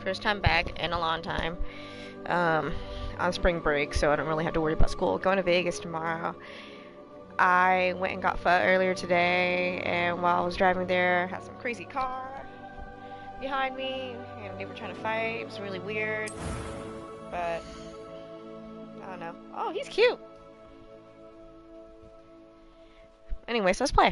First time back in a long time. On spring break, so I don't really have to worry about school. Going to Vegas tomorrow. I went and got pho earlier today, and while I was driving there, I had some crazy car behind me, and they were trying to fight. It was really weird, but I don't know. Oh, he's cute. Anyway, so let's play.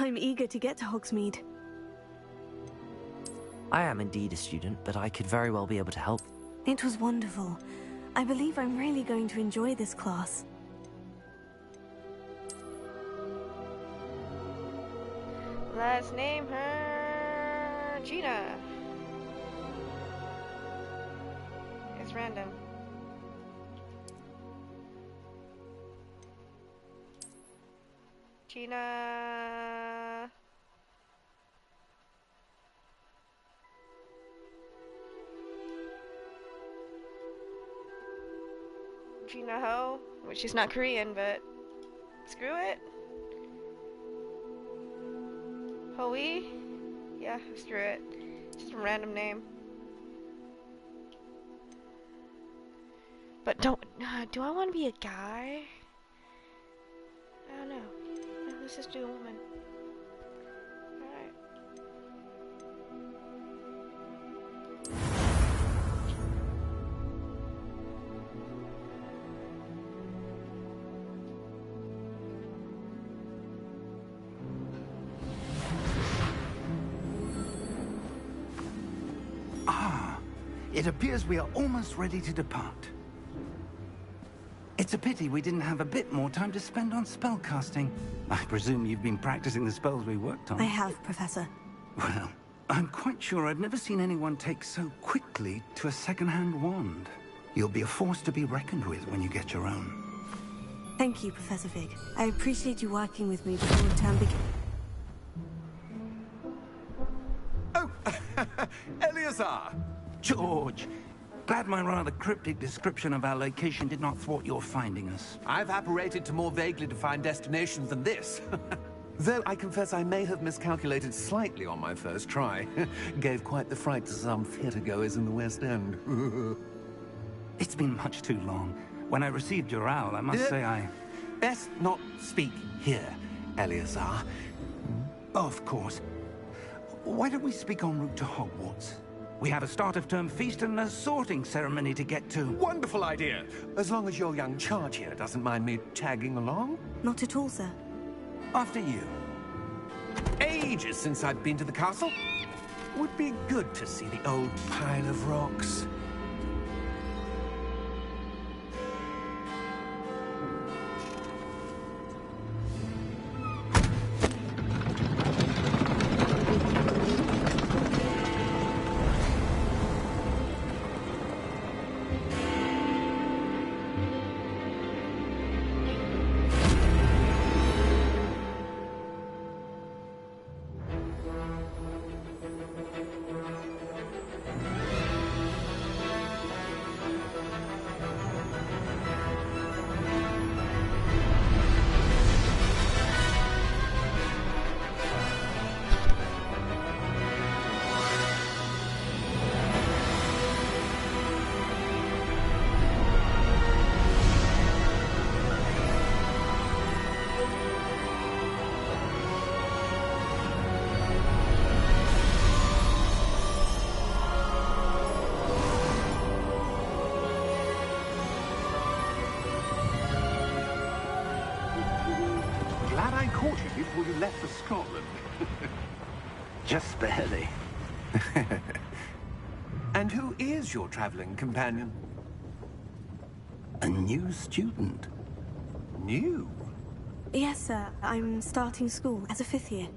I'm eager to get to Hogsmeade. I am indeed a student, but I could very well be able to help. It was wonderful. I believe I'm really going to enjoy this class. Let's name her Gina. It's random. Gina. Gina Ho. Well, she's not Korean, but screw it. Hoi? Yeah, screw it. Just a random name. But do I want to be a guy? I don't know. No, let's just do a woman. Alright. It appears we are almost ready to depart. It's a pity we didn't have a bit more time to spend on spellcasting. I presume you've been practicing the spells we worked on. I have, Professor. Well, I'm quite sure I've never seen anyone take so quickly to a second-hand wand. You'll be a force to be reckoned with when you get your own. Thank you, Professor Fig. I appreciate you working with me before the term begins. Oh, Eleazar! George! Glad my rather cryptic description of our location did not thwart your finding us. I've apparated to more vaguely defined destinations than this. Though I confess I may have miscalculated slightly on my first try. Gave quite the fright to some theatre-goers in the West End. It's been much too long. When I received your owl, I must say I... Best not speak here, Eleazar. Of course. Why don't we speak en route to Hogwarts? We have a start-of-term feast and a sorting ceremony to get to. Wonderful idea! As long as your young charge here doesn't mind me tagging along. Not at all, sir. After you. Ages since I've been to the castle. Would be good to see the old pile of rocks. Just barely. And who is your traveling companion? A new student. New? Yes, sir. I'm starting school as a 5th year.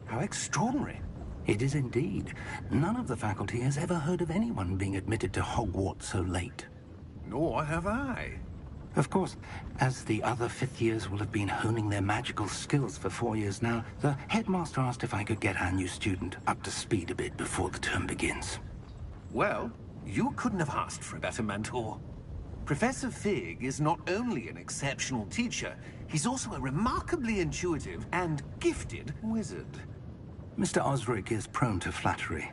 How extraordinary. It is indeed. None of the faculty has ever heard of anyone being admitted to Hogwarts so late. Nor have I. Of course, as the other 5th years will have been honing their magical skills for 4 years now, the headmaster asked if I could get our new student up to speed a bit before the term begins. Well, you couldn't have asked for a better mentor. Professor Fig is not only an exceptional teacher, he's also a remarkably intuitive and gifted wizard. Mr. Osric is prone to flattery.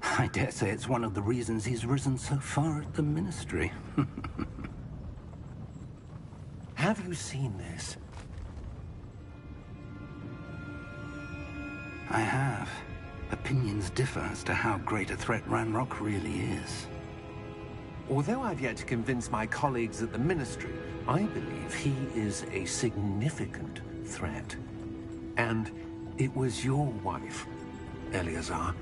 I dare say it's one of the reasons he's risen so far at the Ministry. Have you seen this? I have. Opinions differ as to how great a threat Ranrock really is. Although I've yet to convince my colleagues at the Ministry, I believe he is a significant threat. And it was your wife, Eleazar,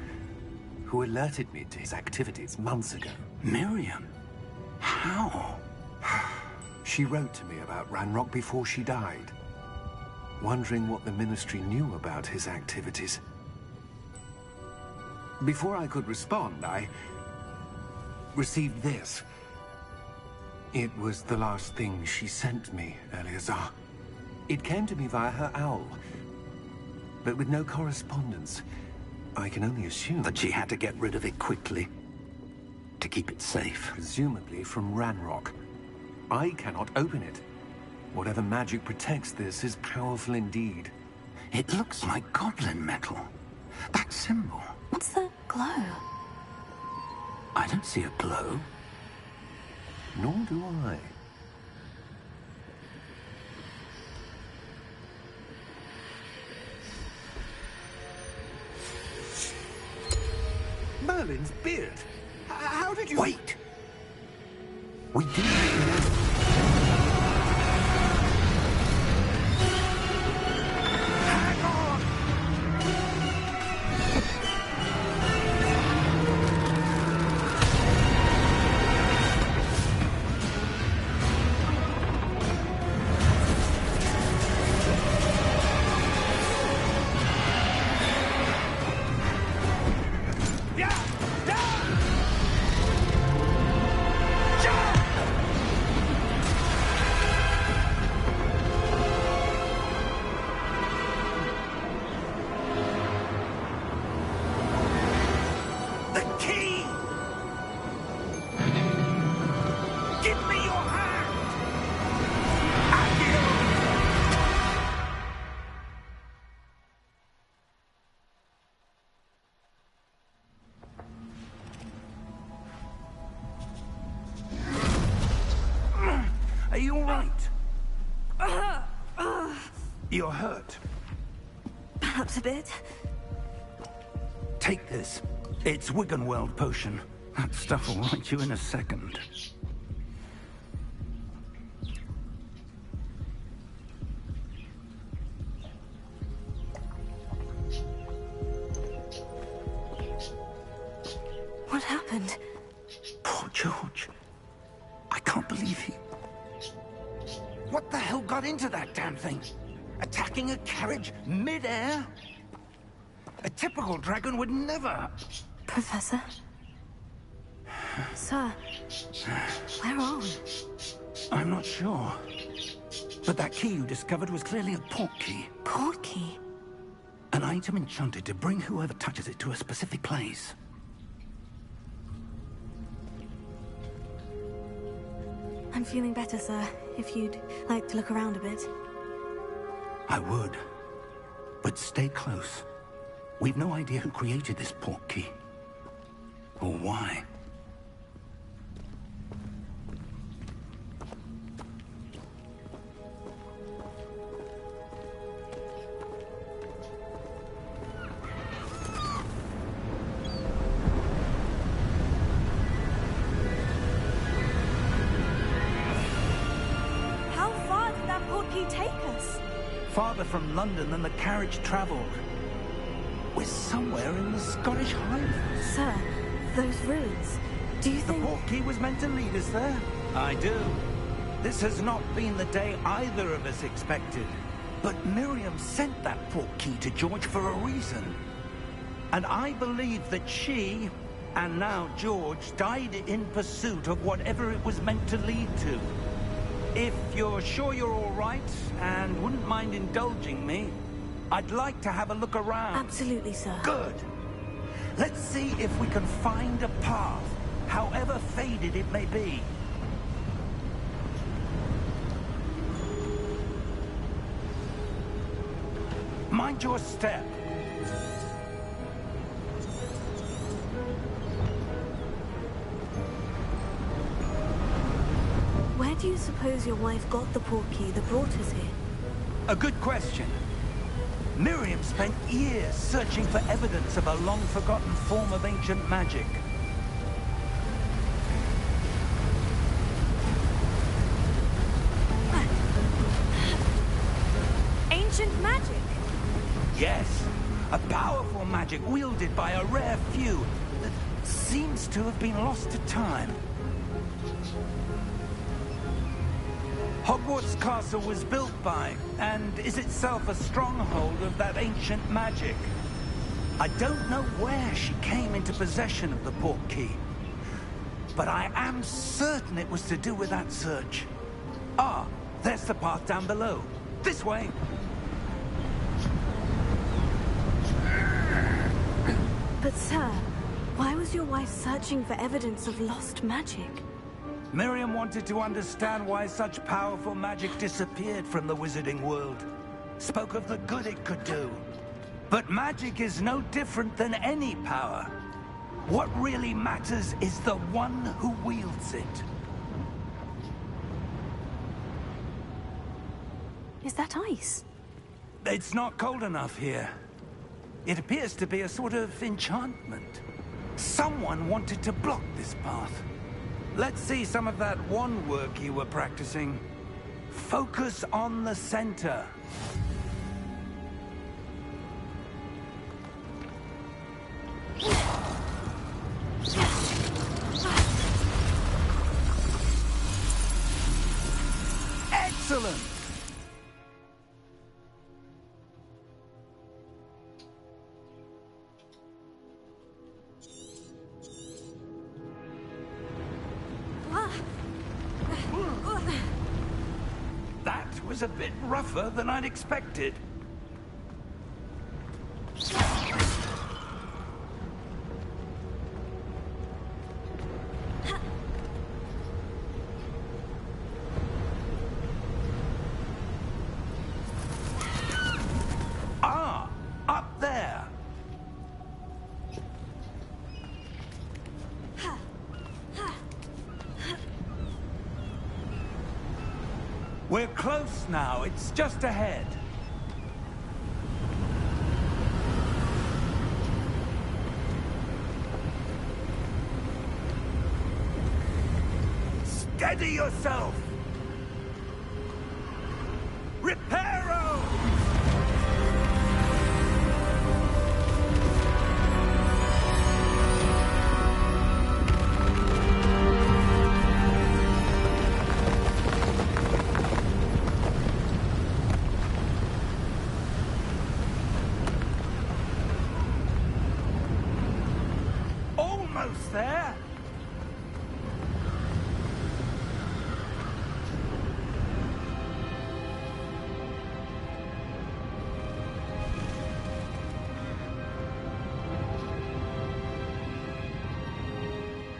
who alerted me to his activities months ago. Miriam? How? She wrote to me about Ranrock before she died, wondering what the Ministry knew about his activities. Before I could respond, I received this. It was the last thing she sent me, Eleazar. It came to me via her owl, but with no correspondence. I can only assume That she had to get rid of it quickly, to keep it safe. presumably from Ranrock. I cannot open it. Whatever magic protects this is powerful indeed. It looks like goblin metal. That symbol. What's the glow? I don't see a glow. Nor do I. Merlin's beard. How did you... Wait! We did. Are you all right? You're hurt. Perhaps a bit. Take this. It's Wiggenweld potion. That stuff will right you in a second. What happened? Poor George. I can't believe he... What the hell got into that damn thing? Attacking a carriage mid-air? A typical dragon would never... Professor? Sir, where are we? I'm not sure. But that key you discovered was clearly a port key. Port key? An item enchanted to bring whoever touches it to a specific place. I'm feeling better, sir. If you'd like to look around a bit. I would. But stay close. We've no idea who created this port key. Or why. How far did that port key take us? Farther from London than the carriage traveled. We're somewhere in the Scottish Highlands. Sir, those ruins. Do you The think... portkey was meant to lead us there? I do. This has not been the day either of us expected. But Miriam sent that portkey to George for a reason. And I believe that she, and now George, died in pursuit of whatever it was meant to lead to. If you're sure you're all right, and wouldn't mind indulging me, I'd like to have a look around. Absolutely, sir. Good. Let's see if we can find a path, however faded it may be. Mind your step. Where do you suppose your wife got the portkey that brought us here? A good question. Miriam spent years searching for evidence of a long-forgotten form of ancient magic. Ancient magic? Yes, a powerful magic wielded by a rare few that seems to have been lost to time. Hogwarts Castle was built by, and is itself a stronghold of that ancient magic. I don't know where she came into possession of the portkey, but I am certain it was to do with that search. Ah, there's the path down below. This way. But sir, why was your wife searching for evidence of lost magic? Miriam wanted to understand why such powerful magic disappeared from the wizarding world. Spoke of the good it could do. But magic is no different than any power. What really matters is the one who wields it. Is that ice? It's not cold enough here. It appears to be a sort of enchantment. Someone wanted to block this path. Let's see some of that wand work you were practicing. Focus on the center. Excellent! That was a bit rougher than I'd expected. Ah, up there. We're close now. It's just ahead. Steady yourself! Reparo! Almost there!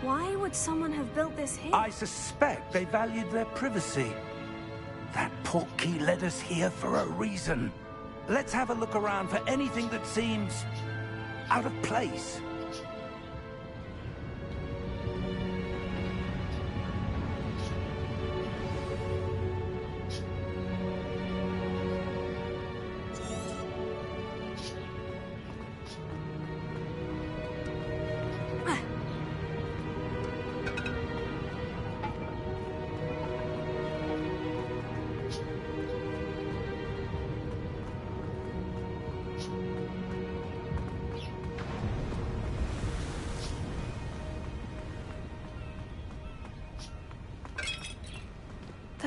Why would someone have built this here? I suspect they valued their privacy. That portkey led us here for a reason. Let's have a look around for anything that seems out of place.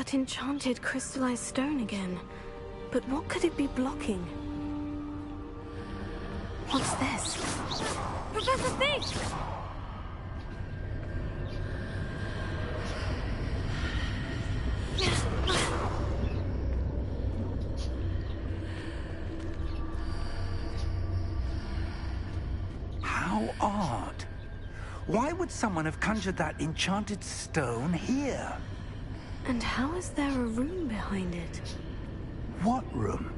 That enchanted crystallized stone again. But what could it be blocking? What's this? Professor Fig! How odd. Why would someone have conjured that enchanted stone here? And how is there a room behind it? What room?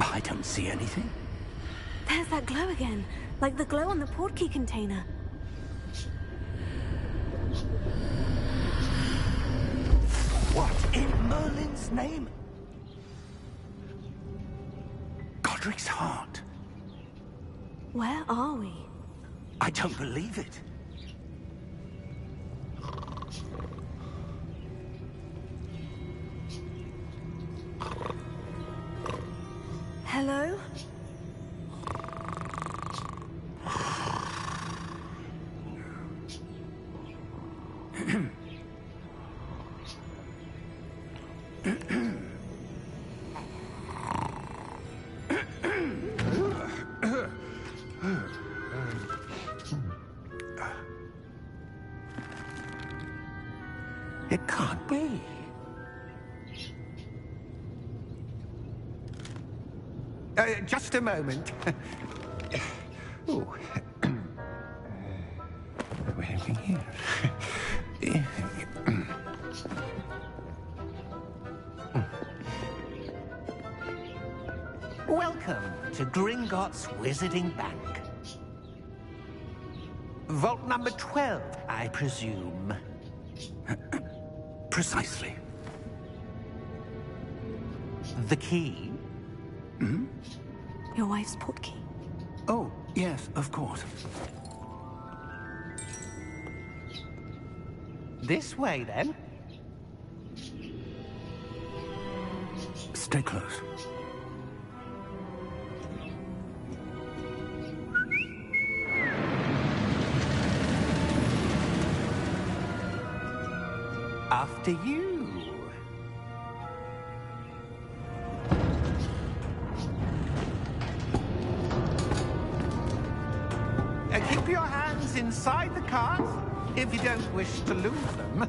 I don't see anything. There's that glow again, like the glow on the portkey container. What in Merlin's name? Godric's heart. Where are we? I don't believe it. Hello? It can't be. Just a moment. Oh. Anything here? Welcome to Gringotts Wizarding Bank. Vault number 12, I presume. Precisely. The key? Your wife's portkey. Oh, yes, of course. This way, then. Stay close. After you. Keep your hands inside the cart if you don't wish to lose them.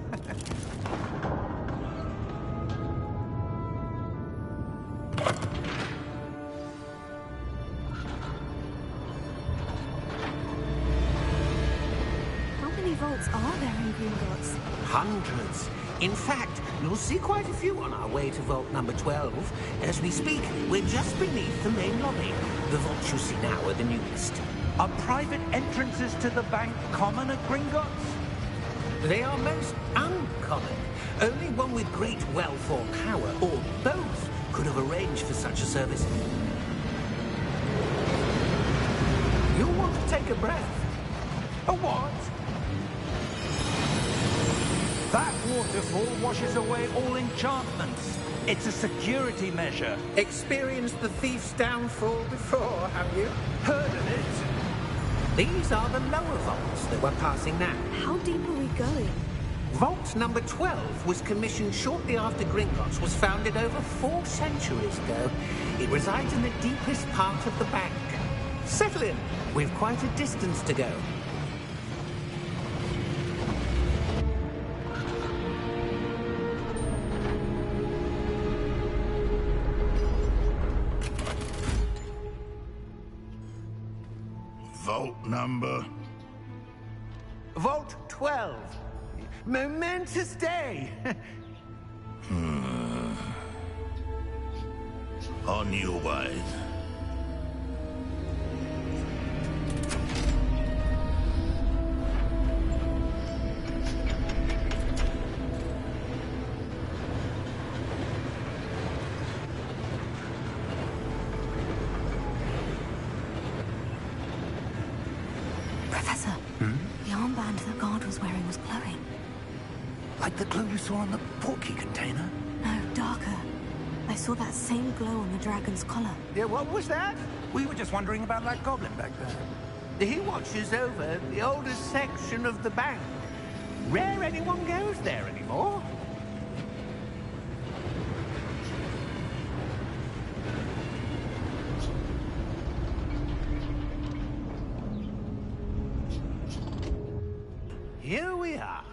How many vaults are there in Gringotts? Hundreds. In fact, you'll see quite a few on our way to vault number 12. As we speak, we're just beneath the main lobby. The vaults you see now are the newest. Are private entrances to the bank common at Gringotts? They are most uncommon. Only one with great wealth or power, or both, could have arranged for such a service. You'll want to take a breath. A what? That waterfall washes away all enchantments. It's a security measure. Experienced the thief's downfall before, have you? Heard of it? These are the lower vaults that we're passing now. How deep are we going? Vault number 12 was commissioned shortly after Gringotts was founded over 4 centuries ago. It resides in the deepest part of the bank. Settle in. We've quite a distance to go. Vault number? Vault 12. Momentous day. On your way. Professor, the armband the guard was wearing was glowing. Like the glow you saw on the portkey container? No, darker. I saw that same glow on the dragon's collar. Yeah, what was that? We were just wondering about that goblin back there. He watches over the oldest section of the bank. Rare anyone goes there anymore. here we are.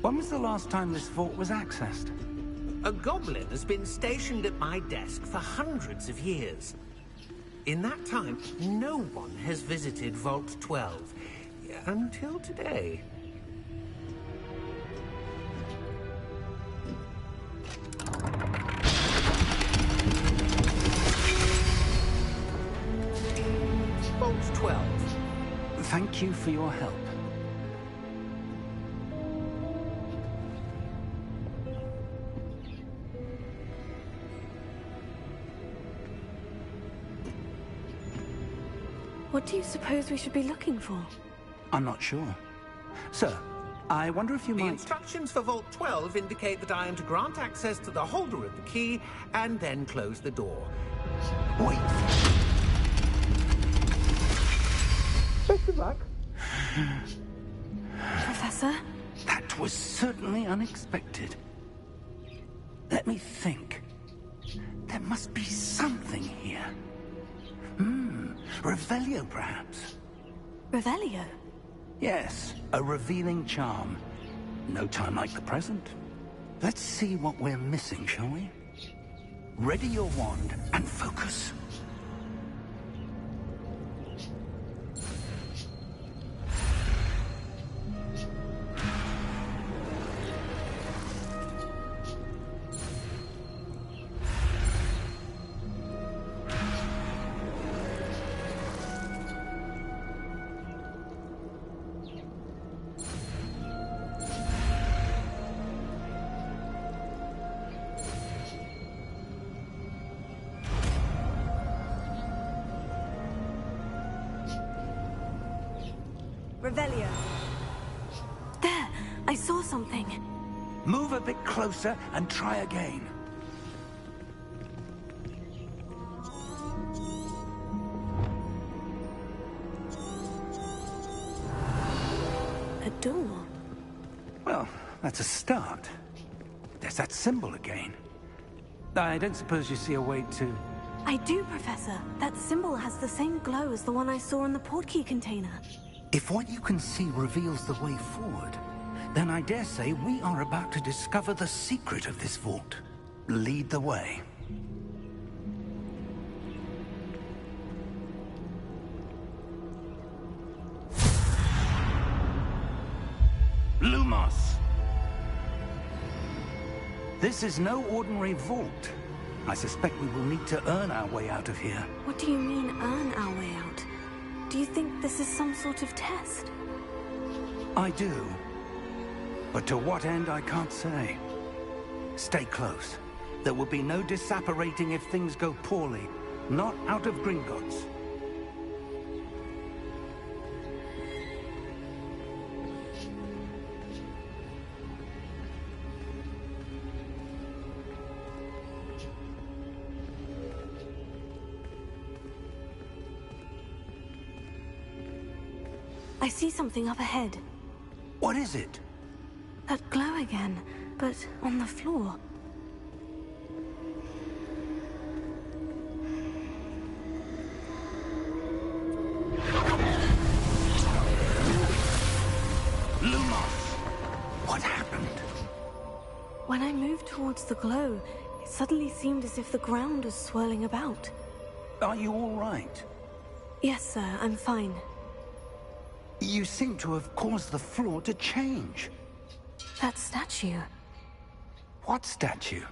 When was the last time this vault was accessed? A goblin has been stationed at my desk for hundreds of years. In that time, no one has visited Vault 12. Until today. Vault 12. Thank you for your help. What do you suppose we should be looking for? I'm not sure. Sir, I wonder if you The might... instructions for Vault 12 indicate that I am to grant access to the holder of the key and then close the door. Wait. Best of luck. Professor? That was certainly unexpected. Let me think. There must be something here. Revelio, perhaps? Revelio? Yes, a revealing charm. No time like the present. Let's see what we're missing, shall we? Ready your wand and focus. Revelio. There! I saw something. Move a bit closer and try again. A door. Well, that's a start. There's that symbol again. I don't suppose you see a way to... I do, Professor. That symbol has the same glow as the one I saw in the portkey container. If what you can see reveals the way forward, then I dare say we are about to discover the secret of this vault. Lead the way. Lumos! This is no ordinary vault. I suspect we will need to earn our way out of here. What do you mean, earn our way out? Do you think this is some sort of test? I do. But to what end, I can't say. Stay close. There will be no disapparating if things go poorly. Not out of Gringotts. I see something up ahead. What is it? That glow again, but on the floor. Lumos! What happened? When I moved towards the glow, it suddenly seemed as if the ground was swirling about. Are you all right? Yes, sir, I'm fine. You seem to have caused the floor to change. That statue. What statue?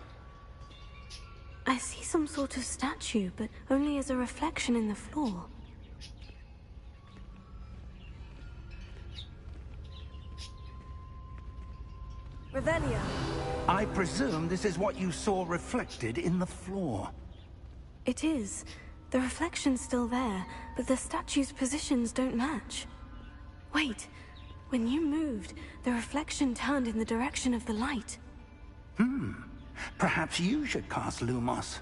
I see some sort of statue, but only as a reflection in the floor. Revelio. I presume this is what you saw reflected in the floor. It is. The reflection's still there, but the statue's positions don't match. Wait. When you moved, the reflection turned in the direction of the light. Perhaps you should cast Lumos.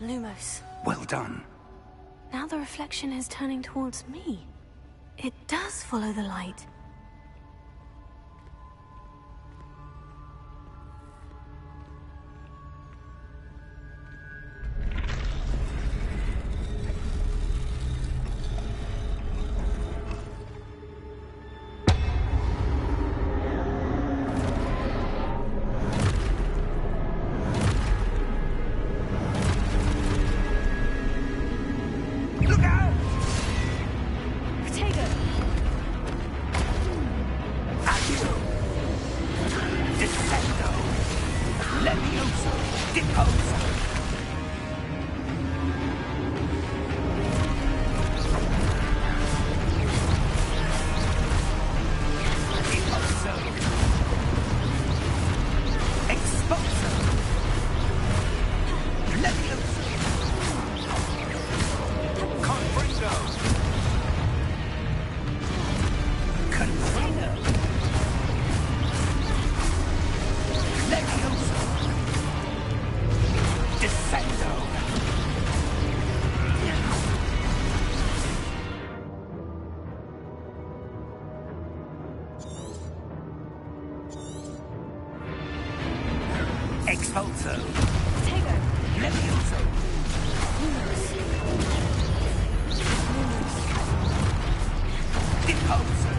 Lumos. Well done. Now the reflection is turning towards me. It does follow the light. Expulso. Levioso. Depulso.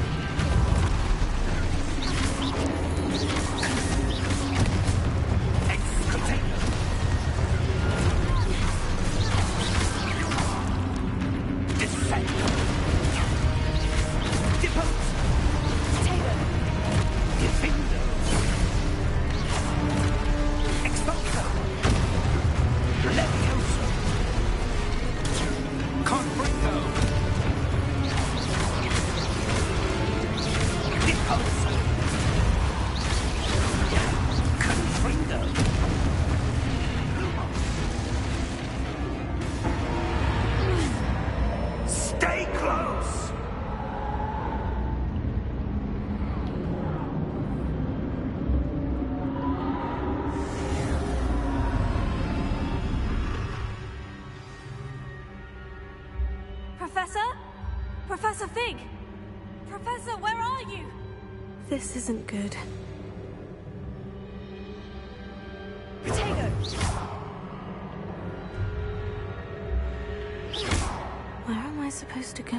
Excotato. Descendo. Depulso. Defendo. Expulso. Levioso. Confringo. Depulso. Confringo. Stay close. Professor? Professor Fig! Professor, where are you? This isn't good. Potato! Where am I supposed to go?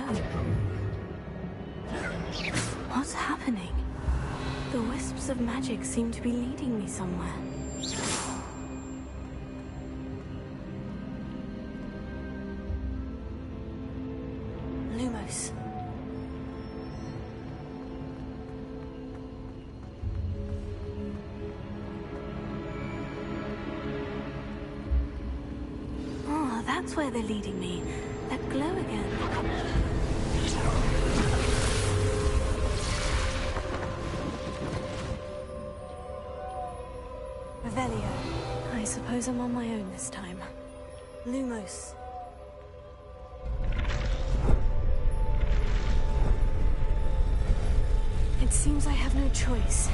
What's happening? The wisps of magic seem to be leading me somewhere. Lumos. Oh, that's where they're leading me. That glow again. Revelio. I suppose I'm on my own this time. Lumos. It seems I have no choice.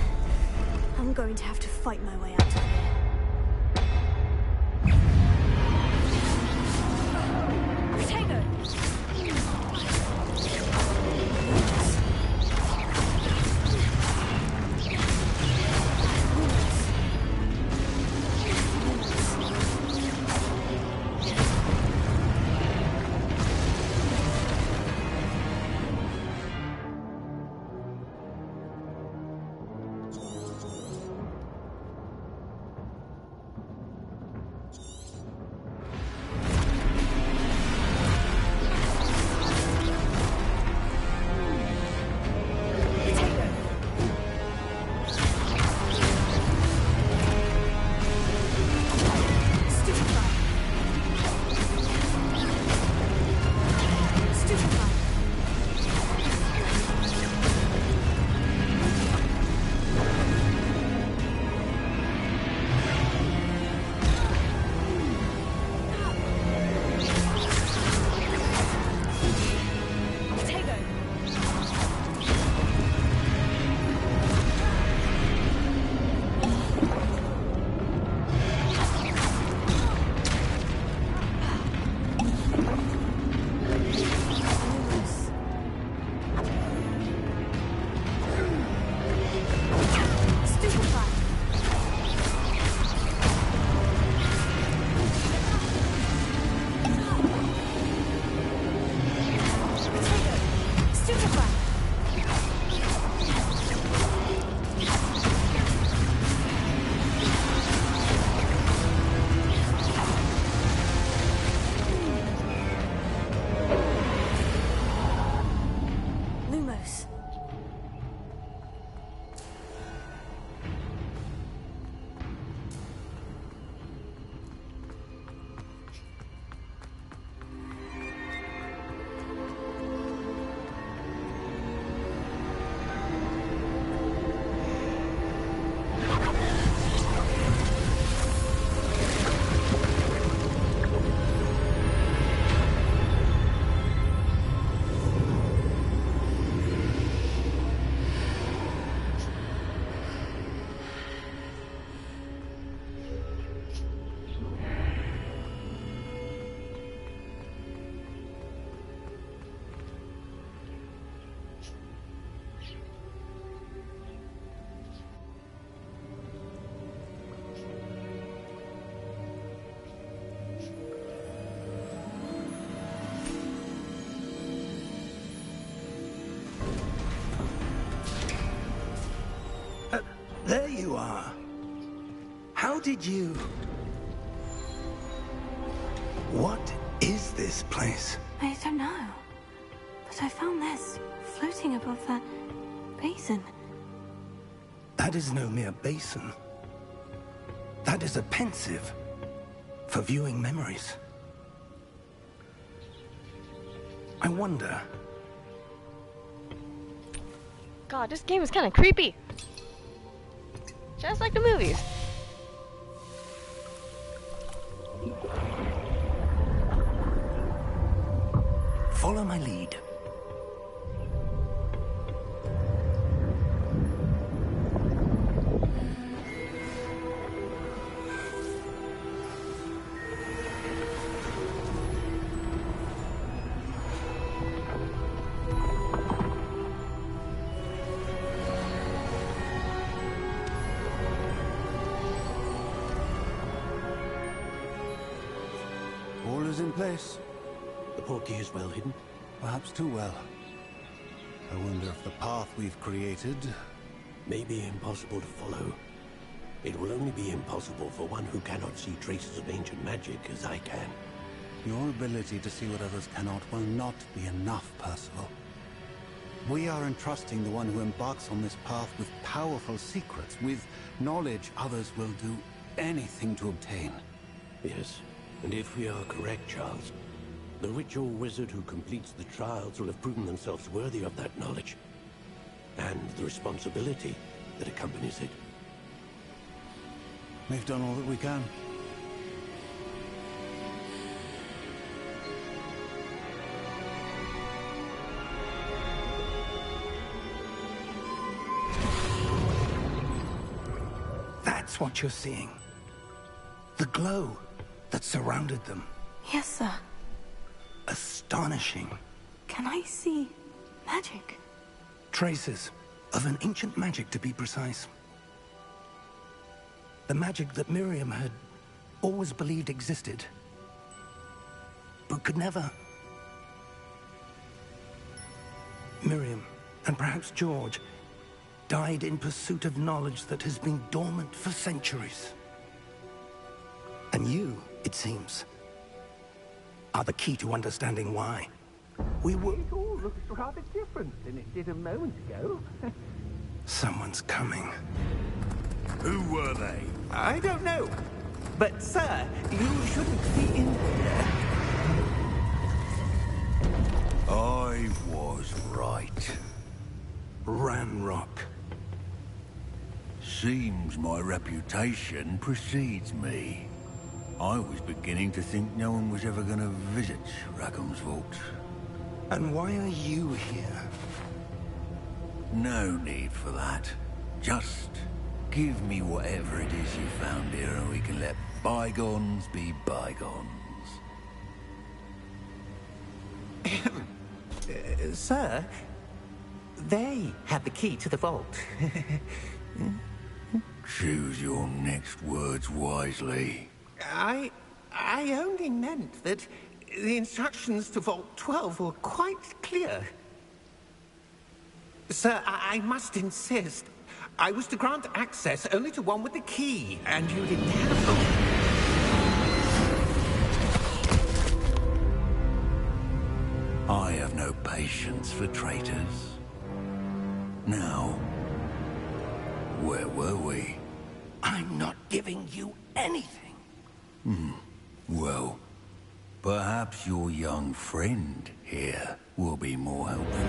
I'm going to have to fight my way out of here. Potato! did you? What is this place? I don't know. But I found this floating above that basin. That is no mere basin. That is a pensive for viewing memories. I wonder. God, this game is kind of creepy. Just like the movies. Follow my lead. All is in place. The portkey is well hidden. Perhaps too well. I wonder if the path we've created... May be impossible to follow. It will only be impossible for one who cannot see traces of ancient magic as I can. Your ability to see what others cannot will not be enough, Percival. We are entrusting the one who embarks on this path with powerful secrets, with knowledge others will do anything to obtain. Yes, and if we are correct, Charles, the witch or wizard who completes the trials will have proven themselves worthy of that knowledge, and the responsibility that accompanies it. We've done all that we can. That's what you're seeing. The glow that surrounded them. Yes, sir. Astonishing. Can I see magic? Traces of an ancient magic, to be precise. The magic that Miriam had always believed existed, but could never. Miriam, and perhaps George, died in pursuit of knowledge that has been dormant for centuries. And you, it seems, are the key to understanding why. We were... It all looks rather different than it did a moment ago. Someone's coming. Who were they? I don't know. But, sir, you shouldn't be in here. I was right. Ranrock. Seems my reputation precedes me. I was beginning to think no one was ever going to visit Rackham's vault. And why are you here? No need for that. Just give me whatever it is you found here and we can let bygones be bygones. Sir, they had the key to the vault. Choose your next words wisely. I only meant that the instructions to Vault 12 were quite clear. Sir, I must insist. I was to grant access only to one with the key, and you didn't have them. I have no patience for traitors. Now, where were we? I'm not giving you anything. Well, perhaps your young friend here will be more helpful.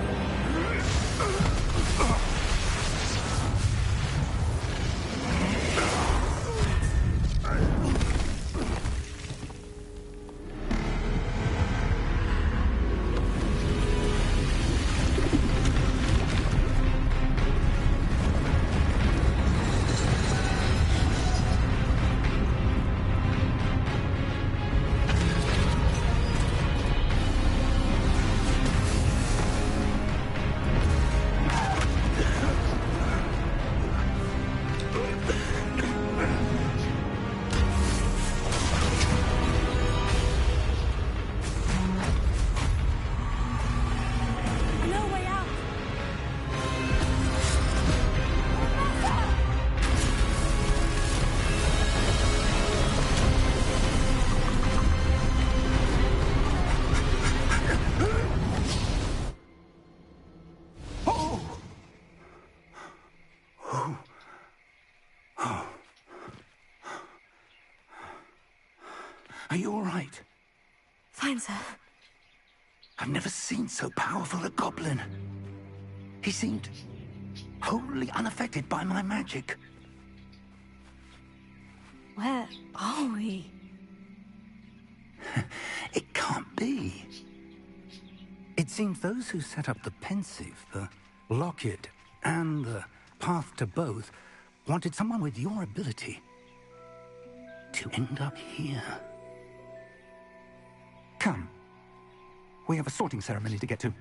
Are you all right? Fine, sir. I've never seen so powerful a goblin. He seemed wholly unaffected by my magic. Where are we? It can't be. It seems those who set up the Pensieve, the Locket, and the Path to Both wanted someone with your ability to end up here. Come. We have a sorting ceremony to get to.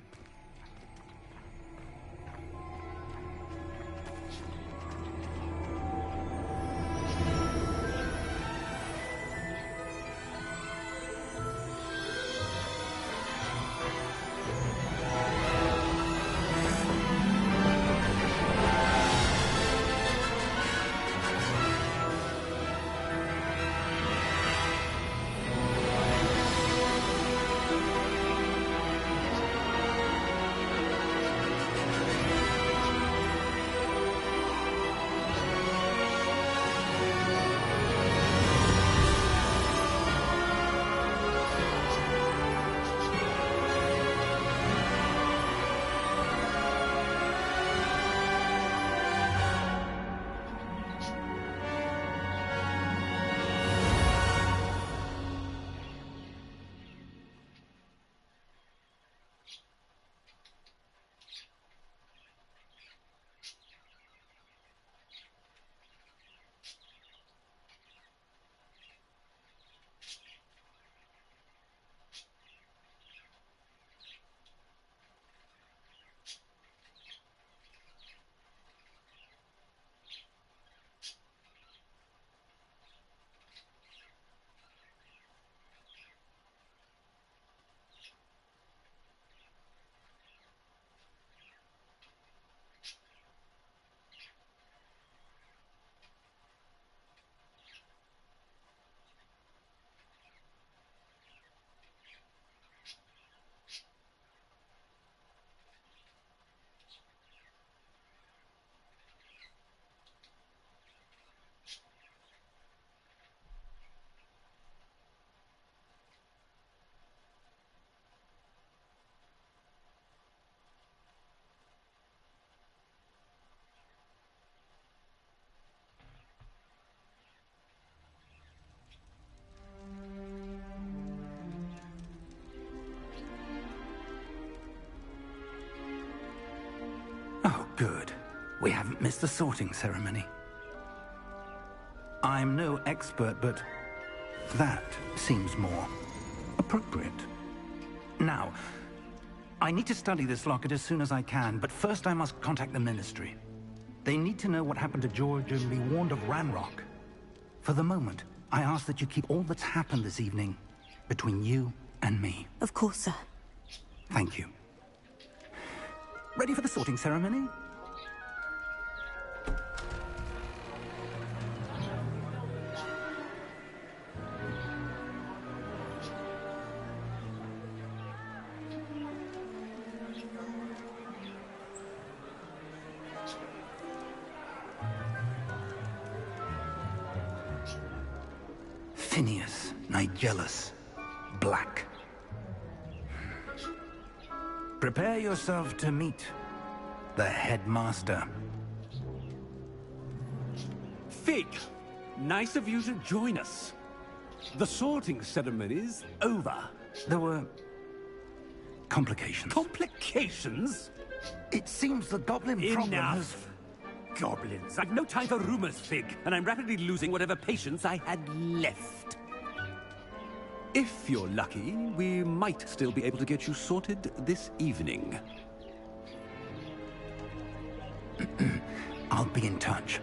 Oh, good. We haven't missed the sorting ceremony. I'm no expert, but that seems more appropriate. Now, I need to study this locket as soon as I can, but first I must contact the Ministry. They need to know what happened to George and be warned of Ranrock. For the moment, I ask that you keep all that's happened this evening between you and me. Of course, sir. Thank you. Ready for the sorting ceremony? Phineas, Nigellus, Black. Prepare yourself to meet the headmaster. Fig, nice of you to join us. The sorting ceremony's over. There were complications. Complications? It seems the goblin problem has... Enough! Goblins. I've no time for rumors, Fig, and I'm rapidly losing whatever patience I had left. If you're lucky, we might still be able to get you sorted this evening. I'll be in touch.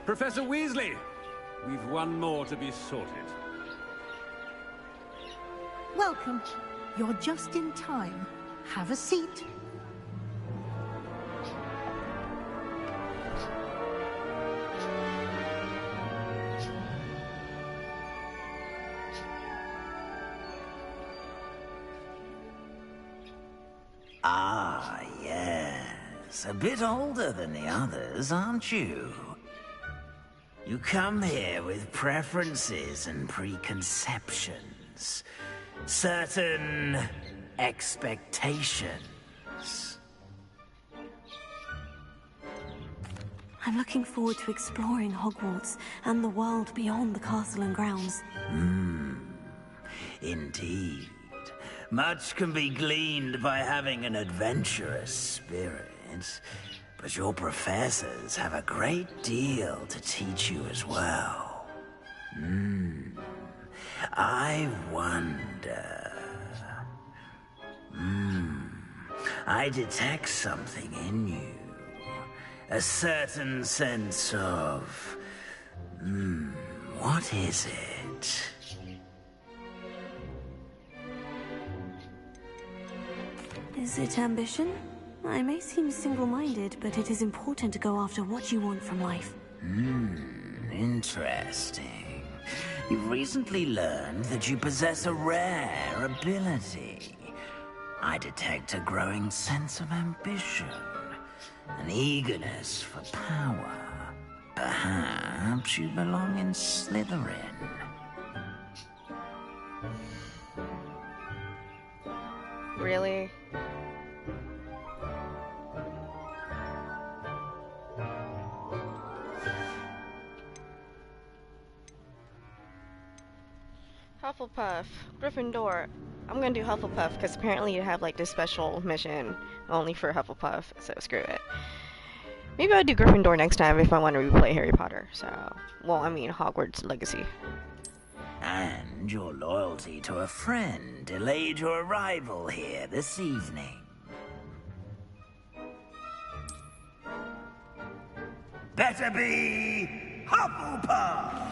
Professor Weasley, we've one more to be sorted. Welcome. You're just in time. Have a seat. Ah, yes. A bit older than the others, aren't you? You come here with preferences and preconceptions. Certain expectations. I'm looking forward to exploring Hogwarts and the world beyond the castle and grounds. Indeed. Much can be gleaned by having an adventurous spirit, but your professors have a great deal to teach you as well. I wonder... I detect something in you. A certain sense of... what is it? Is it ambition? I may seem single-minded, but it is important to go after what you want from life. Interesting. You've recently learned that you possess a rare ability. I detect a growing sense of ambition, an eagerness for power. Perhaps you belong in Slytherin. Really? Hufflepuff, Gryffindor. I'm gonna do Hufflepuff because apparently you have like this special mission only for Hufflepuff, so screw it. Maybe I'll do Gryffindor next time if I want to replay Harry Potter. So, well, I mean Hogwarts Legacy. And your loyalty to a friend delayed your arrival here this evening. Better be Hufflepuff!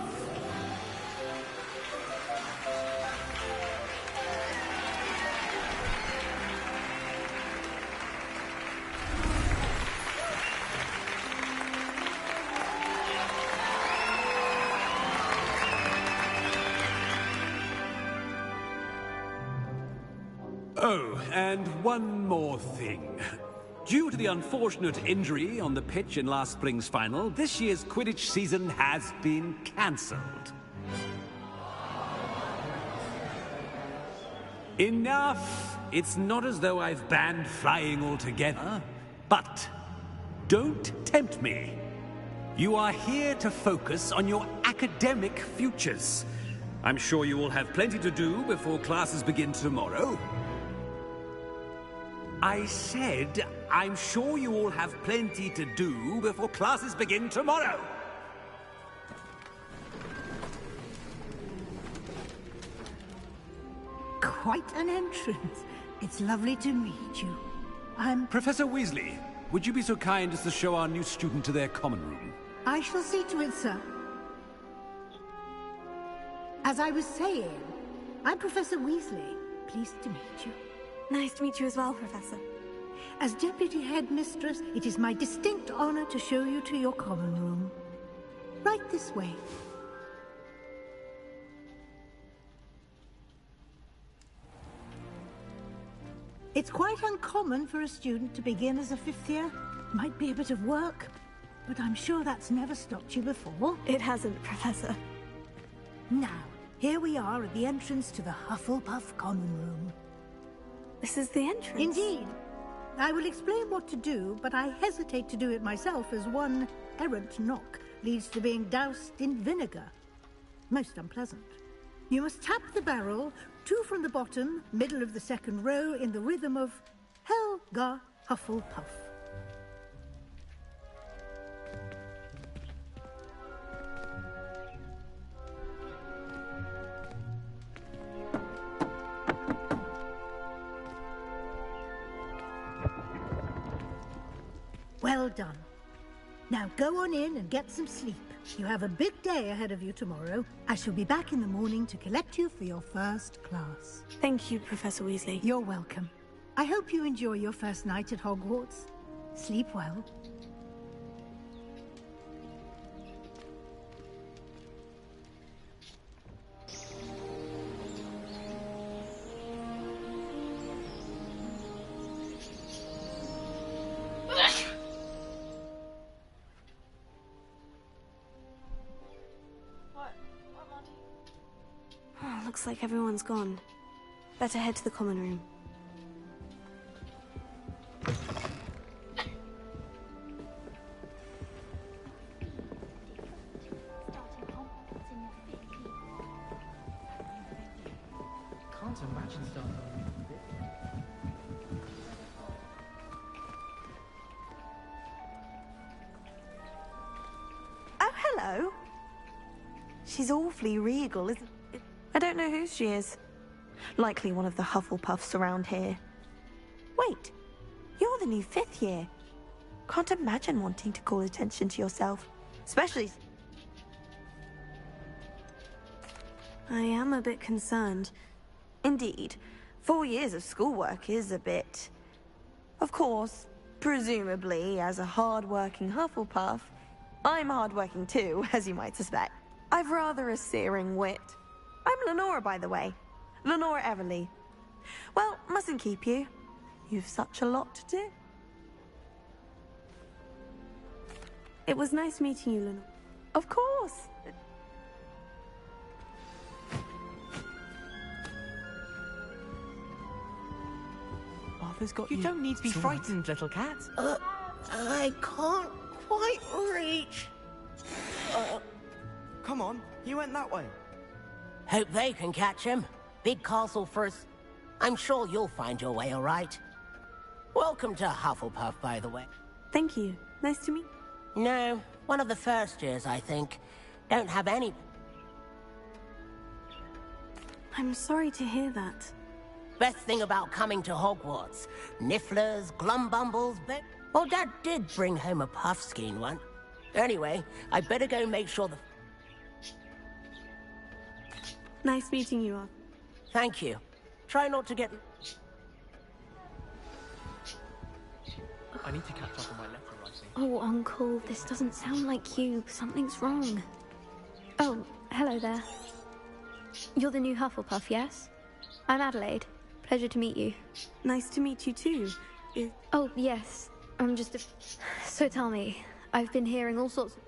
Oh, and one more thing. Due to the unfortunate injury on the pitch in last spring's final, this year's Quidditch season has been cancelled. Enough! It's not as though I've banned flying altogether. But don't tempt me. You are here to focus on your academic futures. I'm sure you will have plenty to do before classes begin tomorrow. I said, I'm sure you all have plenty to do before classes begin tomorrow. Quite an entrance. It's lovely to meet you. Professor Weasley, would you be so kind as to show our new student to their common room? I shall see to it, sir. As I was saying, I'm Professor Weasley. Pleased to meet you. Nice to meet you as well, Professor. As Deputy Headmistress, it is my distinct honor to show you to your common room. Right this way. It's quite uncommon for a student to begin as a fifth year. Might be a bit of work, but I'm sure that's never stopped you before. It hasn't, Professor. Now, here we are at the entrance to the Hufflepuff common room. This is the entrance? Indeed. I will explain what to do, but I hesitate to do it myself as one errant knock leads to being doused in vinegar. Most unpleasant. You must tap the barrel, 2 from the bottom, middle of the second row, in the rhythm of Helga Hufflepuff. Well done. Now go on in and get some sleep. You have a big day ahead of you tomorrow. I shall be back in the morning to collect you for your first class. Thank you, Professor Weasley. You're welcome. I hope you enjoy your first night at Hogwarts. Sleep well. Looks like everyone's gone. Better head to the common room. Can't imagine starting. Oh, hello. She's awfully regal, isn't it? I don't know who she is. Likely one of the Hufflepuffs around here. Wait, you're the new 5th year. Can't imagine wanting to call attention to yourself, especially... I am a bit concerned. Indeed, 4 years of schoolwork is a bit... Of course, presumably, as a hard-working Hufflepuff, I'm hard-working too, as you might suspect. I've rather a searing wit. I'm Lenora, by the way. Lenora Everly. Well, mustn't keep you. You've such a lot to do. It was nice meeting you, Lenora. Of course. Arthur's got You don't need to be frightened, little cat. I can't quite reach. Come on, he went that way. Hope they can catch him. Big castle first. I'm sure you'll find your way all right. Welcome to Hufflepuff, by the way. Thank you. Nice to meet you. No, one of the first years, I think. Don't have any... I'm sorry to hear that. Best thing about coming to Hogwarts. Nifflers, Glumbumbles, well, Dad did bring home a Puffskein once. Anyway, I better go make sure the... Nice meeting you, Arthur. Thank you. Try not to get... I need to catch up on my letter writing. Oh, Uncle, this doesn't sound like you. Something's wrong. Oh, hello there. You're the new Hufflepuff, yes? I'm Adelaide. Pleasure to meet you. Nice to meet you too. Oh, yes. I'm just a... So tell me, I've been hearing all sorts of...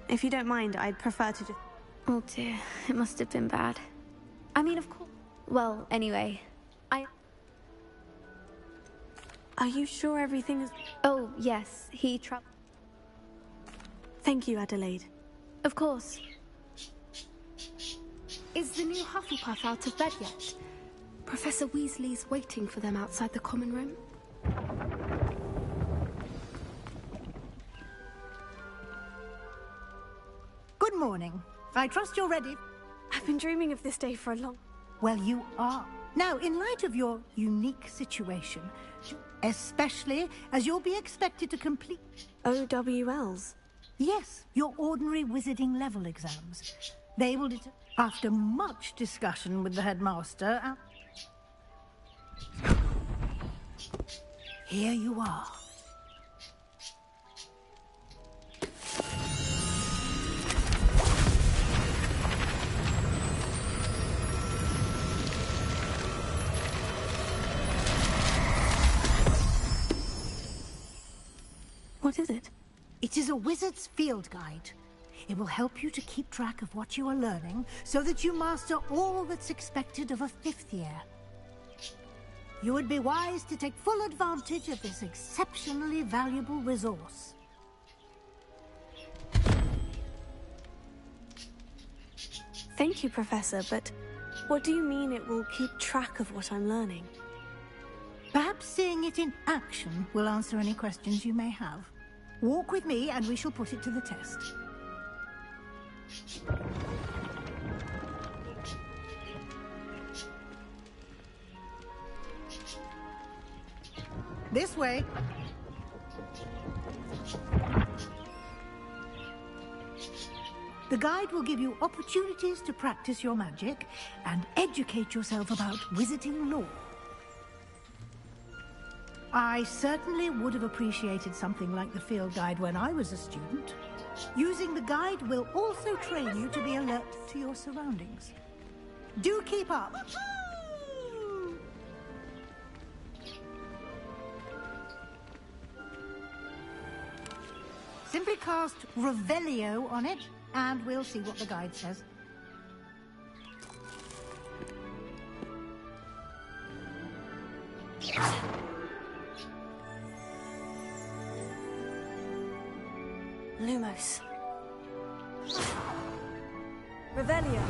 If you don't mind, I'd prefer to just... Oh dear, it must have been bad. I mean, of course... Well, anyway, Are you sure everything is... Oh, yes, he Thank you, Adelaide. Of course. Is the new Hufflepuff out of bed yet? Professor Weasley's waiting for them outside the common room. Good morning. I trust you're ready. I've been dreaming of this day for a long... Well, you are. Now, in light of your unique situation, especially as you'll be expected to complete... OWLs? Yes, your ordinary wizarding level exams. They will after much discussion with the headmaster... Here you are. What is it? It is a wizard's field guide. It will help you to keep track of what you are learning so that you master all that's expected of a 5th year. You would be wise to take full advantage of this exceptionally valuable resource. Thank you, Professor, but what do you mean it will keep track of what I'm learning? Perhaps seeing it in action will answer any questions you may have. Walk with me and we shall put it to the test. This way. The guide will give you opportunities to practice your magic and educate yourself about wizarding lore. I certainly would have appreciated something like the field guide when I was a student. Using the guide will also train you to be alert to your surroundings. Do keep up! Simply cast Revelio on it, and we'll see what the guide says. Lumos. Revelio.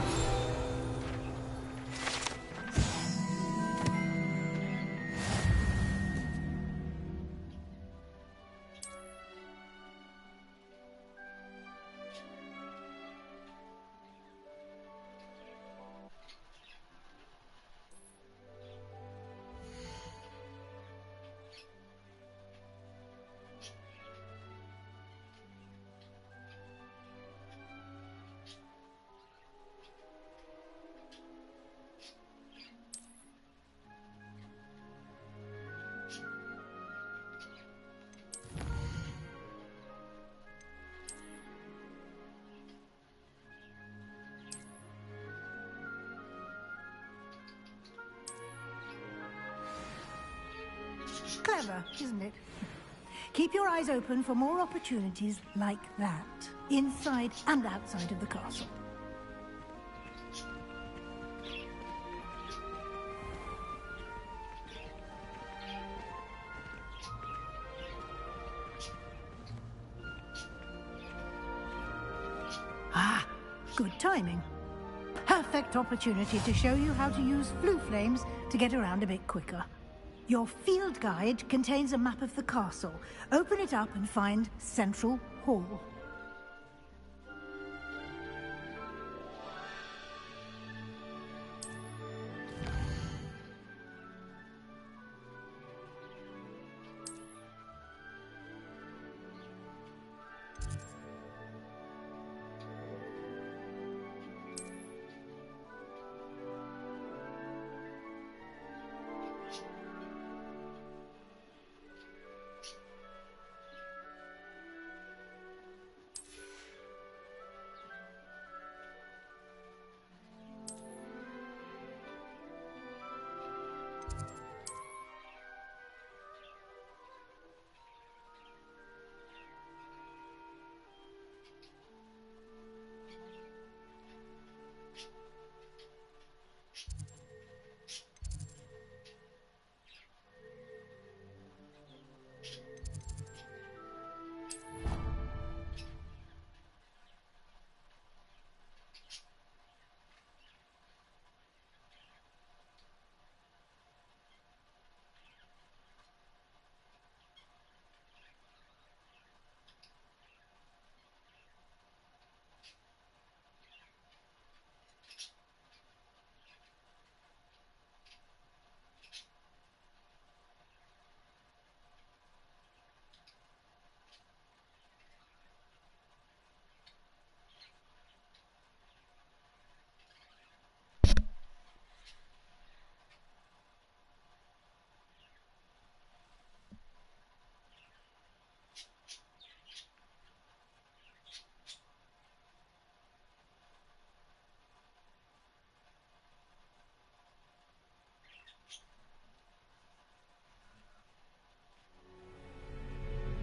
Clever, isn't it? Keep your eyes open for more opportunities like that, inside and outside of the castle. Ah, good timing. Perfect opportunity to show you how to use flue flames to get around a bit quicker. Your field guide contains a map of the castle. Open it up and find Central Hall.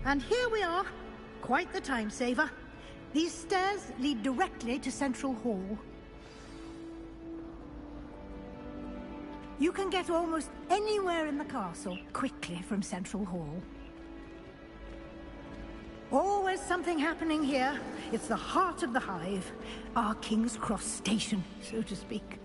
And here we are. Quite the time saver. These stairs lead directly to Central Hall. You can get almost anywhere in the castle quickly from Central Hall. Always something happening here. It's the heart of the hive. Our King's Cross station, so to speak.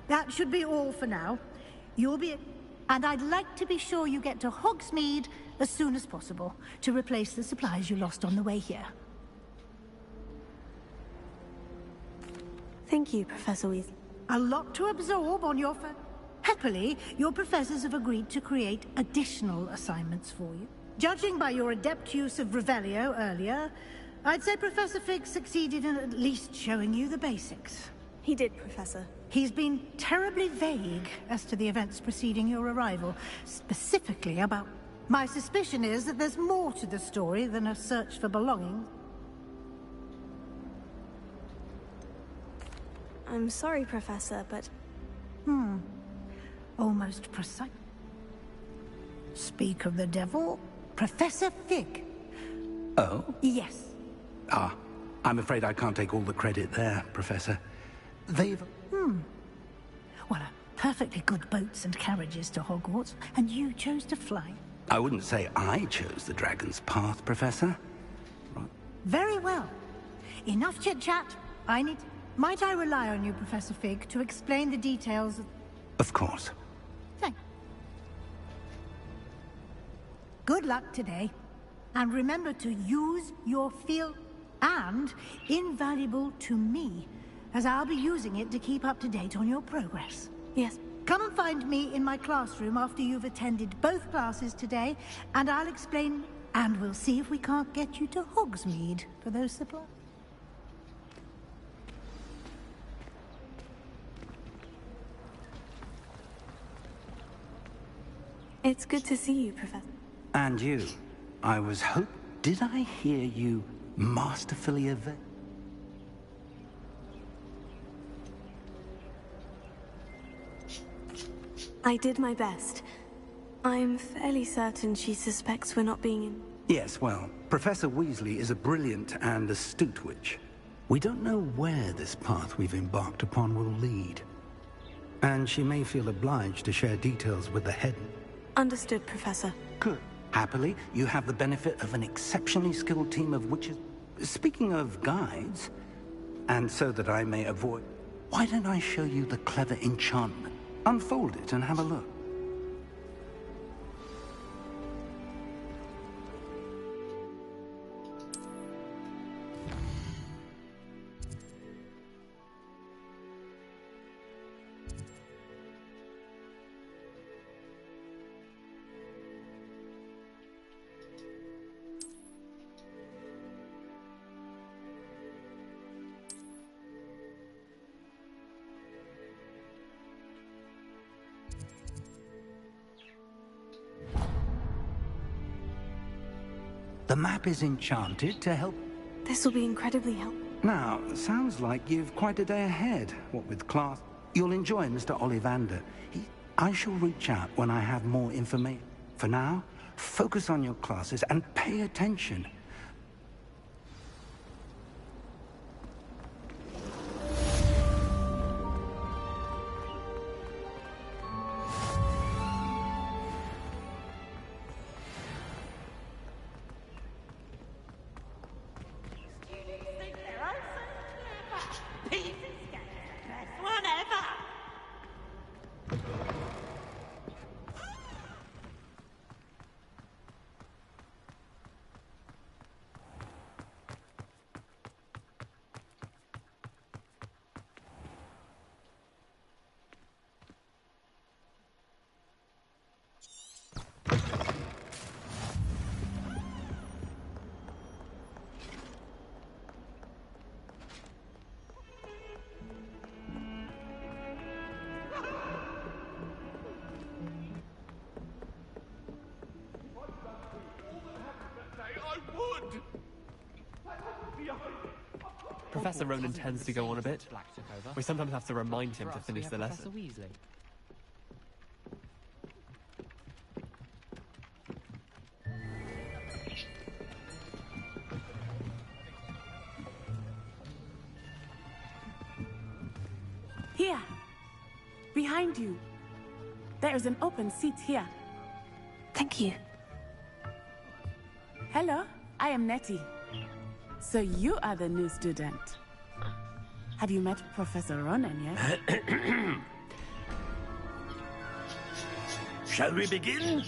That should be all for now. You'll be... And I'd like to be sure you get to Hogsmeade as soon as possible to replace the supplies you lost on the way here. Thank you, Professor Weasley. A lot to absorb on your Happily, your professors have agreed to create additional assignments for you. Judging by your adept use of Revelio earlier, I'd say Professor Fig succeeded in at least showing you the basics. He did, Professor. He's been terribly vague as to the events preceding your arrival, specifically about... My suspicion is that there's more to the story than a search for belongings. I'm sorry, Professor, but... Almost precise. Speak of the devil, Professor Fig. Oh? Yes. Ah, I'm afraid I can't take all the credit there, Professor. They've... Well, perfectly good boats and carriages to Hogwarts, and you chose to fly. I wouldn't say I chose the dragon's path, Professor. Very well. Enough chit-chat. Might I rely on you, Professor Fig, to explain the details of... Of course. Thank you. Good luck today. And remember to use your field and invaluable to me, as I'll be using it to keep up to date on your progress. Yes. Come and find me in my classroom after you've attended both classes today, and I'll explain, and we'll see if we can't get you to Hogsmeade for those supplies. It's good to see you, Professor. And you. I was Did I hear you masterfully evade? I did my best. I'm fairly certain she suspects we're not being in... Yes, well, Professor Weasley is a brilliant and astute witch. We don't know where this path we've embarked upon will lead. And she may feel obliged to share details with the head. Understood, Professor. Good. Happily, you have the benefit of an exceptionally skilled team of witches. Speaking of guides, and so that I may avoid... Why don't I show you the clever enchantment? Unfold it and have a look. The map is enchanted to help... This will be incredibly helpful. Now, sounds like you've quite a day ahead, what with class. You'll enjoy Mr. Ollivander. I shall reach out when I have more information. For now, focus on your classes and pay attention. Professor Ronan tends to go on a bit. We sometimes have to remind him to finish the lesson. Here! Behind you! There is an open seat here. Thank you. Hello, I am Nettie. So you are the new student. Have you met Professor Ronan yet? Shall we begin?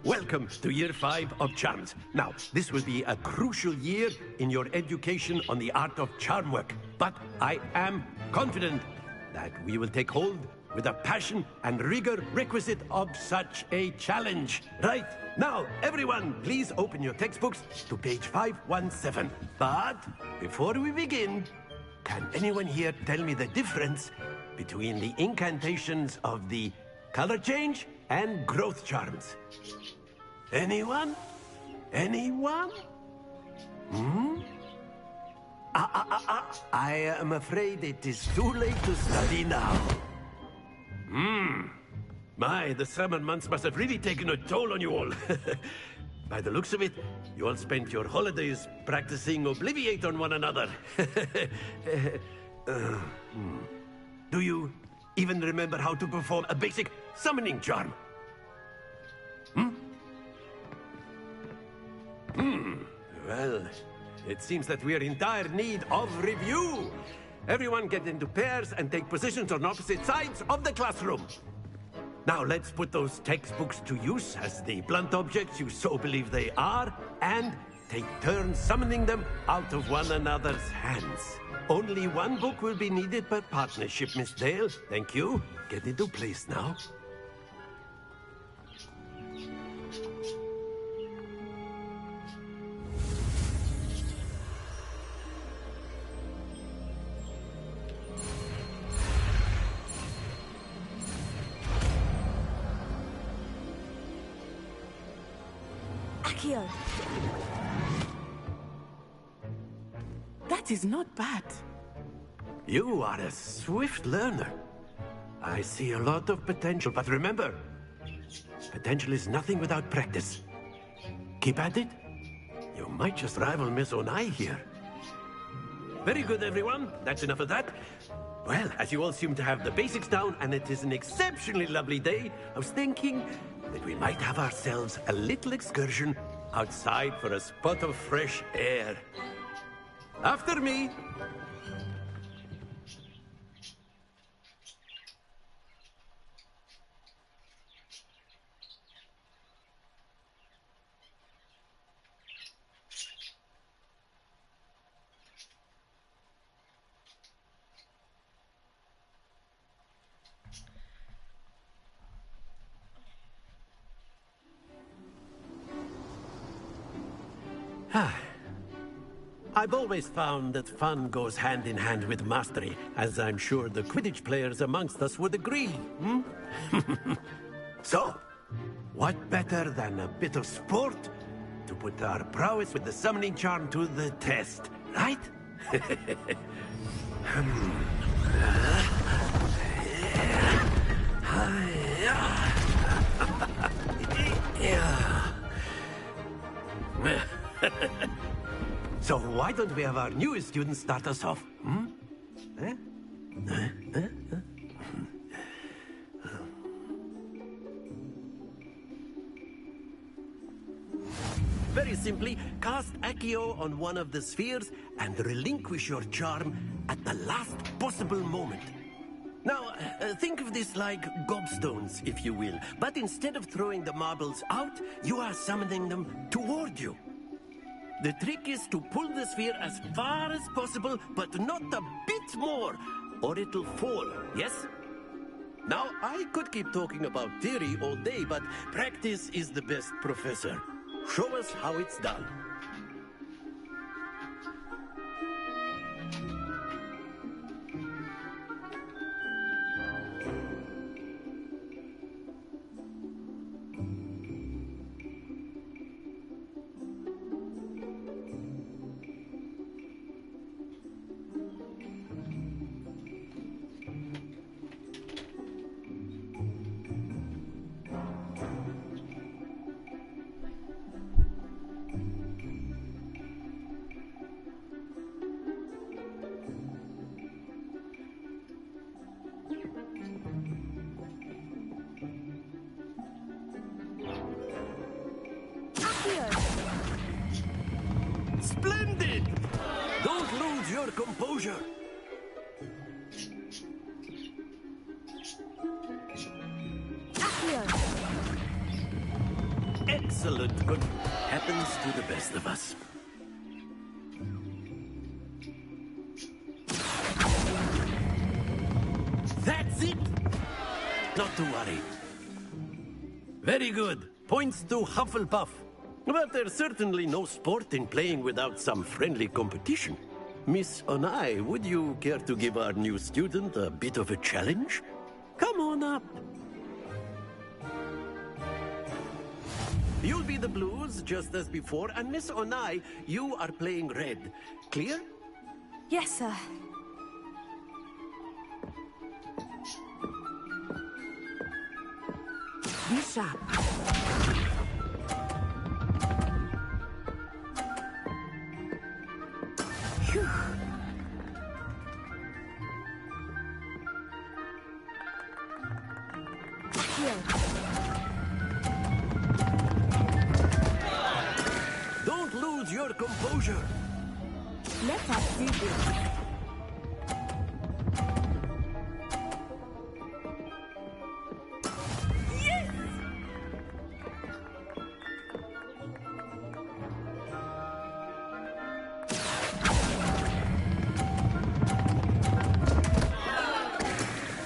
Welcome to Year 5 of Charms. Now, this will be a crucial year in your education on the art of charm work. But I am confident that we will take hold with the passion and rigor requisite of such a challenge. Right, now, everyone, please open your textbooks to page 517. But before we begin, can anyone here tell me the difference between the incantations of the color change and growth charms? Anyone? Anyone? I am afraid it is too late to study now. My, the summer months must have really taken a toll on you all. By the looks of it, you all spent your holidays practicing Obliviate on one another. Do you even remember how to perform a basic summoning charm? Well, it seems that we are in dire need of review. Everyone get into pairs and take positions on opposite sides of the classroom. Now let's put those textbooks to use as the blunt objects you so believe they are, and take turns summoning them out of one another's hands. Only one book will be needed per partnership, Miss Dale. Thank you. Get into place now. Akio. That is not bad. You are a swift learner. I see a lot of potential, but remember, potential is nothing without practice. Keep at it. You might just rival Miss Onai here. Very good, everyone. That's enough of that. Well, as you all seem to have the basics down, and it is an exceptionally lovely day, I was thinking that we might have ourselves a little excursion outside for a spot of fresh air. After me. I've always found that fun goes hand in hand with mastery, as I'm sure the Quidditch players amongst us would agree. So, what better than a bit of sport to put our prowess with the summoning charm to the test, right? So why don't we have our newest student start us off? Very simply, cast Accio on one of the spheres and relinquish your charm at the last possible moment. Now, think of this like gobstones, if you will. But instead of throwing the marbles out, you are summoning them toward you. The trick is to pull the sphere as far as possible, but not a bit more, or it'll fall, yes? Now, I could keep talking about theory all day, but practice is the best professor. Show us how it's done. Splendid! Don't lose your composure. Excellent. Good. Happens to the best of us. That's it! Not to worry. Very good. Points to Hufflepuff. But there's certainly no sport in playing without some friendly competition. Miss Onai, would you care to give our new student a bit of a challenge? Come on up. You'll be the blues, just as before, and Miss Onai, you are playing red. Clear? Yes, sir. Be sharp. did it.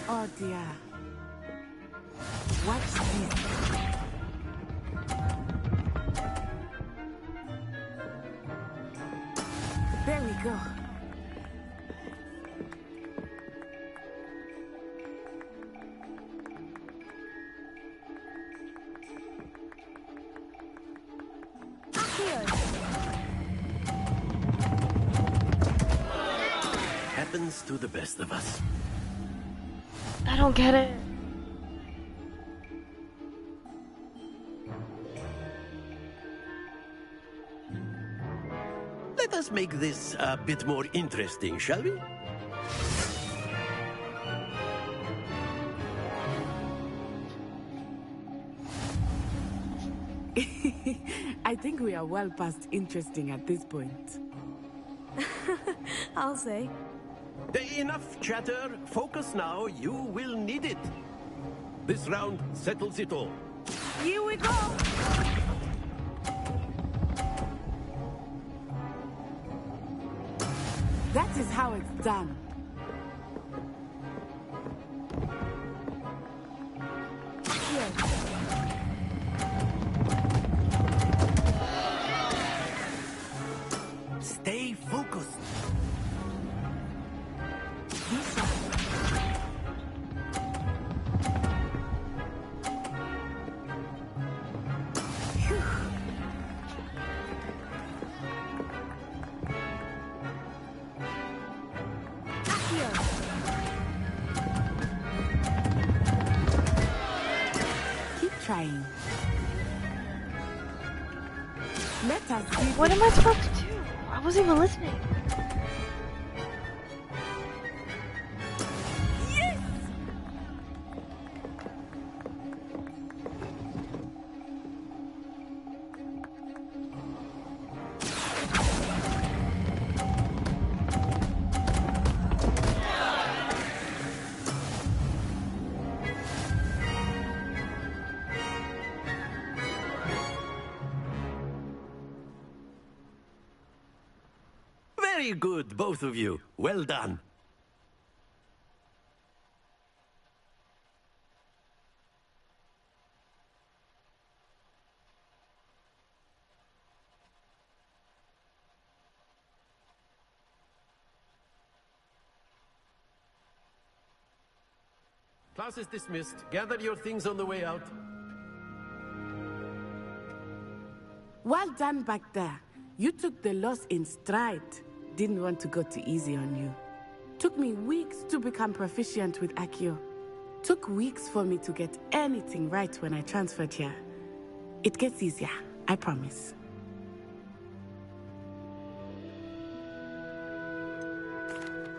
Oh dear. What's this? There we go. Happens to the best of us. I don't get it. Let us make this a bit more interesting, shall we? I think we are well past interesting at this point. I'll say. Enough chatter. Focus now. You will need it. This round settles it all. Here we go! That is how it's done. Stay focused. Keep trying. Let us see. What am I supposed to do? I wasn't even listening. Very good, both of you. Well done. Class is dismissed. Gather your things on the way out. Well done back there. You took the loss in stride. Didn't want to go too easy on you. Took me weeks to become proficient with Accio. Took weeks for me to get anything right when I transferred here. It gets easier, I promise.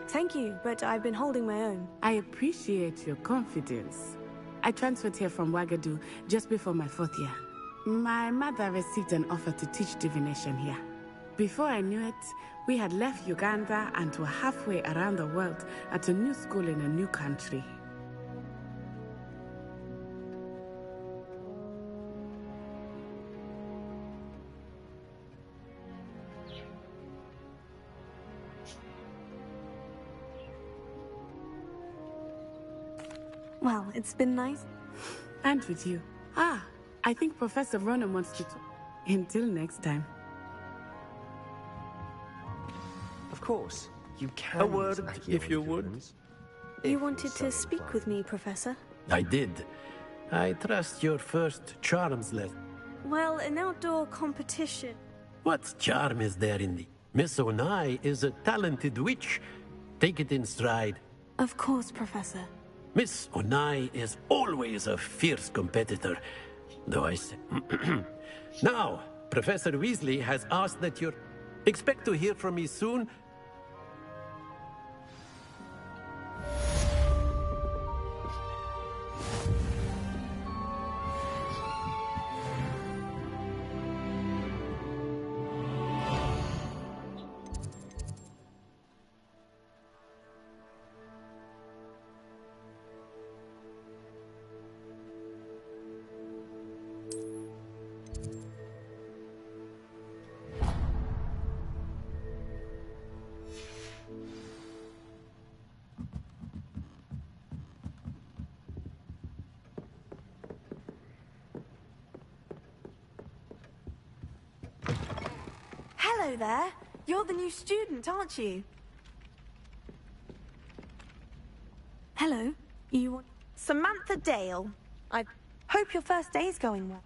Thank you, but I've been holding my own. I appreciate your confidence. I transferred here from Wagadu just before my 4th year. My mother received an offer to teach divination here. Before I knew it, we had left Uganda and were halfway around the world at a new school in a new country. Well, it's been nice. And with you. Ah, I think Professor Ronan wants to talk. Until next time. Of course, you can. A word, if you would. You wanted to speak with me, Professor? I did. I trust your first charms lesson. Well, an outdoor competition. What charm is there in the... Miss Onai is a talented witch. Take it in stride. Of course, Professor. Miss Onai is always a fierce competitor, though I say... Now, Professor Weasley has asked that you expect to hear from me soon. Hello there. You're the new student, aren't you? Hello. You want... Samantha Dale. I hope your first day's going well.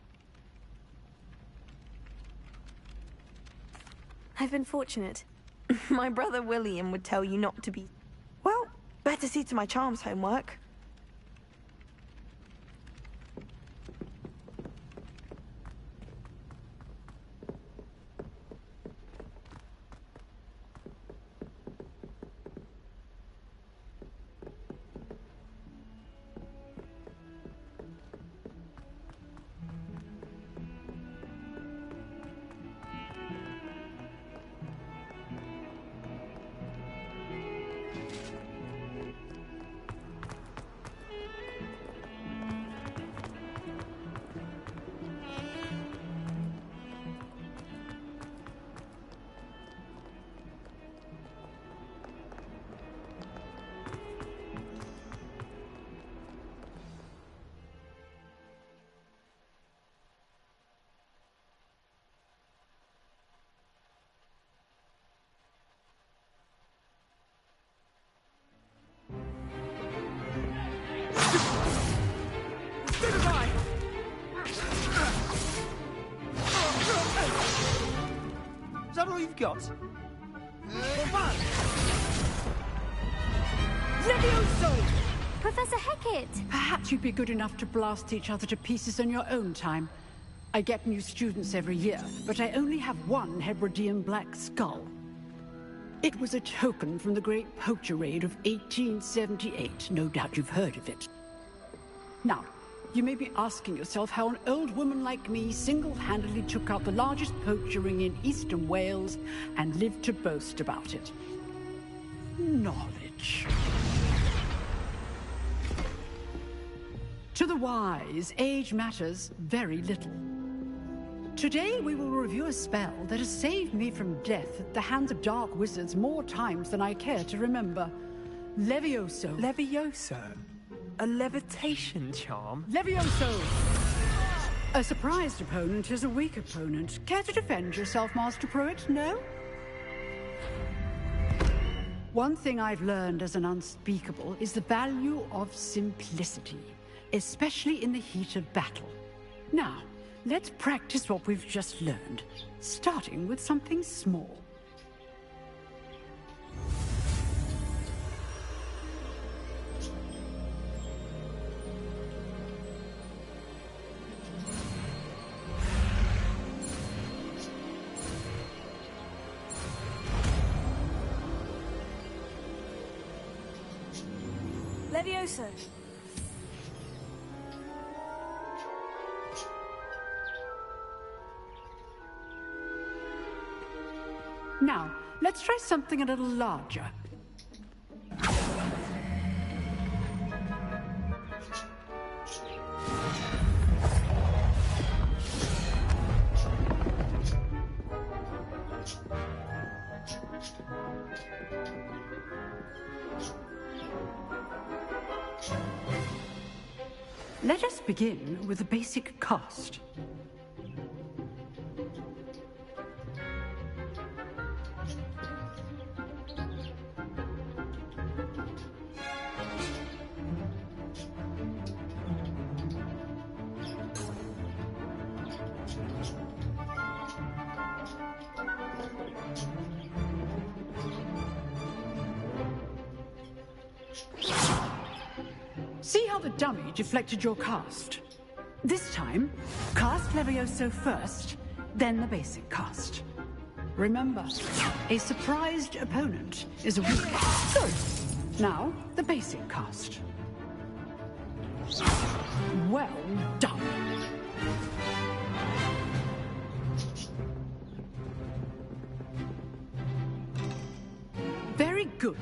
I've been fortunate. My brother William would tell you not to be... Well, better see to my charms homework. Is that all you've got? Levioso! Professor Hecat! Perhaps you'd be good enough to blast each other to pieces in your own time. I get new students every year, but I only have one Hebridean black skull. It was a token from the Great Poacher Raid of 1878. No doubt you've heard of it. Now, you may be asking yourself how an old woman like me single-handedly took out the largest poacher ring in eastern Wales and lived to boast about it. Knowledge. To the wise, age matters very little. Today we will review a spell that has saved me from death at the hands of dark wizards more times than I care to remember. Levioso. Levioso? A levitation charm? Levioso! A surprised opponent is a weak opponent. Care to defend yourself, Master Pruitt? No? One thing I've learned as an unspeakable is the value of simplicity, especially in the heat of battle. Now, let's practice what we've just learned, starting with something small. Levioso. Now, let's try something a little larger. Let us begin with a basic cast. See how the dummy deflected your cast? This time, cast Levioso first, then the basic cast. Remember, a surprised opponent is a weak... Good. Now, the basic cast. Well done. Very good,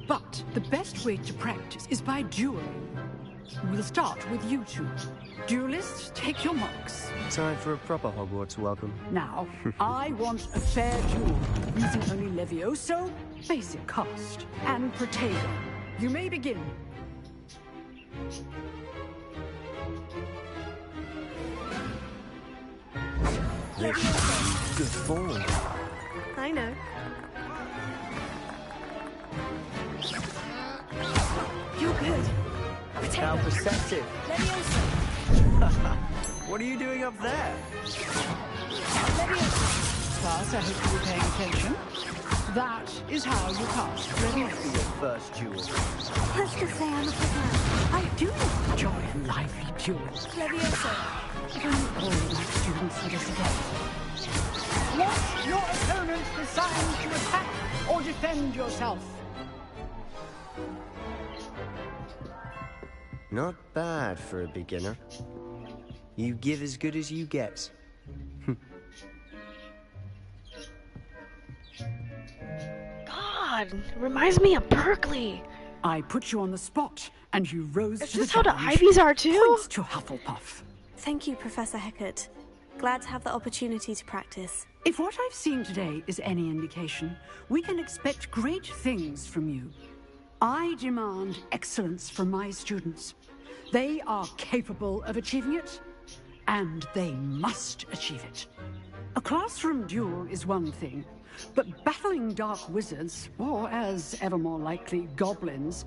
but the best way to practice is by dueling. We'll start with you two. Duelists, take your marks. Time for a proper Hogwarts welcome. Now, I want a fair duel, using only Levioso, basic cast, and Protego. You may begin. Good form. I know. You're good. How perceptive. What are you doing up there? Class, I hope you were paying attention. That is how you cast Leviosa. Your first duel. Let's just say I'm a prisoner. I do enjoy lively duels. Leviosa. If only all of my students would us again. Watch your opponent decide to attack or defend yourself. Not bad for a beginner. You give as good as you get. God, reminds me of Berkeley. I put you on the spot, and you rose Is to the this how the challenge. Ivies are too? Points to Hufflepuff. Thank you, Professor Hecat. Glad to have the opportunity to practice. If what I've seen today is any indication, we can expect great things from you. I demand excellence from my students. They are capable of achieving it, and they must achieve it. A classroom duel is one thing, but battling dark wizards, or as ever more likely, goblins,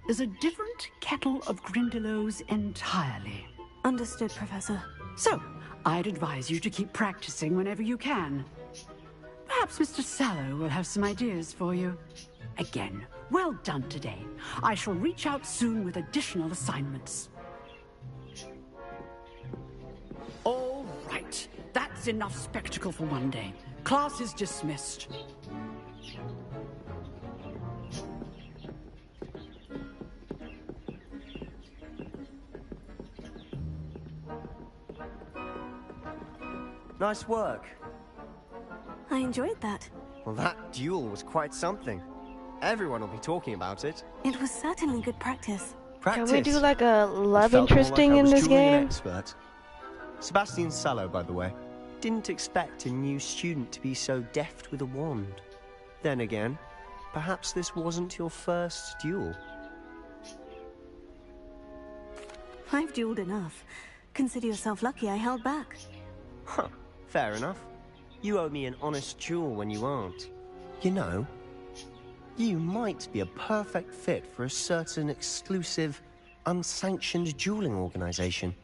is a different kettle of Grindylows entirely. Understood, Professor. So, I'd advise you to keep practicing whenever you can. Perhaps Mr. Sallow will have some ideas for you. Again, well done today. I shall reach out soon with additional assignments. All right. That's enough spectacle for one day. Class is dismissed. Nice work. I enjoyed that. Well, that duel was quite something. Everyone will be talking about it. It was certainly good practice. Practice. Can we do like a love Felt more interesting like I in was this dueling an game? expert. Sebastian Sallow, by the way. Didn't expect a new student to be so deft with a wand. Then again, perhaps this wasn't your first duel. I've dueled enough. Consider yourself lucky I held back. Huh, fair enough. You owe me an honest duel when you aren't. You know, you might be a perfect fit for a certain exclusive, unsanctioned dueling organization.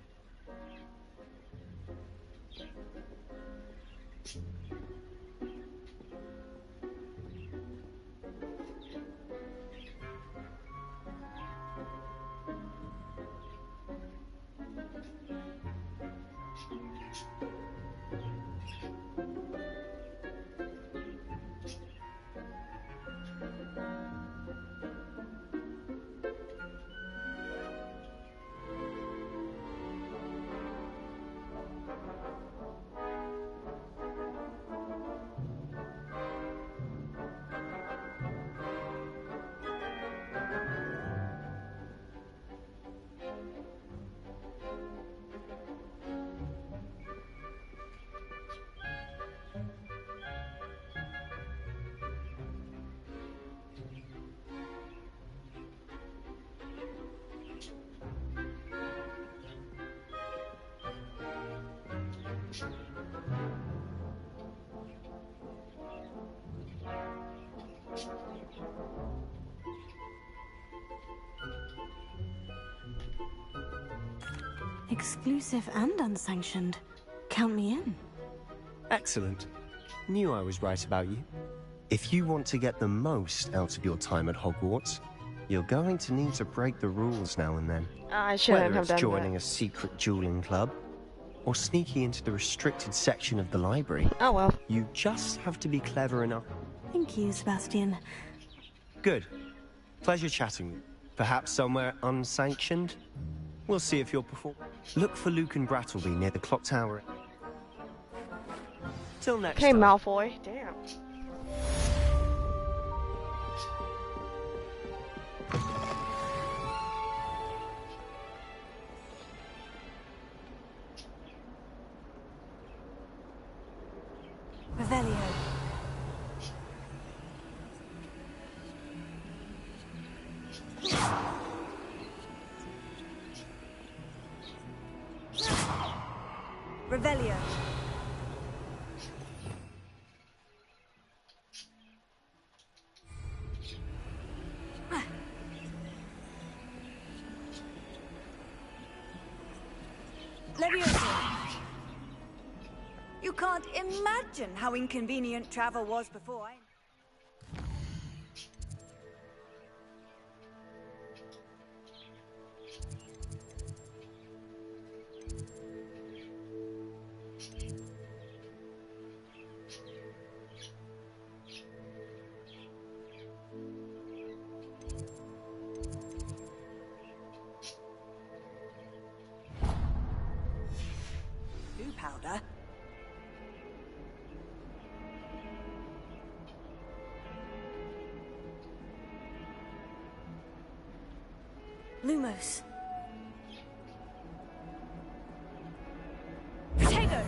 Exclusive and unsanctioned. Count me in. Excellent. Knew I was right about you. If you want to get the most out of your time at Hogwarts, you're going to need to break the rules now and then. I shouldn't Whether have it's done joining that. a secret dueling club, or sneaking into the restricted section of the library. Oh well. You just have to be clever enough. Thank you, Sebastian. Good. Pleasure chatting. Perhaps somewhere unsanctioned? We'll see if you'll perform. Look for Luke and Brattleby near the clock tower. Till next Okay, time. Malfoy. Damn. Revelio. Revelio. You can't imagine how inconvenient travel was before I... Blue powder? Lumos. Potato!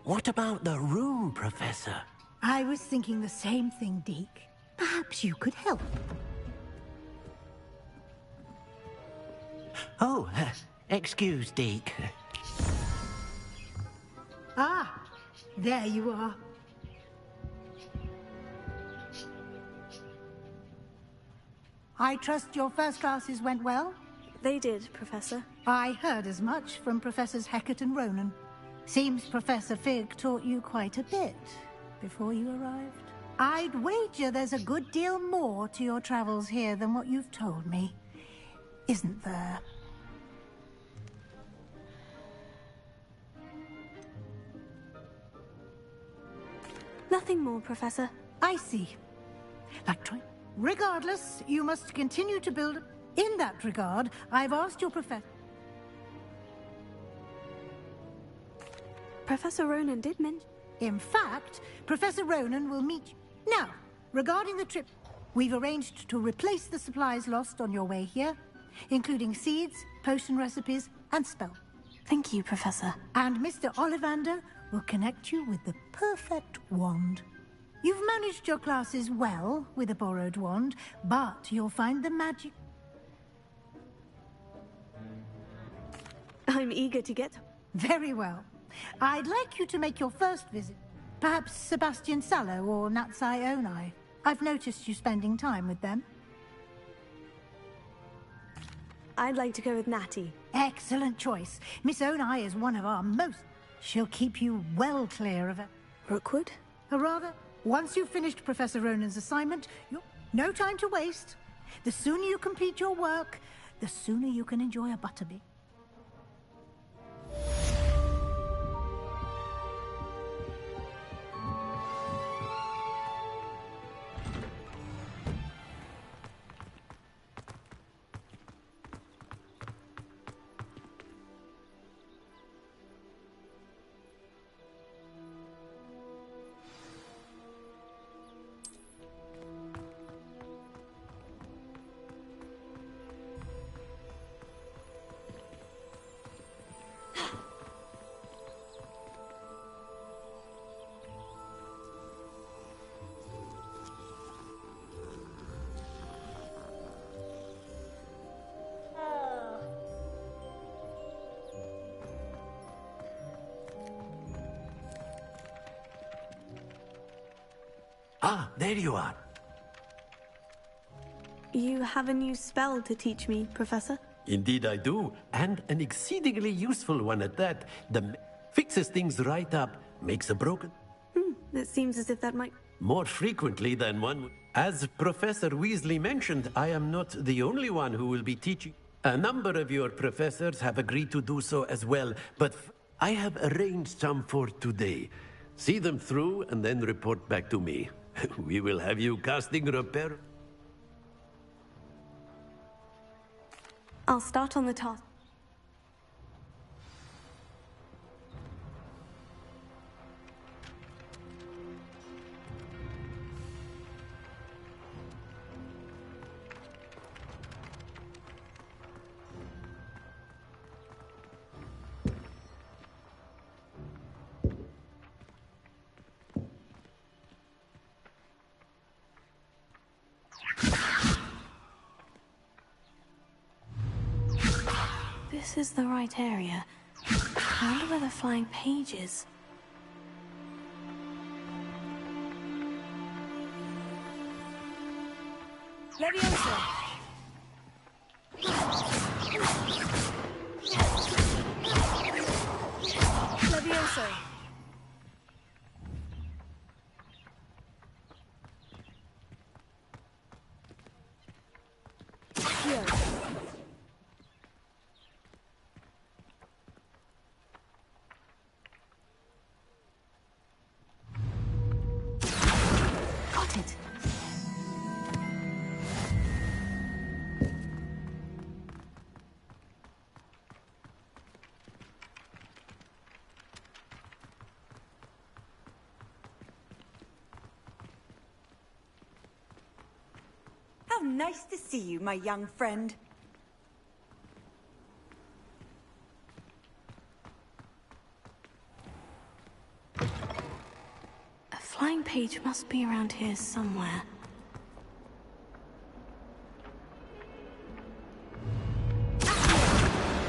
What about the room, Professor? I was thinking the same thing, Deke. Perhaps you could help. Oh, excuse, Deke. Ah, there you are. I trust your first classes went well? They did, Professor. I heard as much from Professors Hecat and Ronan. Seems Professor Fig taught you quite a bit before you arrived. I'd wager there's a good deal more to your travels here than what you've told me. Isn't there? Nothing more, Professor. I see. Like trying. Regardless, you must continue to build. In that regard, I've asked your professor. Professor Ronan did mention... In fact, Professor Ronan will meet you. Now, regarding the trip, we've arranged to replace the supplies lost on your way here, including seeds, potion recipes, and spell. Thank you, Professor. And Mr. Ollivander will connect you with the perfect wand. You've managed your classes well with a borrowed wand, but you'll find the magic... I'm eager to get... Very well. I'd like you to make your first visit. Perhaps Sebastian Sallow or Natsai Onai. I've noticed you spending time with them. I'd like to go with Natty. Excellent choice. Miss Onai is one of our most... She'll keep you well clear of it. Rookwood? Or rather, once you've finished Professor Ronan's assignment, you'll... No time to waste. The sooner you complete your work, the sooner you can enjoy a butterbeer. Ah, there you are. You have a new spell to teach me, Professor? Indeed I do, and an exceedingly useful one at that. Fixes things right up, makes a broken... It seems as if that might... More frequently than one... As Professor Weasley mentioned, I am not the only one who will be teaching. A number of your professors have agreed to do so as well, but I have arranged some for today. See them through and then report back to me. We will have you casting repair. I'll start on the task. this is the right area. I wonder where the flying page is. Leviosa! Leviosa! Here. Got it. How nice to see you, my young friend. A flying page must be around here somewhere.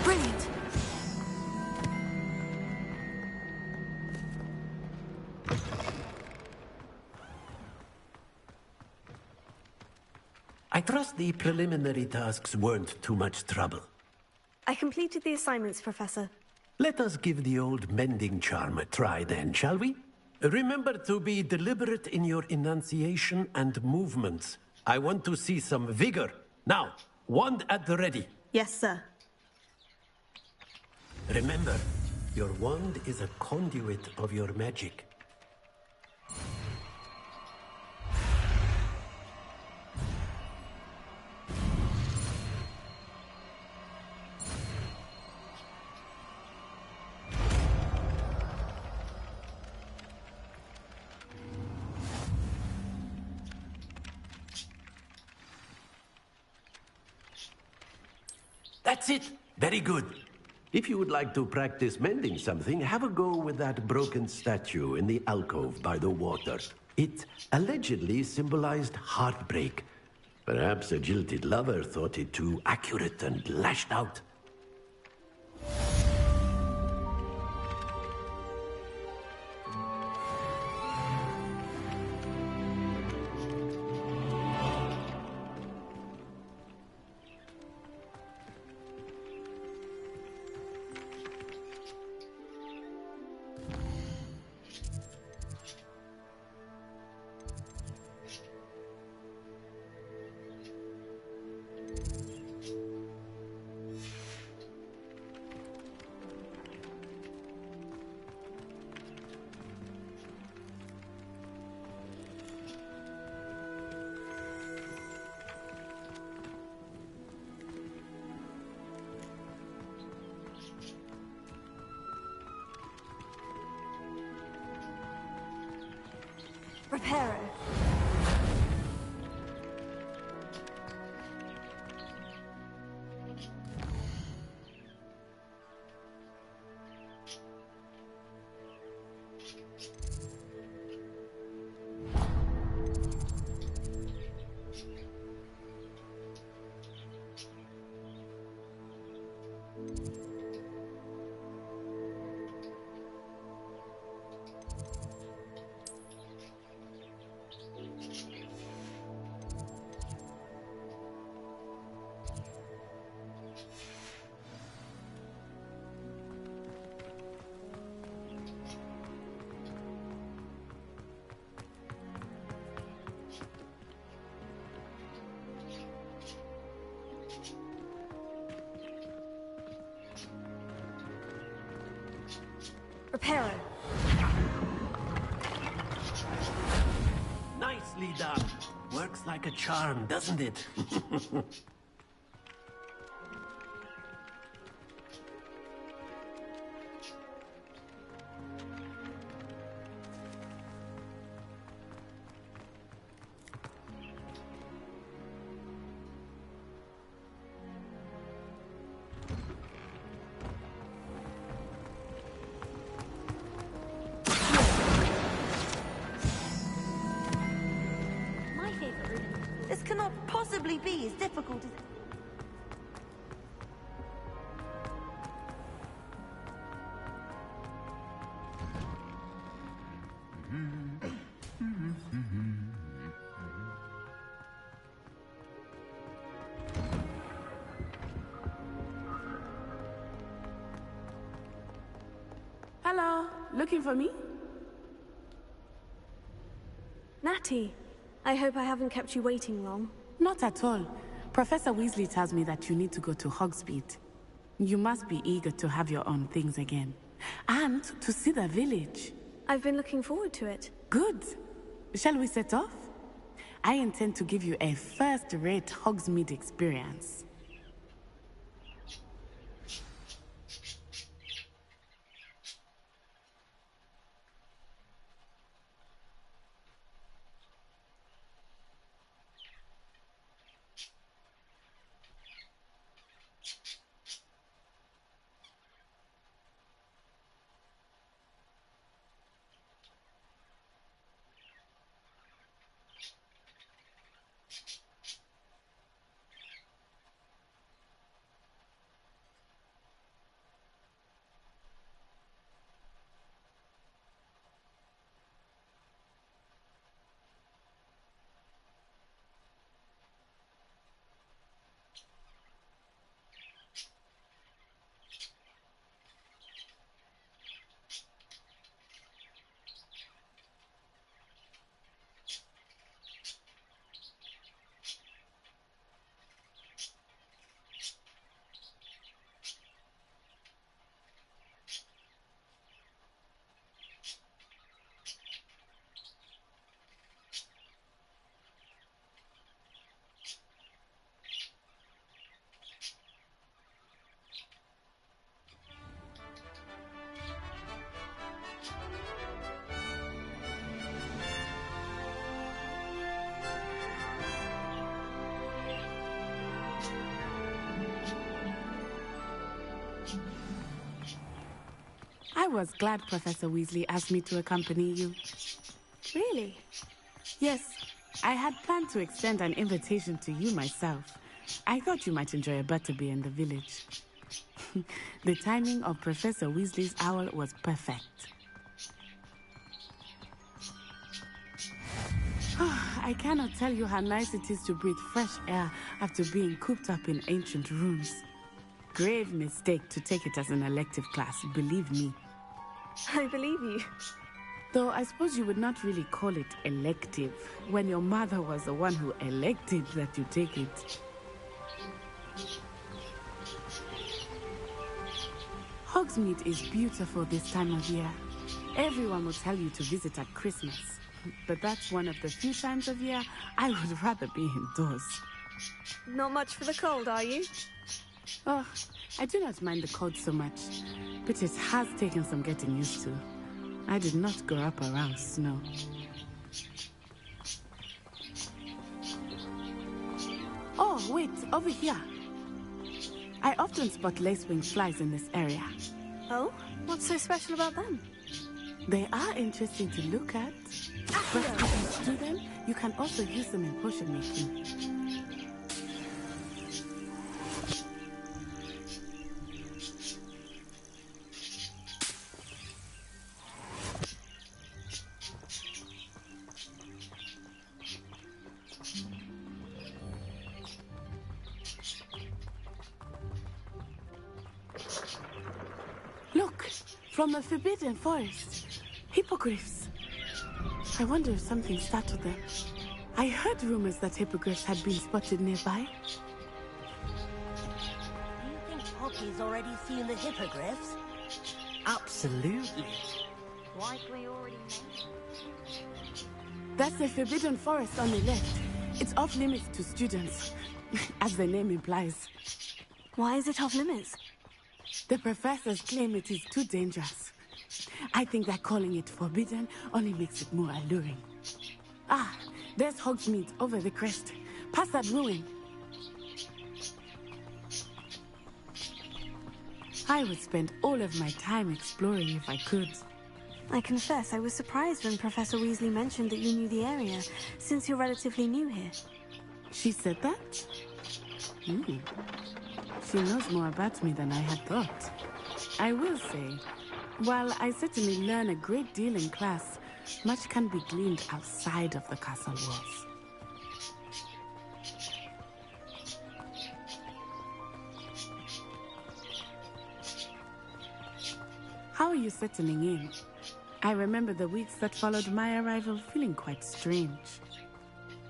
Brilliant! I trust the preliminary tasks weren't too much trouble. I completed the assignments, Professor. Let us give the old mending charm a try then, shall we? Remember to be deliberate in your enunciation and movements. I want to see some vigor. Now, wand at the ready. Yes, sir. Remember, your wand is a conduit of your magic. That's it. Very good. If you would like to practice mending something, have a go with that broken statue in the alcove by the water. It allegedly symbolized heartbreak. Perhaps a jilted lover thought it too accurate and lashed out. Reparo. Reparo. Nicely done. Works like a charm, doesn't it? This cannot possibly be as difficult as... Hello, looking for me? Natty, I hope I haven't kept you waiting long. Not at all. Professor Weasley tells me that you need to go to Hogsmeade. You must be eager to have your own things again. And to see the village. I've been looking forward to it. Good. Shall we set off? I intend to give you a first-rate Hogsmeade experience. I was glad Professor Weasley asked me to accompany you. Really? Yes, I had planned to extend an invitation to you myself. I thought you might enjoy a butterbeer in the village. The timing of Professor Weasley's owl was perfect. I cannot tell you how nice it is to breathe fresh air after being cooped up in ancient rooms. Grave mistake to take it as an elective class, believe me. I believe you. Though I suppose you would not really call it elective when your mother was the one who elected that you take it. Hogsmeade is beautiful this time of year. Everyone will tell you to visit at Christmas, but that's one of the few times of year I would rather be indoors. Not much for the cold, are you? Oh, I do not mind the cold so much, but it has taken some getting used to. I did not grow up around snow. Oh, wait, over here. I often spot lacewing flies in this area. Oh? What's so special about them? They are interesting to look at. But if you stew them, you can also use them in potion making. Look, from a forbidden forest. Hippogriffs. I wonder if something startled them. I heard rumors that hippogriffs had been spotted nearby. Do you think Poppy's already seen the hippogriffs? Absolutely. Likely already mentioned. That's the forbidden forest on the left. It's off limits to students, as the name implies. Why is it off limits? The professors claim it is too dangerous. I think that calling it forbidden only makes it more alluring. Ah, there's Hogsmeade over the crest. Past that ruin. I would spend all of my time exploring if I could. I confess I was surprised when Professor Weasley mentioned that you knew the area, since you're relatively new here. She said that? She knows more about me than I had thought. I will say, while I certainly learn a great deal in class, much can be gleaned outside of the castle walls. How are you settling in? I remember the weeks that followed my arrival feeling quite strange.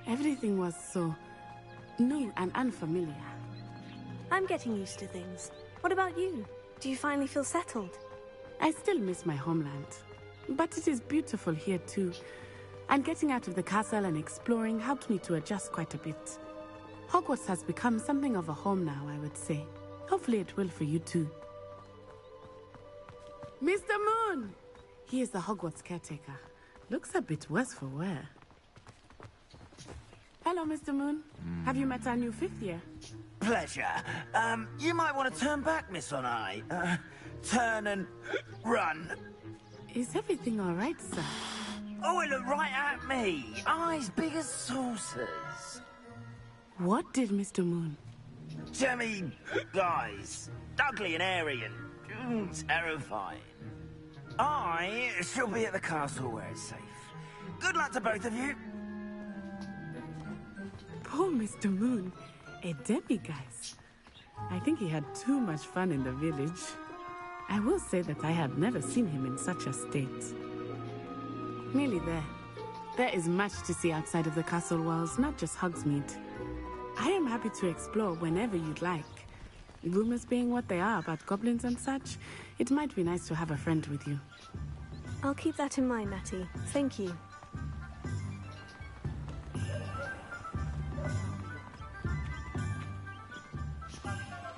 Everything was so new and unfamiliar. I'm getting used to things. What about you? Do you finally feel settled? I still miss my homeland, but it is beautiful here too. And getting out of the castle and exploring helped me to adjust quite a bit. Hogwarts has become something of a home now, I would say. Hopefully it will for you too. Mr. Moon! He is the Hogwarts caretaker. Looks a bit worse for wear. Hello, Mr. Moon. Have you met our new 5th year? Pleasure. You might want to turn back, Miss Onai. Turn and run. Is everything all right, sir? Oh, it looked right at me. Eyes big as saucers. What did Mr. Moon? Jemmy guys. Ugly and airy and terrifying. I shall be at the castle where it's safe. Good luck to both of you. Poor Mr. Moon. A demiguise. I think he had too much fun in the village. I will say that I have never seen him in such a state. Nearly there. There is much to see outside of the castle walls, not just Hogsmeade. I am happy to explore whenever you'd like. Rumors being what they are about goblins and such, it might be nice to have a friend with you. I'll keep that in mind, Natty. Thank you.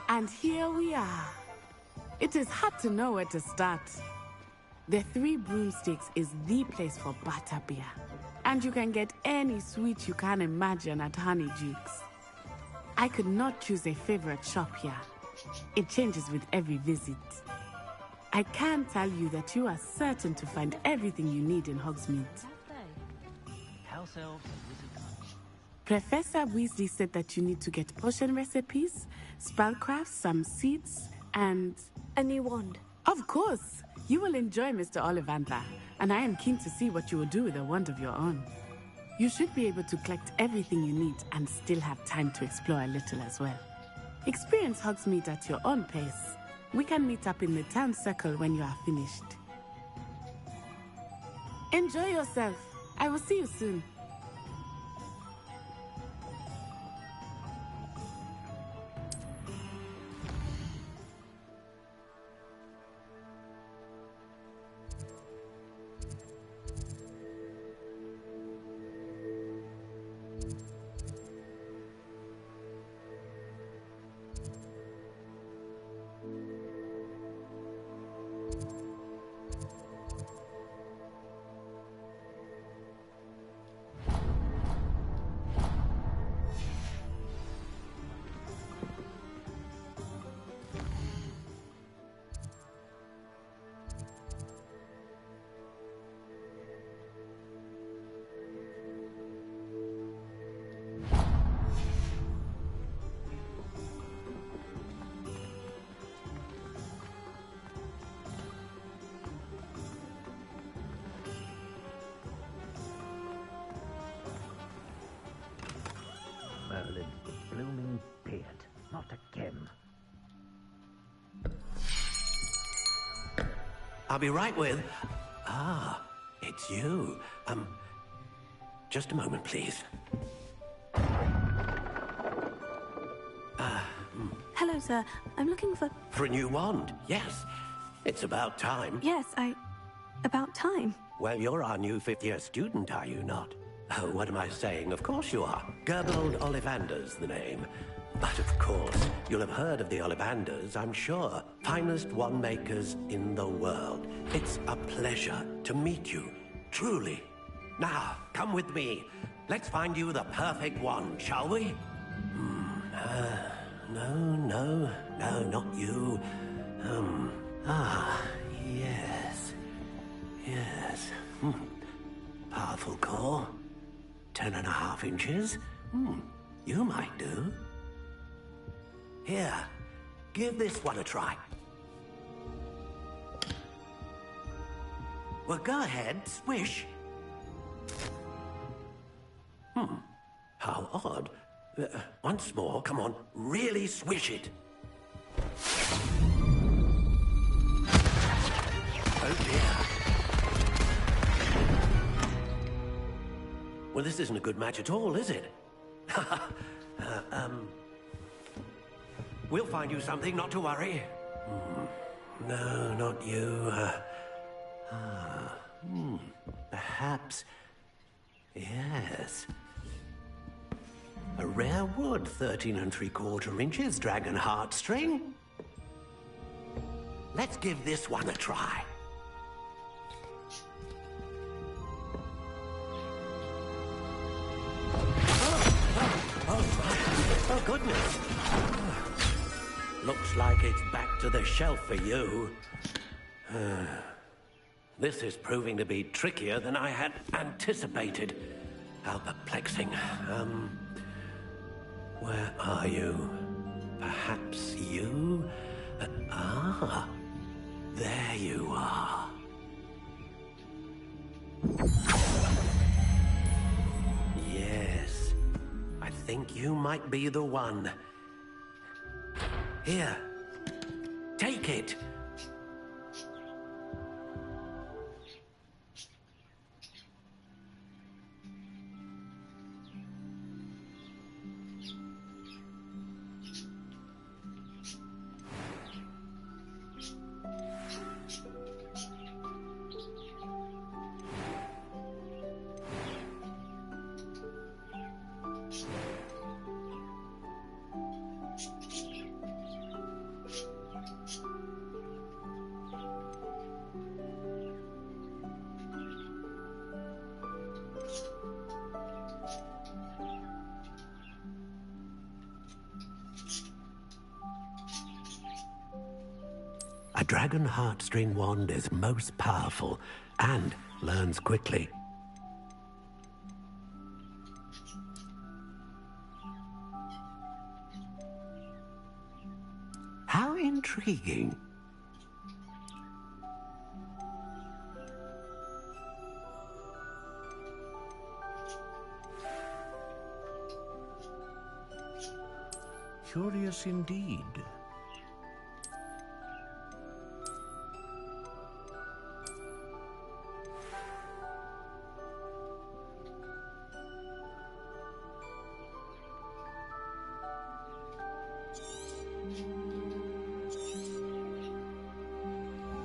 And here we are. It is hard to know where to start. The Three Broomsticks is the place for butterbeer. And you can get any sweet you can imagine at Honeydukes. I could not choose a favorite shop here. It changes with every visit. I can tell you that you are certain to find everything you need in Hogsmeade. House elves and wizards. Professor Weasley said that you need to get potion recipes, spellcrafts, some seeds, and... a new wand. Of course! You will enjoy Mr. Ollivander, and I am keen to see what you will do with a wand of your own. You should be able to collect everything you need and still have time to explore a little as well. Experience Hogsmeade at your own pace. We can meet up in the town circle when you are finished. Enjoy yourself. I will see you soon. Merlin's blooming beard. Not again. I'll be right with... Ah, it's you. Just a moment, please. Hello, sir. I'm looking for... For a new wand, yes. It's about time. Yes, about time. Well, you're our new 5th-year student, are you not? Oh, what am I saying? Of course you are. Gerbold Ollivander's the name. But of course, you'll have heard of the Ollivanders, I'm sure. Finest wand makers in the world. It's a pleasure to meet you, truly. Now, come with me. Let's find you the perfect wand, shall we? No, not you. Yes. Yes. Powerful core. 10.5 inches. You might do. Here, give this one a try. Well, go ahead, swish. How odd. Once more, come on, really swish it. Well, this isn't a good match at all, is it? We'll find you something, not to worry. No, not you. Perhaps... Yes. A rare wood, 13 3/4 inches, dragon heartstring. Let's give this one a try. Oh, goodness. Looks like it's back to the shelf for you. This is proving to be trickier than I had anticipated. How perplexing. Where are you? Perhaps you? There you are. Yes, I think you might be the one. Here, take it. A dragon heartstring wand is most powerful and learns quickly. How intriguing. Curious indeed.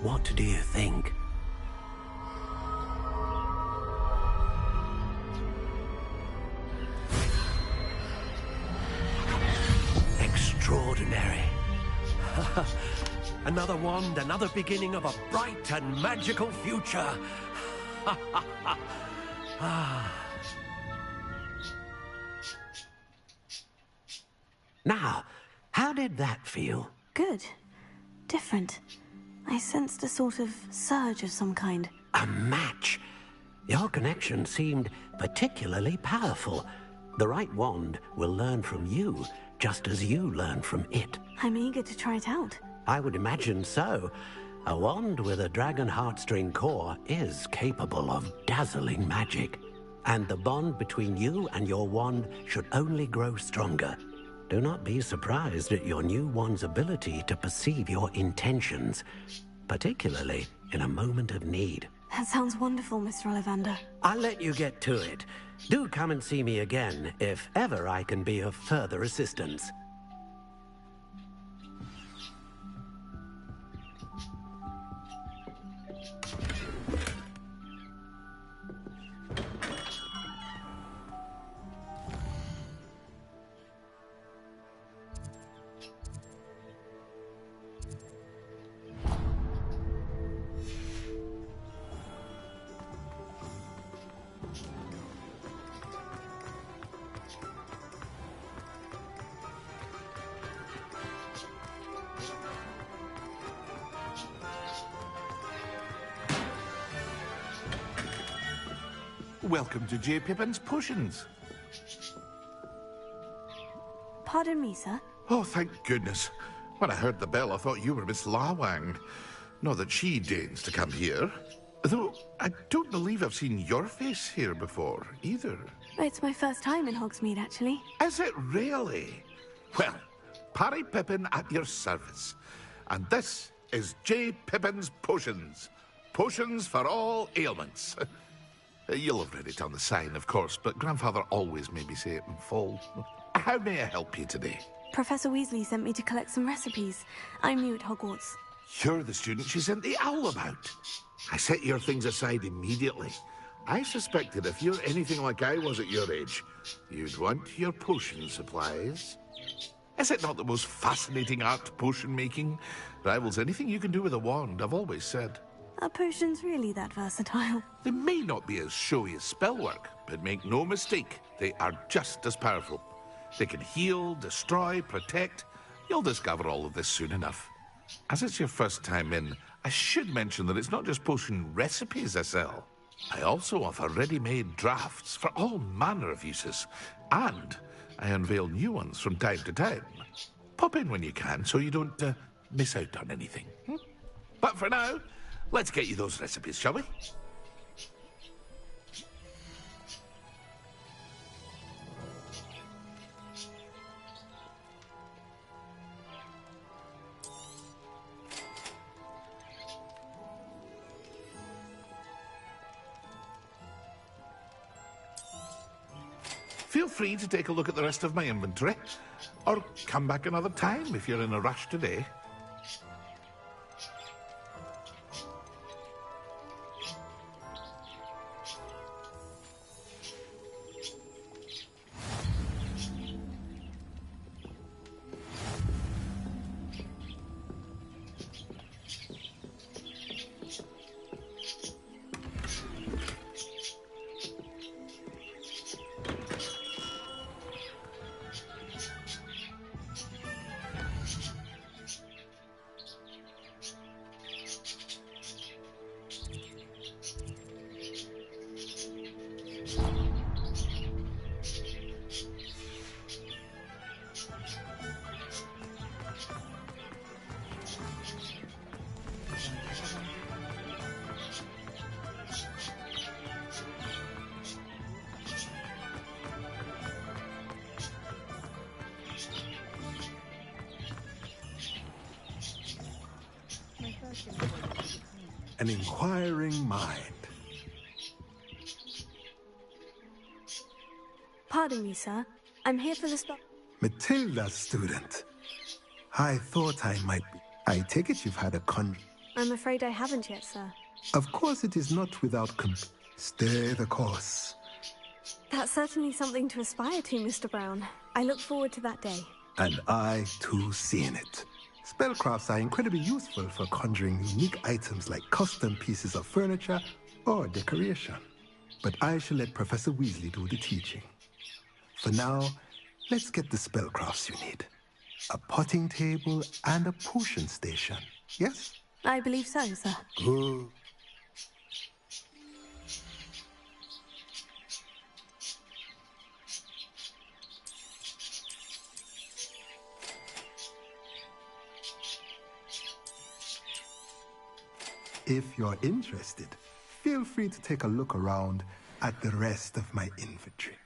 What do you think? Extraordinary. Another wand, another beginning of a bright and magical future. Now, how did that feel? Good. Different. I sensed a sort of surge of some kind. A match? Your connection seemed particularly powerful. The right wand will learn from you, just as you learn from it. I'm eager to try it out. I would imagine so. A wand with a dragon heartstring core is capable of dazzling magic. And the bond between you and your wand should only grow stronger. Do not be surprised at your new wand's ability to perceive your intentions, particularly in a moment of need. That sounds wonderful, Mr. Ollivander. I'll let you get to it. Do come and see me again if ever I can be of further assistance. Welcome to J. Pippin's Potions. Pardon me, sir. Oh, thank goodness. When I heard the bell, I thought you were Miss Lawang. Not that she deigns to come here. Though, I don't believe I've seen your face here before, either. It's my first time in Hogsmeade, actually. Is it really? Well, Parry Pippin at your service. And this is J. Pippin's Potions. Potions for all ailments. You'll have read it on the sign, of course, but Grandfather always made me say it in full. How may I help you today? Professor Weasley sent me to collect some recipes. I'm new at Hogwarts. You're the student she sent the owl about. I set your things aside immediately. I suspected if you're anything like I was at your age, you'd want your potion supplies. Is it not the most fascinating art, potion making? Rivals anything you can do with a wand, I've always said. Are potions really that versatile? They may not be as showy as spellwork, but make no mistake, they are just as powerful. They can heal, destroy, protect. You'll discover all of this soon enough. As it's your first time in, I should mention that it's not just potion recipes I sell. I also offer ready-made drafts for all manner of uses, and I unveil new ones from time to time. Pop in when you can so you don't miss out on anything. But for now, let's get you those recipes, shall we? Feel free to take a look at the rest of my inventory, or come back another time if you're in a rush today. An inquiring mind. Pardon me, sir. I'm here for the stop. Matilda, student. I thought I might be. I take it you've had a I'm afraid I haven't yet, sir. Of course it is not without Stay the course. That's certainly something to aspire to, Mr. Brown. I look forward to that day. And I, too, seen it. Spellcrafts are incredibly useful for conjuring unique items like custom pieces of furniture or decoration. But I shall let Professor Weasley do the teaching. For now, let's get the spellcrafts you need. A potting table and a potion station, yes? I believe so, sir. Good. If you're interested, feel free to take a look around at the rest of my inventory.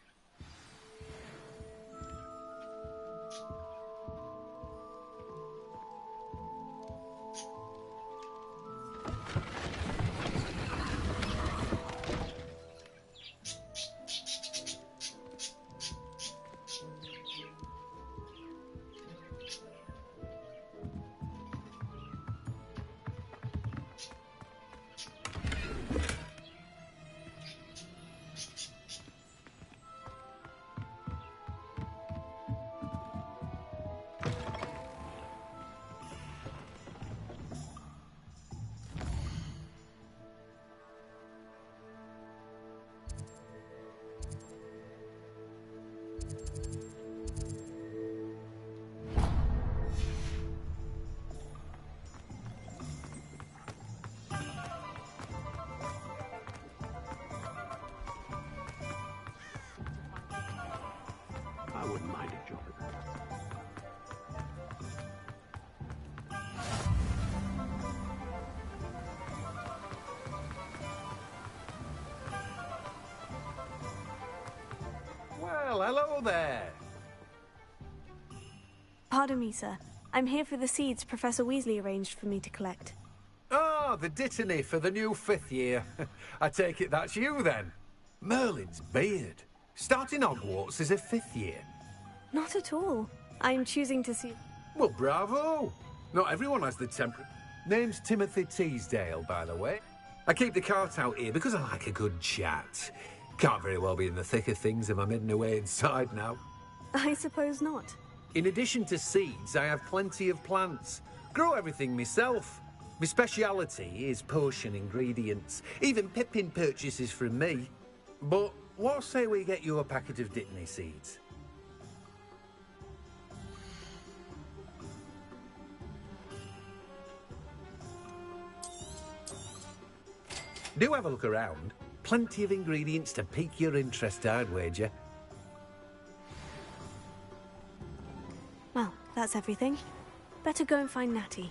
I wouldn't mind a job at that. Well, hello there. Pardon me, sir. I'm here for the seeds Professor Weasley arranged for me to collect. Oh, the dittany for the new 5th year. I take it that's you, then. Merlin's beard. Starting Hogwarts as a 5th year. Not at all. I'm choosing to see... Well, bravo! Not everyone has the temper... Name's Timothy Teasdale, by the way. I keep the cart out here because I like a good chat. Can't very well be in the thick of things if I'm heading away inside now. I suppose not. In addition to seeds, I have plenty of plants. Grow everything myself. My speciality is potion ingredients. Even Pippin purchases from me. But what say we get you a packet of Dittany seeds? Do have a look around. Plenty of ingredients to pique your interest, I'd wager. Well, that's everything. Better go and find Natty.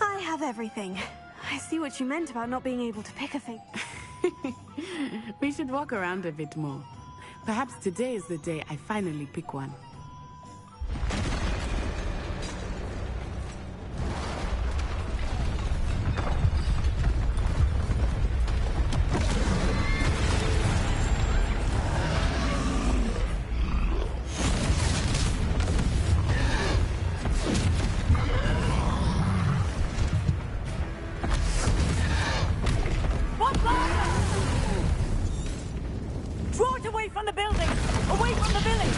I have everything. I see what you meant about not being able to pick a thing. We should walk around a bit more. Perhaps today is the day I finally pick one. Draw it away from the building! Away from the village!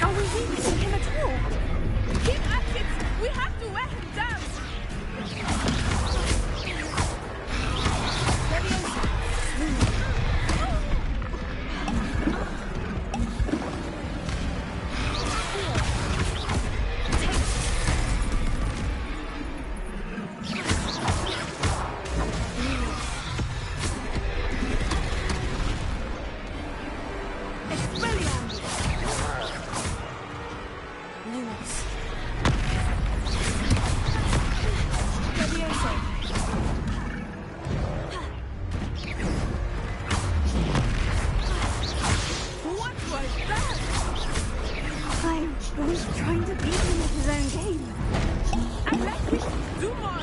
Are we weakening him at all? Keep at it! We have to wear him down! What was that? I was trying to beat him at his own game. And let him do more of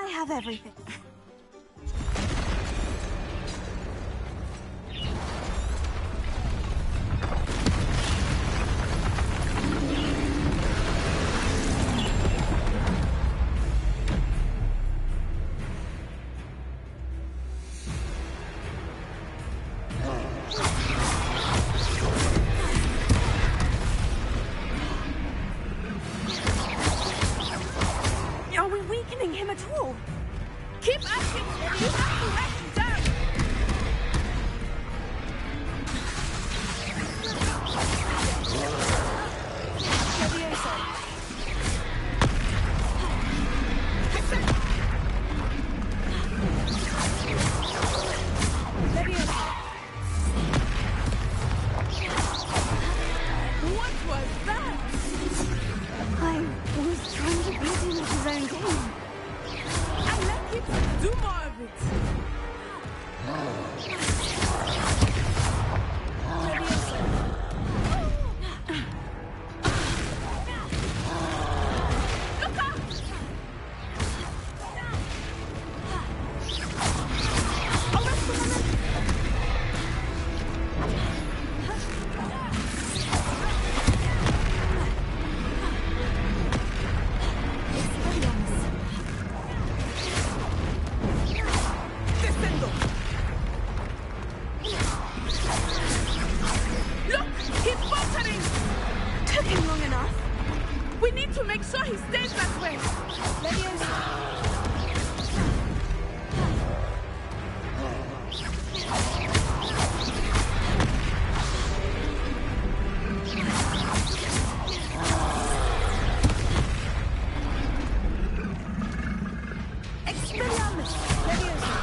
I have everything. Are we weakening him at all? Keep at him! You have to let him down! What was that? I was trying to beat him at his own game. And let him do more of it. Look out! Look! He's faltering! Took him long enough. We need to make sure he stays that way. Expelliarmus! Leviosa!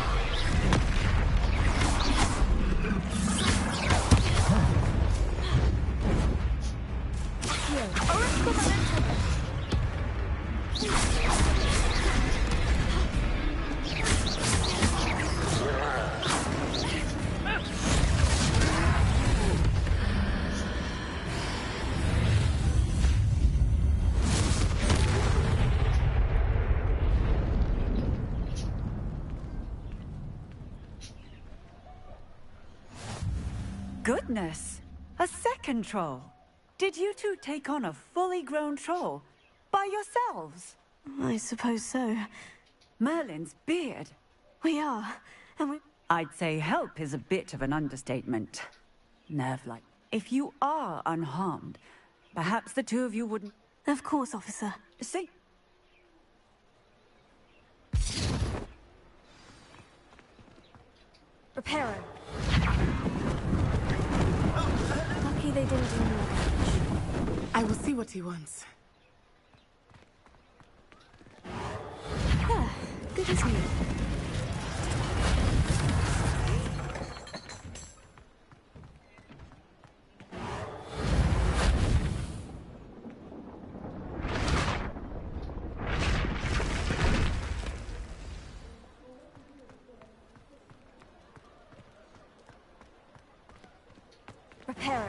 Goodness! A second troll. Did you two take on a fully grown troll? By yourselves? I suppose so. Merlin's beard. We are, and we... I'd say help is a bit of an understatement. Nerve-like. If you are unharmed, perhaps the two of you wouldn't... Of course, officer. See? Reparo. Lucky they didn't do more damage. I will see what he wants. Ah, good as new. Reparo.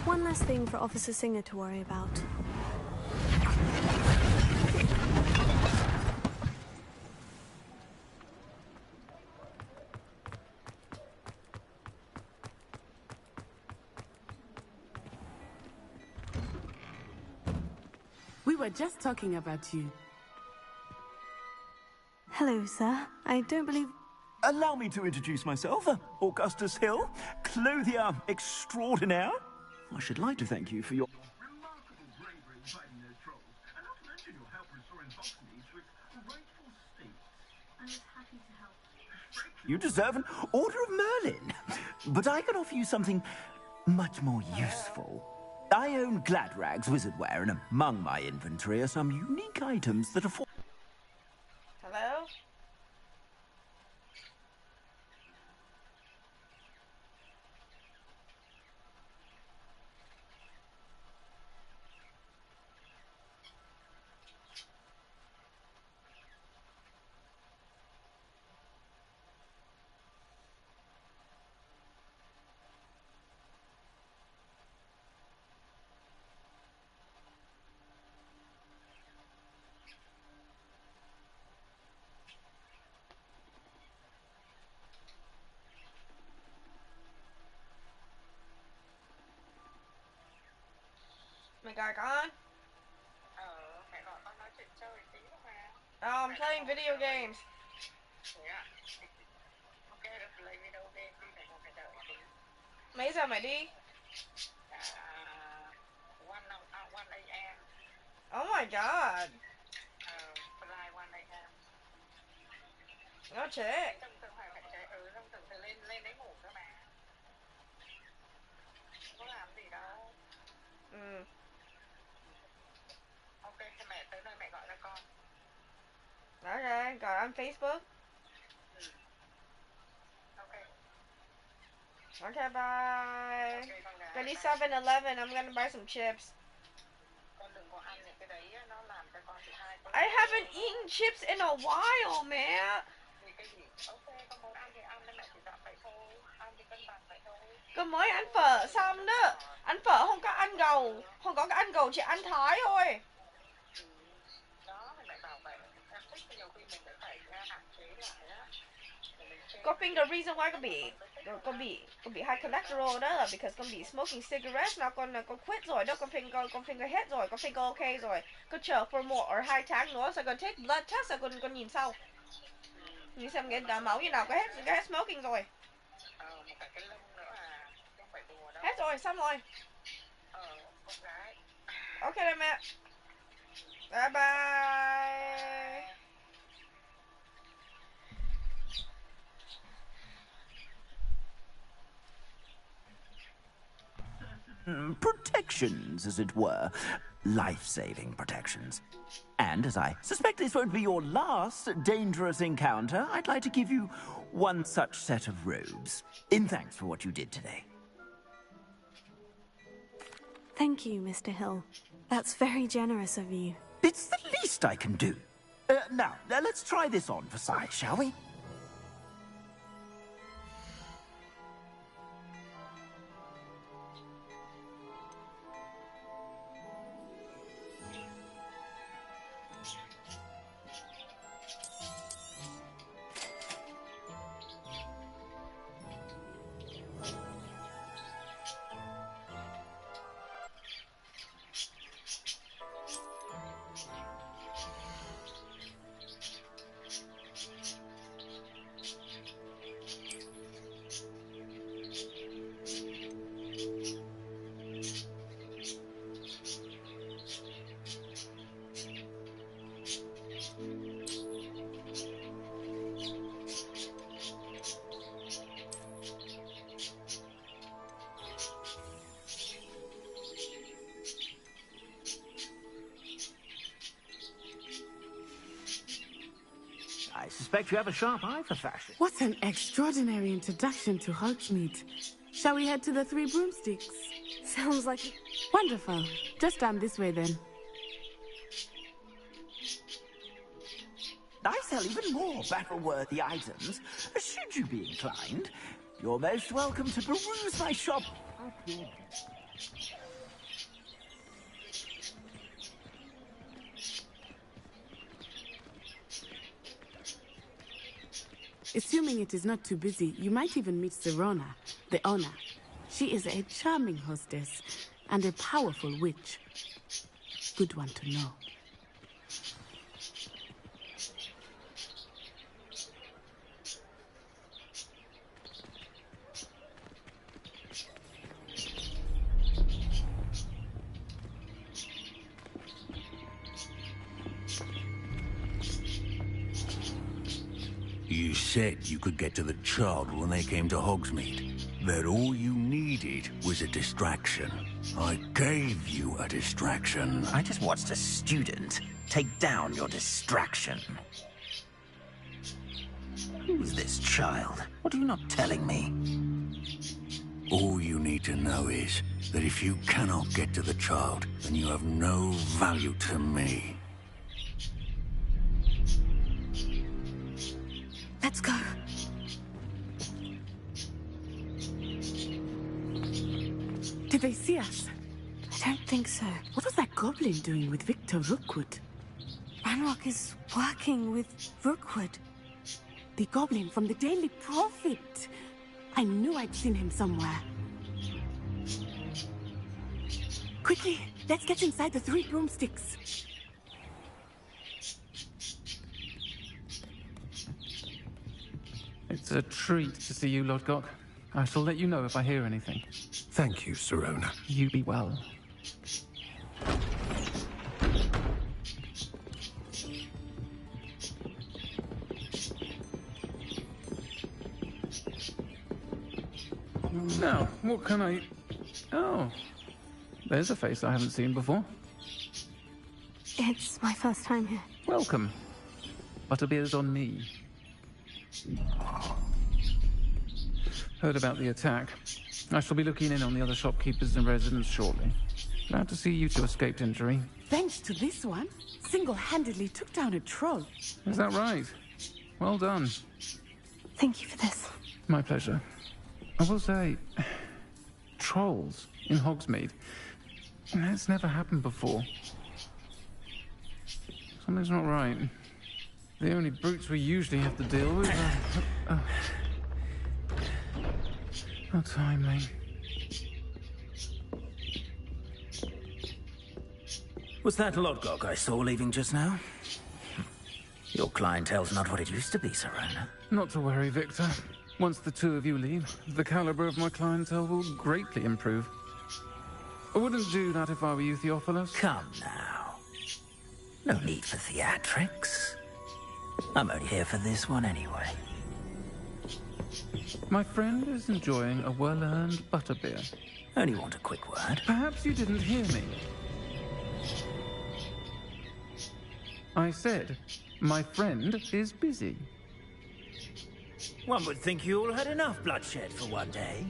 One last thing for Officer Singer to worry about. We were just talking about you. Hello, sir. I don't believe... Allow me to introduce myself, Augustus Hill, clothier extraordinaire. I should like to thank you for your... You deserve an Order of Merlin. But I can offer you something much more useful. I own Gladrag's wizardware, and among my inventory are some unique items that afford... Hello? Mày cài con? Mẹ gọi con nói chuyện chơi tí thôi mà. I'm playing video games. Thế à? Ok, được lấy video game đi, phải còn phải đợi tí. Mấy giờ mày đi? 1 a.m. Oh my god. Fly 1 a.m. Nó trễ. Tầm phải chạy, tầm phải lên đấy ngủ cơ mà. Không có làm gì đâu. Ok, thế mẹ tới nơi mẹ gọi cho con. Okay, got on Facebook. Okay. Okay, bye. Go to 7-Eleven. I'm gonna buy some chips. Con đừng có ăn những cái đấy, nó làm cho con bị hai. I haven't eaten chips in a while, man. Vì cái gì? Ok, con muốn ăn thì ăn, nên mẹ chỉ dặn vậy thôi. Ăn thì cân bằng vậy thôi. Con mới ăn phở xong đó. Ăn phở không có ăn gầu. Không có ăn gầu, chỉ ăn thái thôi. Đó, thì mẹ bảo vậy. Em thích thì nhiều khi mình sẽ phải hạn chế lại á. Con think the reason why con bị high cholesterol đó là because con bị smoking cigarettes. Nào con quit rồi đó, con finger hết rồi, con finger okay rồi. Con chờ for more or 2 tháng nữa, sau con take blood test, sau con nhìn sau. Nhìn xem cái máu như nào, có hết smoking rồi. Một cái lông nữa à, không phải đùa đâu. Hết rồi, xong rồi. Con gái. Ok đây mẹ. Bye bye. Protections, as it were. Life-saving protections. And as I suspect this won't be your last dangerous encounter, I'd like to give you one such set of robes, in thanks for what you did today. Thank you, Mr. Hill. That's very generous of you. It's the least I can do. Now, let's try this on for size, shall we? I suspect you have a sharp eye for fashion. What an extraordinary introduction to Hogsmeade. Shall we head to the Three Broomsticks? Sounds like... Wonderful. Just down this way, then. I sell even more battle-worthy items. Should you be inclined, you're most welcome to peruse my shop. Assuming it is not too busy, you might even meet Serona, the owner. She is a charming hostess and a powerful witch. Good one to know. You said you could get to the child when they came to Hogsmeade. That all you needed was a distraction. I gave you a distraction. I just watched a student take down your distraction. Who's this child? What are you not telling me? All you need to know is that if you cannot get to the child, then you have no value to me. Let's go. Did they see us? I don't think so. What was that goblin doing with Victor Rookwood? Ranrock is working with Rookwood. The goblin from the Daily Prophet. I knew I'd seen him somewhere. Quickly, Let's get inside the 3 broomsticks. It's a treat to see you, Lodgok. I shall let you know if I hear anything. Thank you, Sirona. You be well. Now, what can I... Oh, there's a face I haven't seen before. It's my first time here. Welcome. Butterbeer's on me. Heard about the attack. I shall be looking in on the other shopkeepers and residents shortly. Glad to see you two escaped injury. Thanks to this one, single-handedly took down a troll. Is that right? Well done. Thank you for this. My pleasure. I will say, trolls in Hogsmeade. That's never happened before. Something's not right. The only brutes we usually have to deal with are... How timely. Was that Lodgok I saw leaving just now? Your clientele's not what it used to be, Sirona. Not to worry, Victor. Once the two of you leave, the caliber of my clientele will greatly improve. I wouldn't do that if I were you, Theophilus. Come now. No need for theatrics. I'm only here for this one anyway. My friend is enjoying a well-earned butterbeer. Only want a quick word. Perhaps you didn't hear me. I said, my friend is busy. One would think you all had enough bloodshed for one day.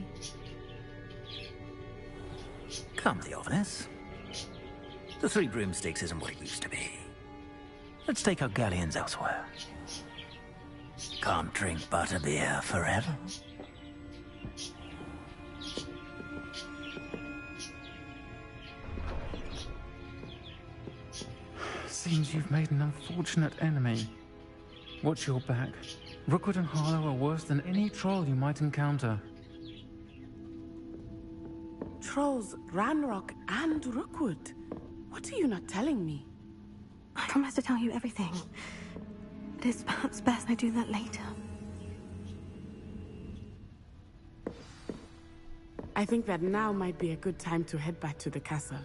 Come, Theophilus. The 3 broomsticks isn't what it used to be. Let's take our galleons elsewhere. Can't drink butterbeer forever. Seems you've made an unfortunate enemy. Watch your back. Rookwood and Harlow are worse than any troll you might encounter. Trolls, Ranrock, and Rookwood. What are you not telling me? I promise to tell you everything. But it's perhaps best I do that later. I think that now might be a good time to head back to the castle.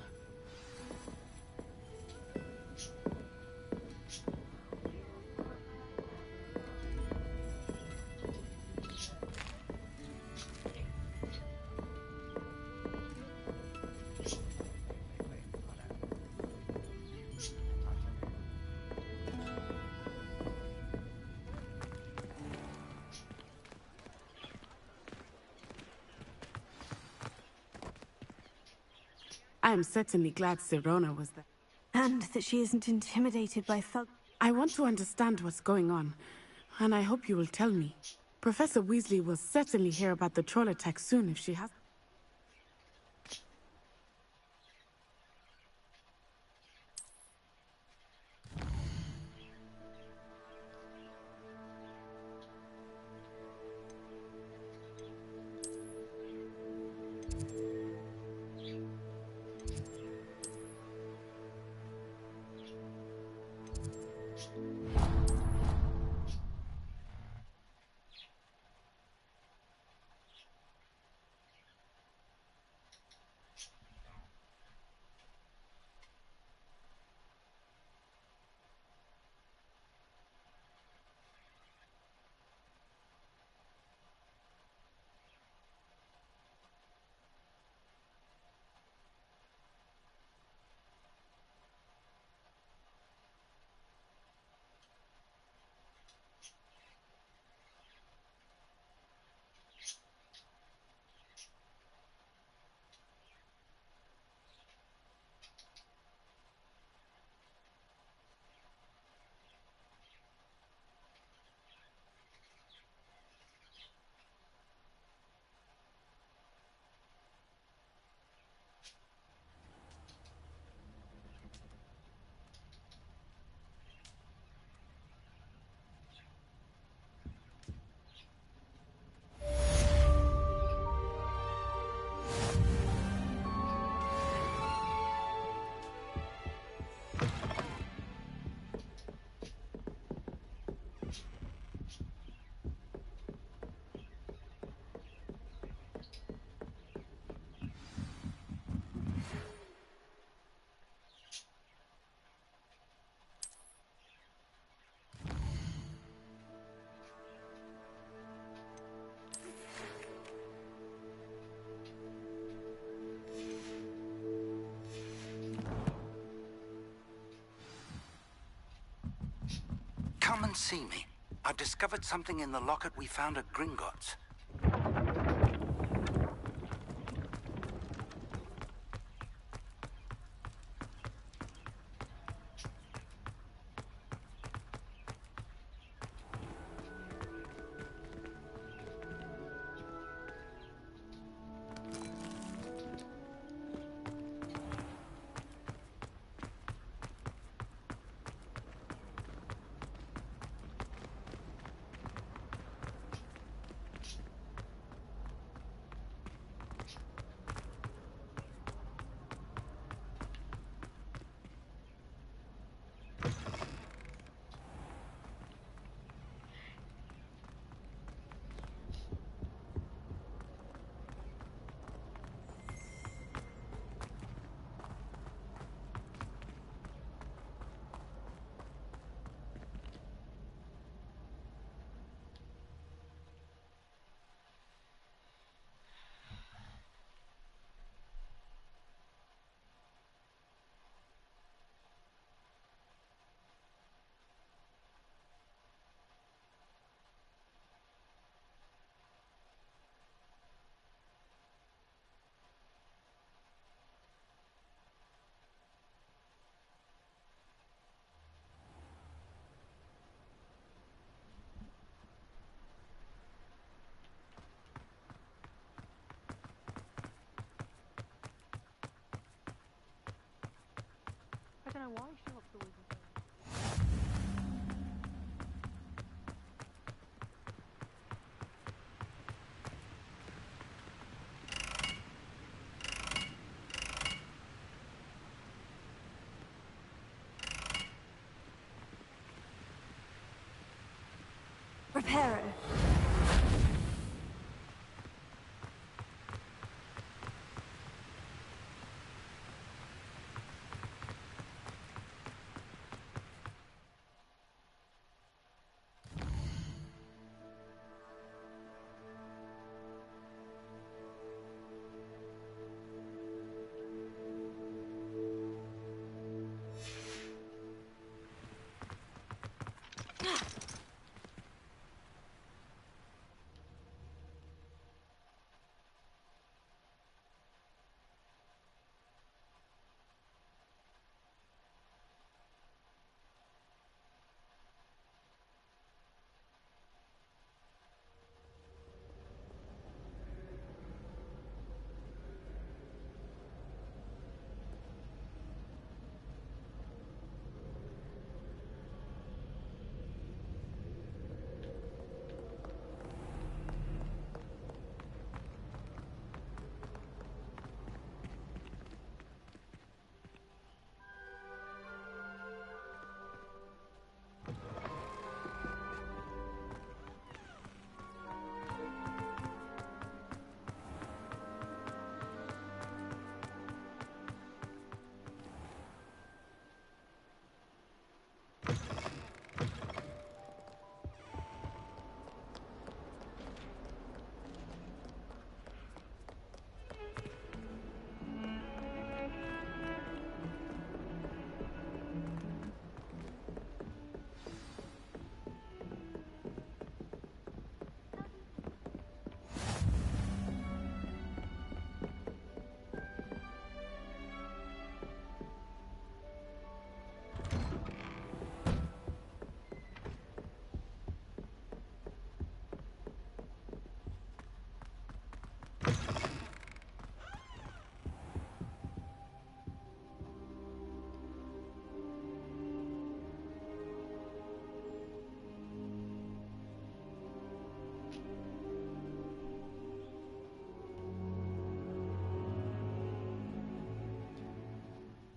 I am certainly glad Sirona was there. And that she isn't intimidated by thug... I want to understand what's going on, and I hope you will tell me. Professor Weasley will certainly hear about the troll attack soon if she has... and see me. I've discovered something in the locket we found at Gringotts. I don't know why she looks always the Reparo.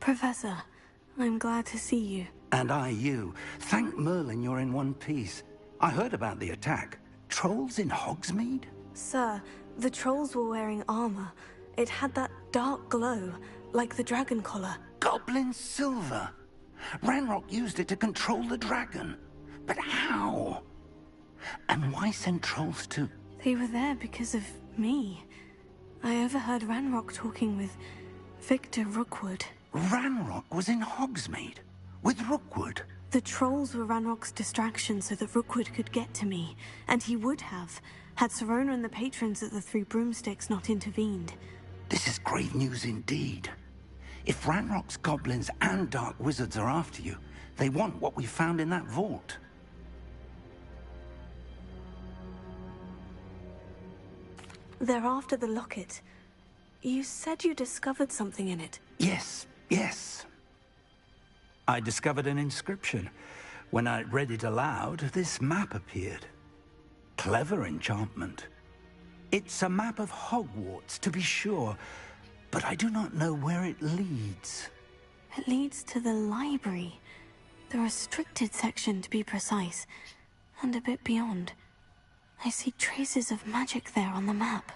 Professor, I'm glad to see you. And I you. Thank Merlin you're in one piece. I heard about the attack. Trolls in Hogsmeade? Sir, the trolls were wearing armor. It had that dark glow, like the dragon collar. Goblin silver! Ranrock used it to control the dragon. But how? And why send trolls to... They were there because of me. I overheard Ranrock talking with Victor Rookwood. Ranrock was in Hogsmeade? With Rookwood? The trolls were Ranrock's distraction so that Rookwood could get to me, and he would have, had Sirona and the patrons at the Three Broomsticks not intervened. This is grave news indeed. If Ranrock's goblins and dark wizards are after you, they want what we found in that vault. They're after the locket. You said you discovered something in it. Yes. I discovered an inscription. When I read it aloud, this map appeared. Clever enchantment. It's a map of Hogwarts, to be sure, but I do not know where it leads. It leads to the library. The restricted section, to be precise, and a bit beyond. I see traces of magic there on the map.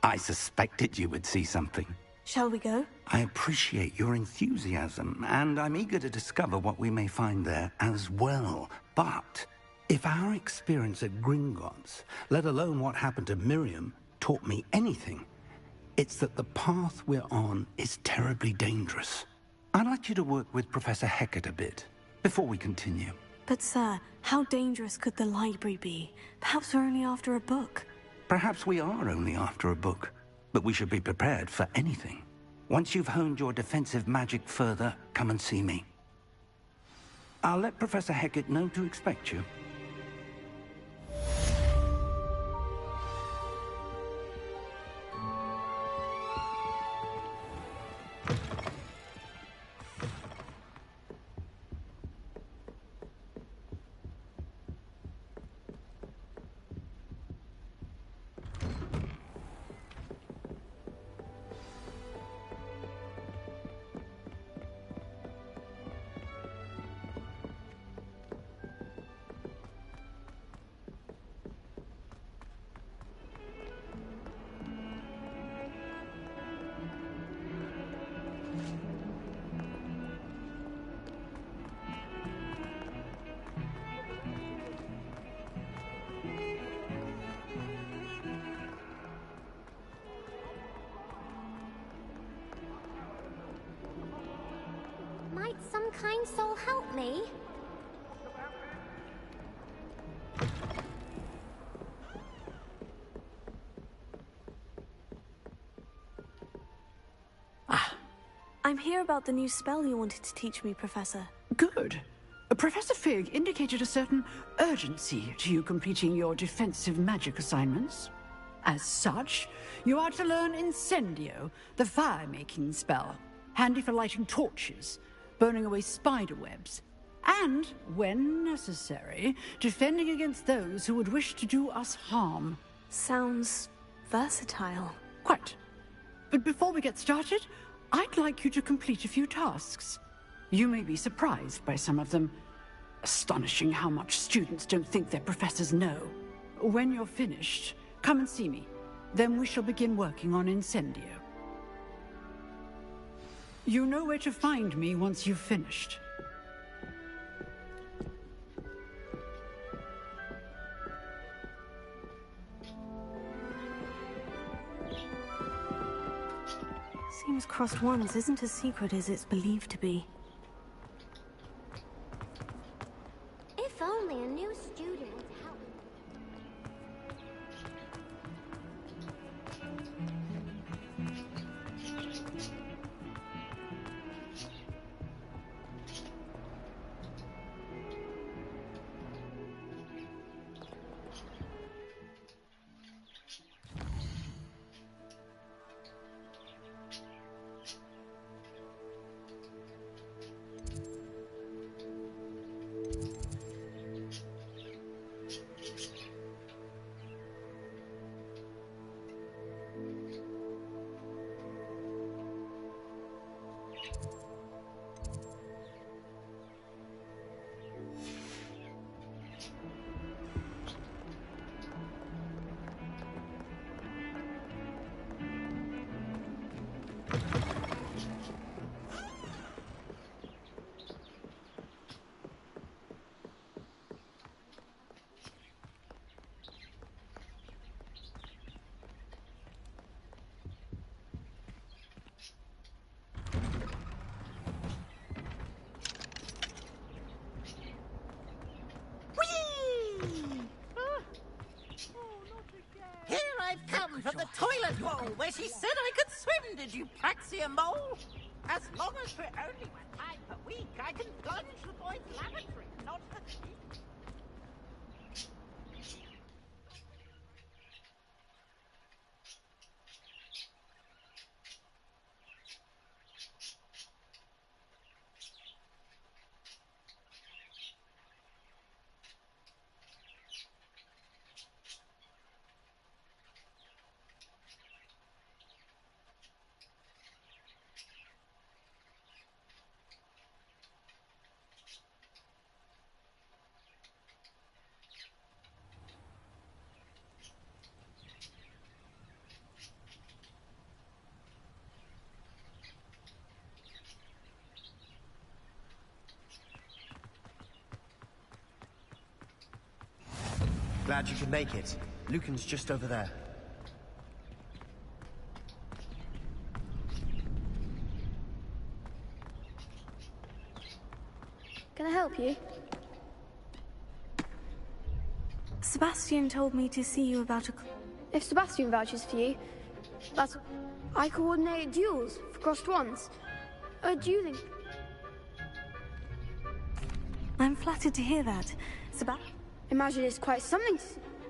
I suspected you would see something. Shall we go? I appreciate your enthusiasm, and I'm eager to discover what we may find there as well. But if our experience at Gringotts, let alone what happened to Miriam, taught me anything, it's that the path we're on is terribly dangerous. I'd like you to work with Professor Hecat a bit, before we continue. But sir, how dangerous could the library be? Perhaps we're only after a book. Perhaps we are only after a book, but we should be prepared for anything. Once you've honed your defensive magic further, come and see me. I'll let Professor Hecat know to expect you. Might some kind soul help me? I'm here about the new spell you wanted to teach me, Professor. Good. Professor Fig indicated a certain urgency to you completing your defensive magic assignments. As such, you are to learn Incendio, the fire-making spell, handy for lighting torches, burning away spider webs, and, when necessary, defending against those who would wish to do us harm. Sounds versatile. Quite. But before we get started, I'd like you to complete a few tasks. You may be surprised by some of them. Astonishing how much students don't think their professors know. When you're finished, come and see me. Then we shall begin working on Incendio. You know where to find me once you've finished. Seems crossed ones isn't as secret as it's believed to be. If only a new student would help. Here I've come from the toilet bowl where she said I could swim, did you praxia mole? As long as for only 1 time per week, I can plunge the boy's lavatory, not the... Glad you could make it. Lucan's just over there. Can I help you? Sebastian told me to see you about a... If Sebastian vouches for you, that's... I coordinate duels for crossed ones. Dueling. I'm flattered to hear that. Sebastian... Imagine it's quite something.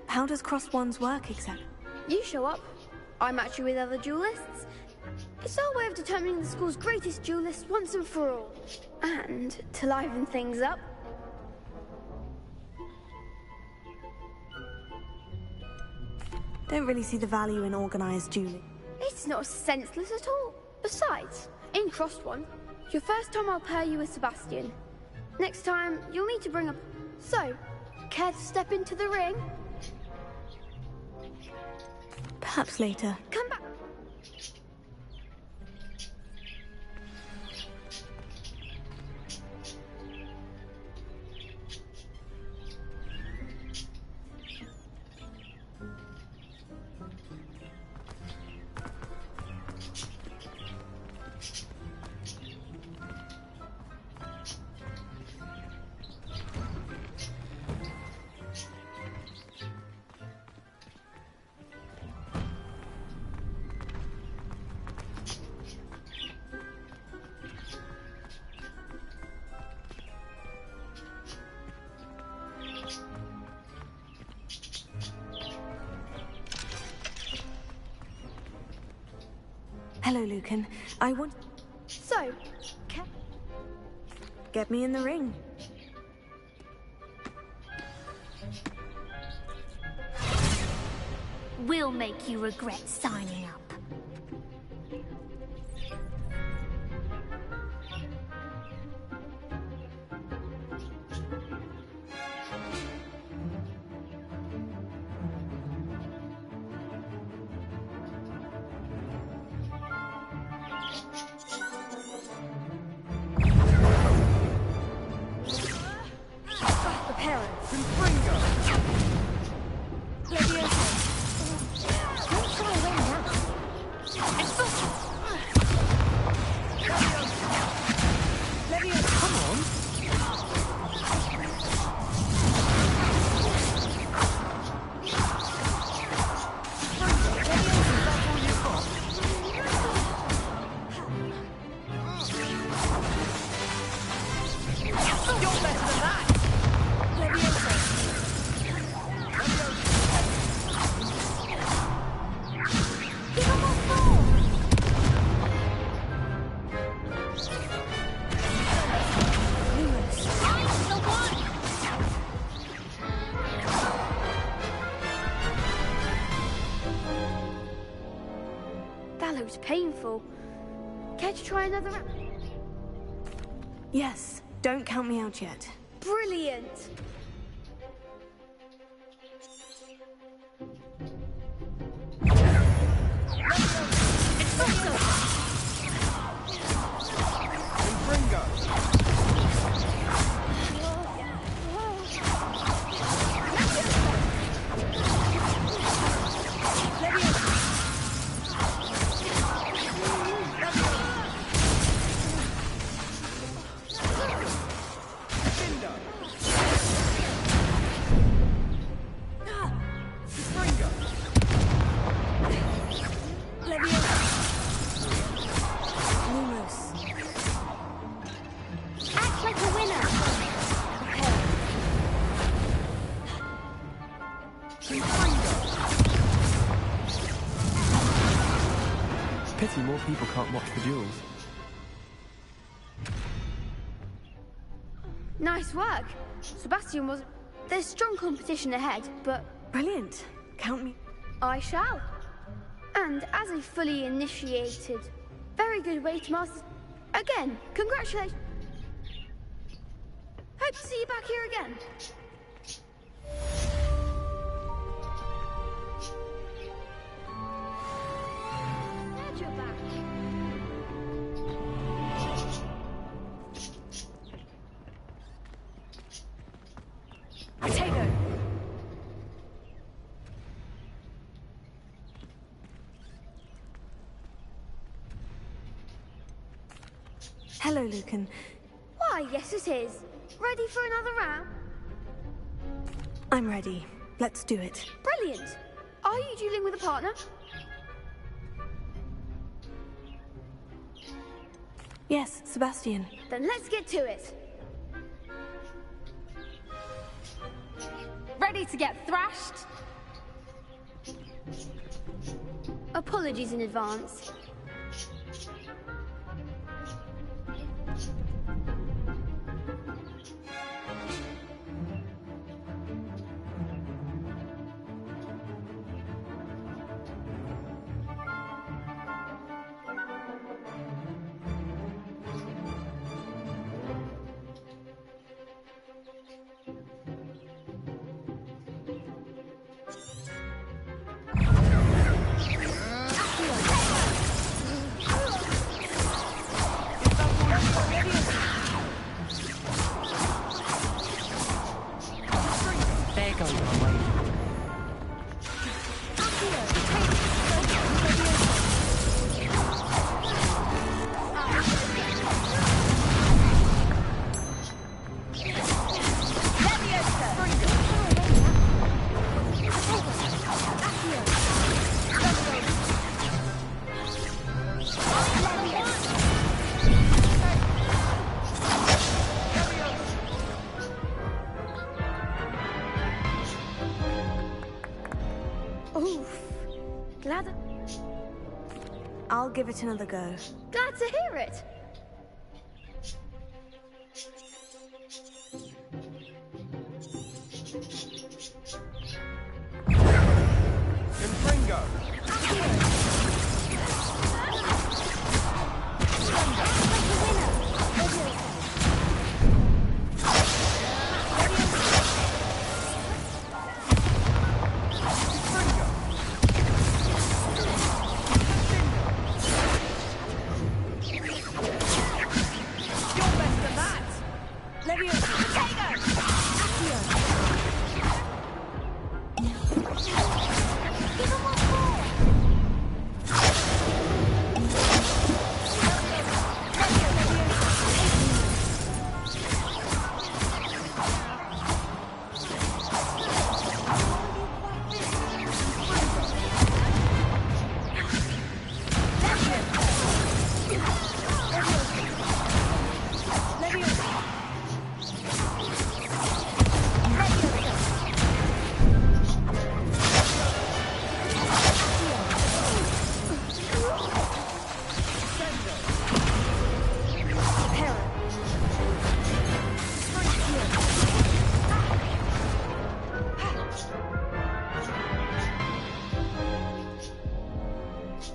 How does crossed ones work exactly? You show up, I match you with other duelists. It's our way of determining the school's greatest duelist once and for all. And, to liven things up... Don't really see the value in organised dueling. It's not senseless at all. Besides, in crossed one, your first time I'll pair you with Sebastian. Next time, you'll need to bring up... So, care to step into the ring? Perhaps later. Come back. Hello, Lucan. I want... So, get me in the ring. We'll make you regret signing up. Painful. Care to try another round? Yes, don't count me out yet. Brilliant! Leviosa. Lumos. Act like a winner. Pity more people can't watch the duels. Nice work. Sebastian was... There's strong competition ahead, but... Brilliant. Count me. I shall. And as a fully initiated, very good way to master... Again, congratulations. Hope to see you back here again. Glad you're back. Potato. Hello, Lucan. Why, yes it is. Ready for another round? I'm ready. Let's do it. Brilliant. Are you dueling with a partner? Yes, Sebastian. Then let's get to it. Ready to get thrashed? Apologies in advance. I'll give it another go. Glad to hear it.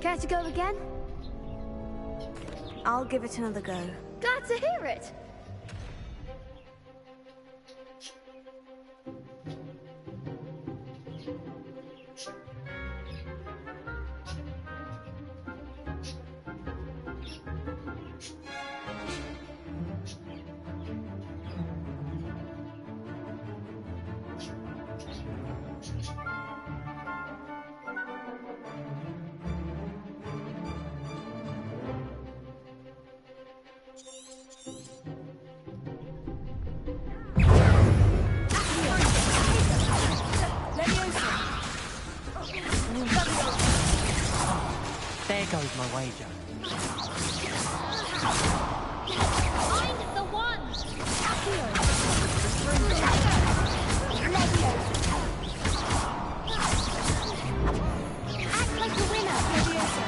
Care to go again? I'll give it another go. Glad to hear it. There goes my wager. Find the one! Accio! Act like a winner! Leviosa!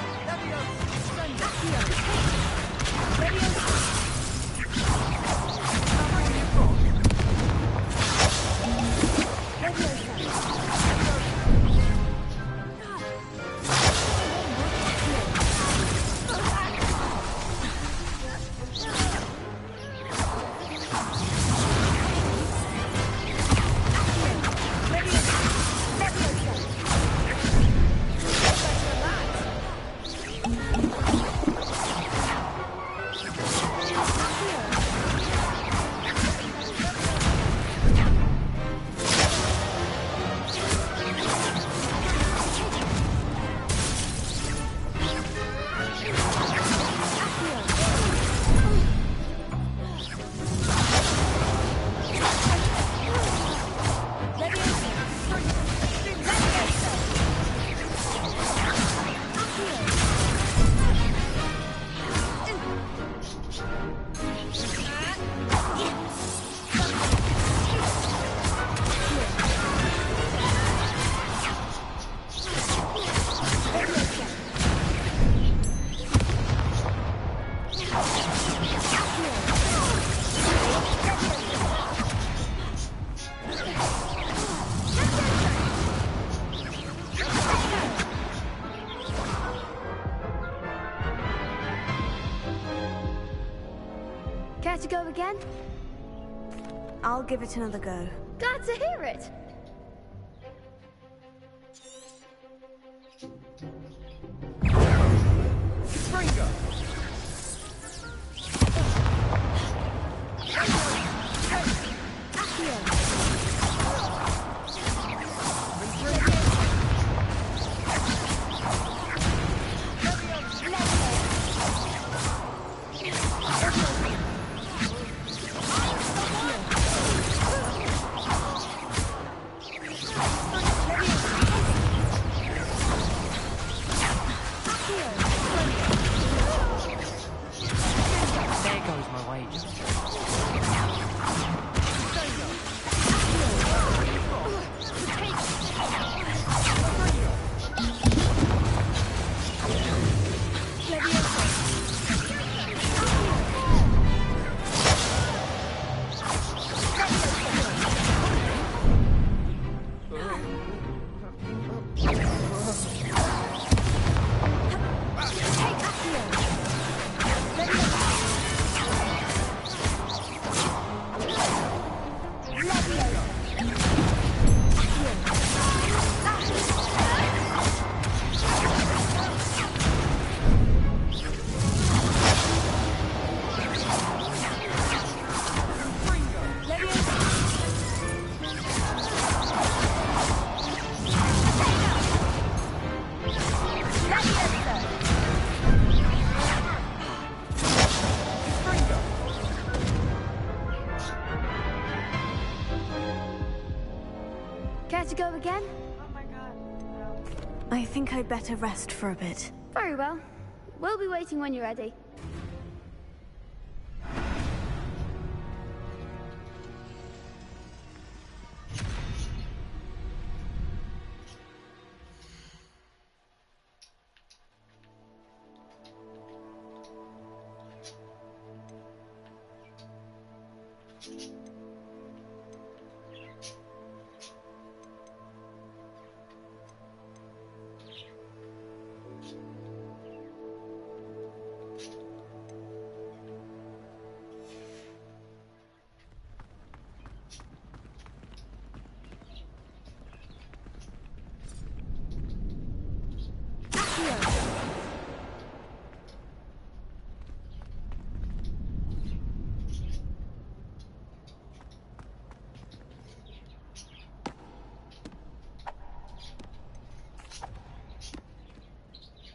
Care to go again? I'll give it another go. Glad to hear it. Springer! There goes my wager. Care to go again? I think I'd better rest for a bit. Very well. We'll be waiting when you're ready.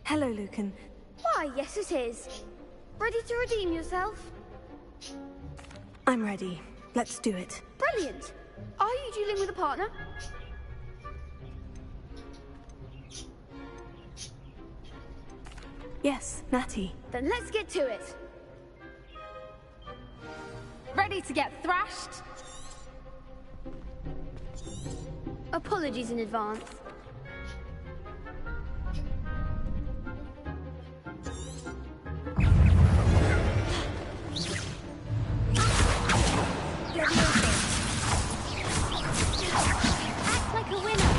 Hello, Lucan. Why, yes it is. Ready to redeem yourself? I'm ready. Let's do it. Brilliant. Are you dealing with a partner? Yes, Natty. Then let's get to it. Ready to get thrashed? Apologies in advance. Act like a winner.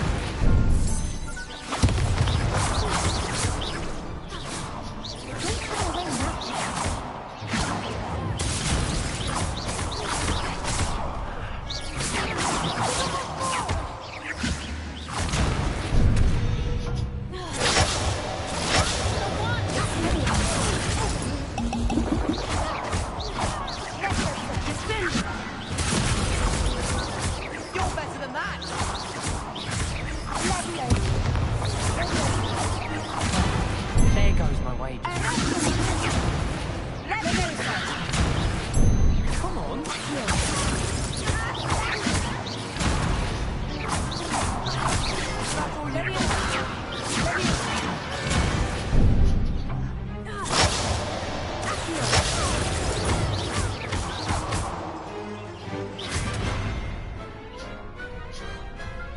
You're better than that! There goes my wages. Come on.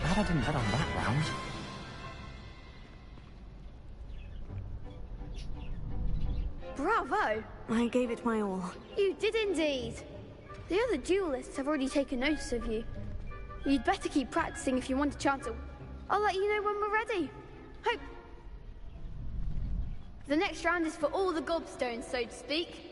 Glad I didn't bet on that round. Bravo! I gave it my all. You did indeed. The other duelists have already taken notice of you. You'd better keep practicing if you want a chance at... I'll let you know when we're ready. Hope... The next round is for all the gobstones, so to speak.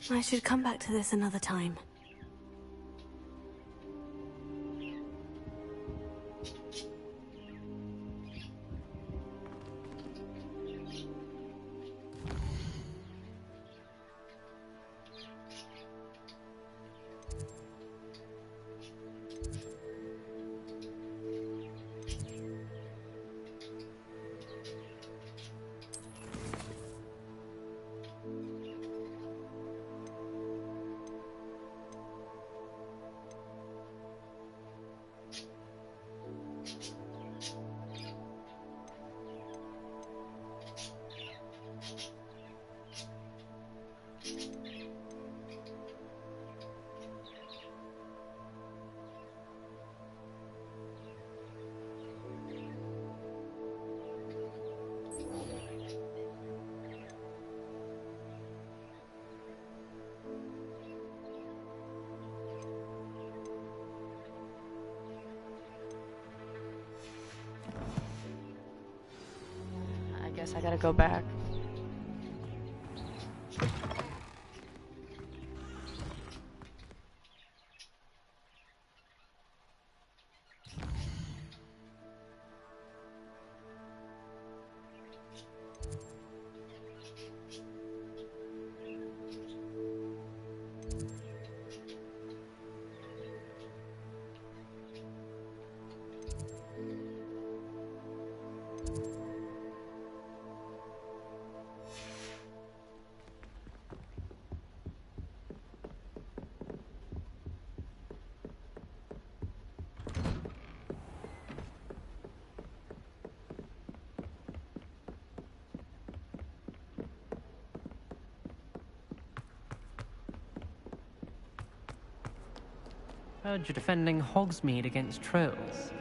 I should come back to this another time. I guess I gotta go back. Heard you're defending Hogsmeade against trolls.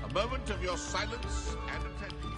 A moment of your silence and attention.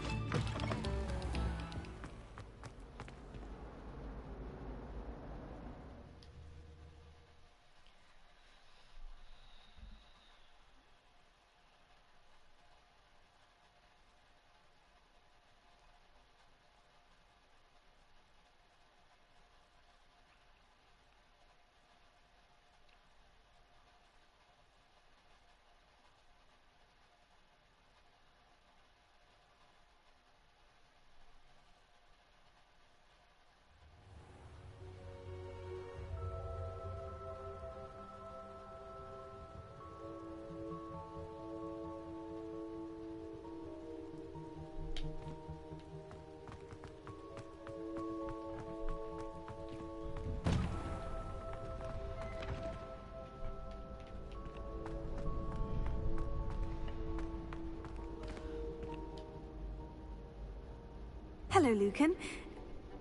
Hello, Lucan.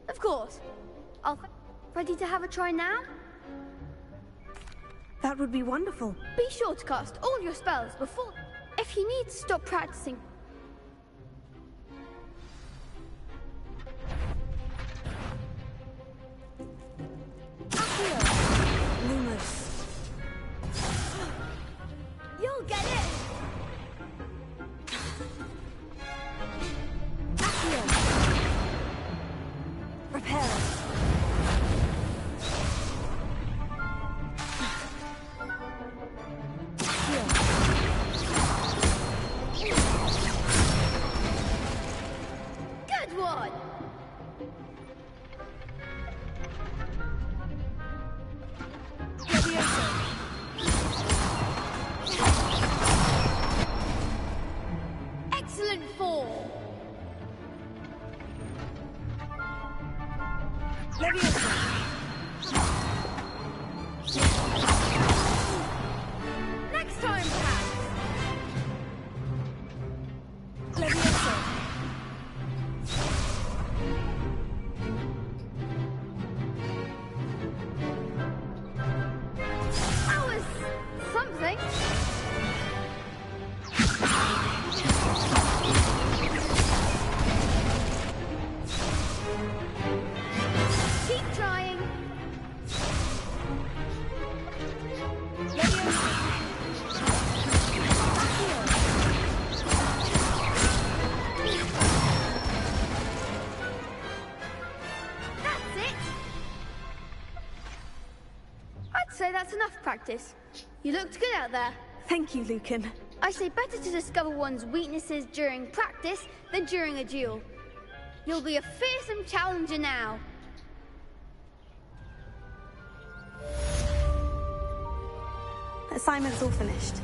Of course. Ready to have a try now? That would be wonderful. Be sure to cast all your spells before... If you need to stop practicing... Accio. Lumos. You'll get it! Accio. Repel. Good one! Excellent form! Next time, perhaps! That was something. Keep trying. That's it. I'd say that's enough practice. You looked good out there. Thank you, Lucan. I say better to discover one's weaknesses during practice than during a duel. You'll be a fearsome challenger now. Assignment's all finished.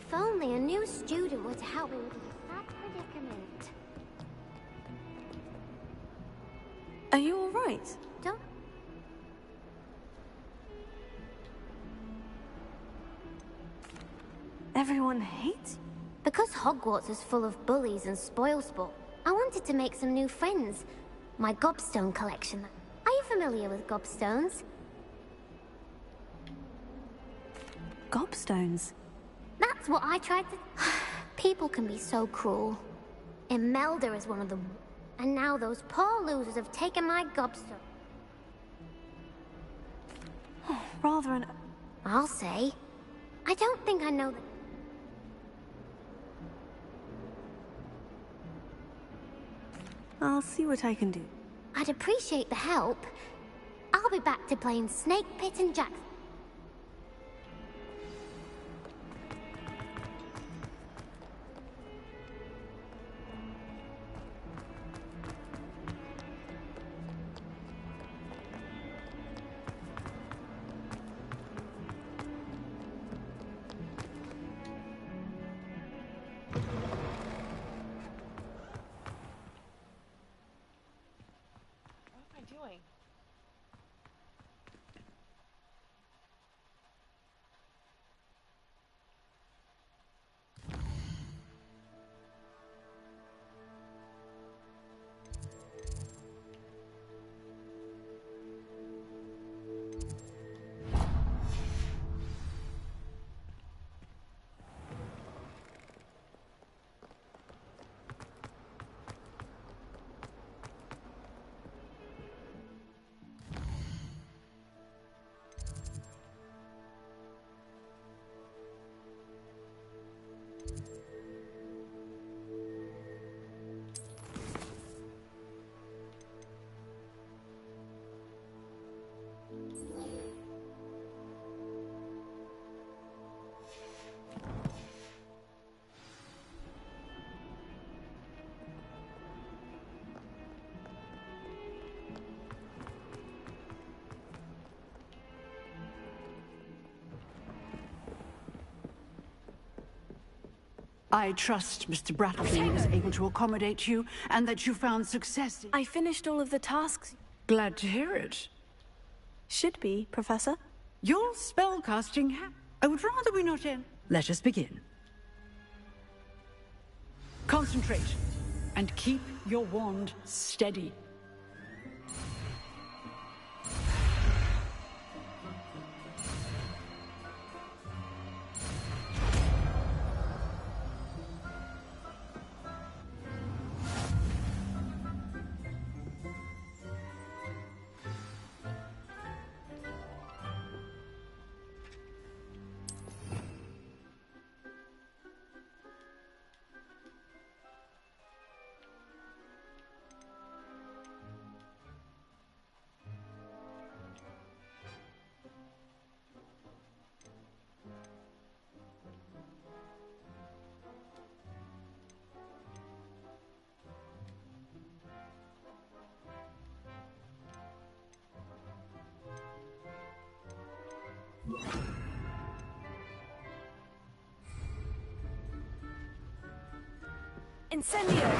If only a new student were to help me with this sad predicament. Are you alright? Don't... Everyone hates you. Because Hogwarts is full of bullies and spoilsport, I wanted to make some new friends. My gobstone collection. Are you familiar with gobstones? Gobstones? That's what I tried to... People can be so cruel. Imelda is one of them. And now those poor losers have taken my gobstone. Rather an... I'll say. I don't think I know that... I'll see what I can do. I'd appreciate the help. I'll be back to playing Snake Pit and Jackson. Doing? I trust Mr. Brattleby was able to accommodate you, and that you found success. I finished all of the tasks. Glad to hear it. Should be, Professor. Your spellcasting I would rather we not end. Let us begin. Concentrate, and keep your wand steady. Incendio!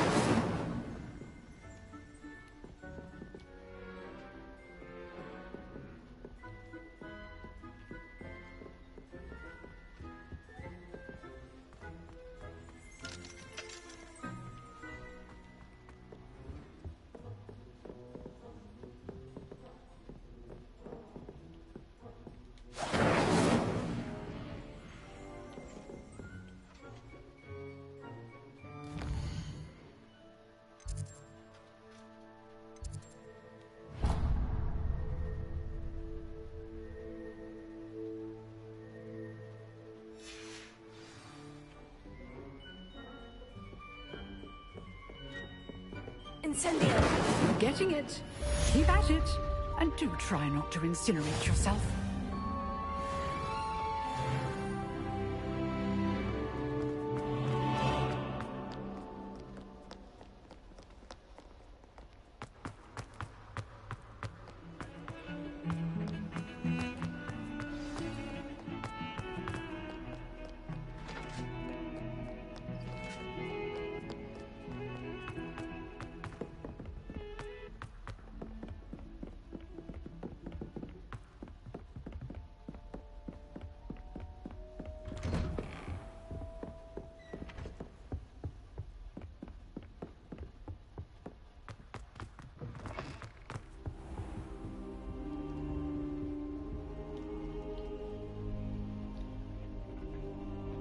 Incendio! You're getting it. Keep at it. And do try not to incinerate yourself.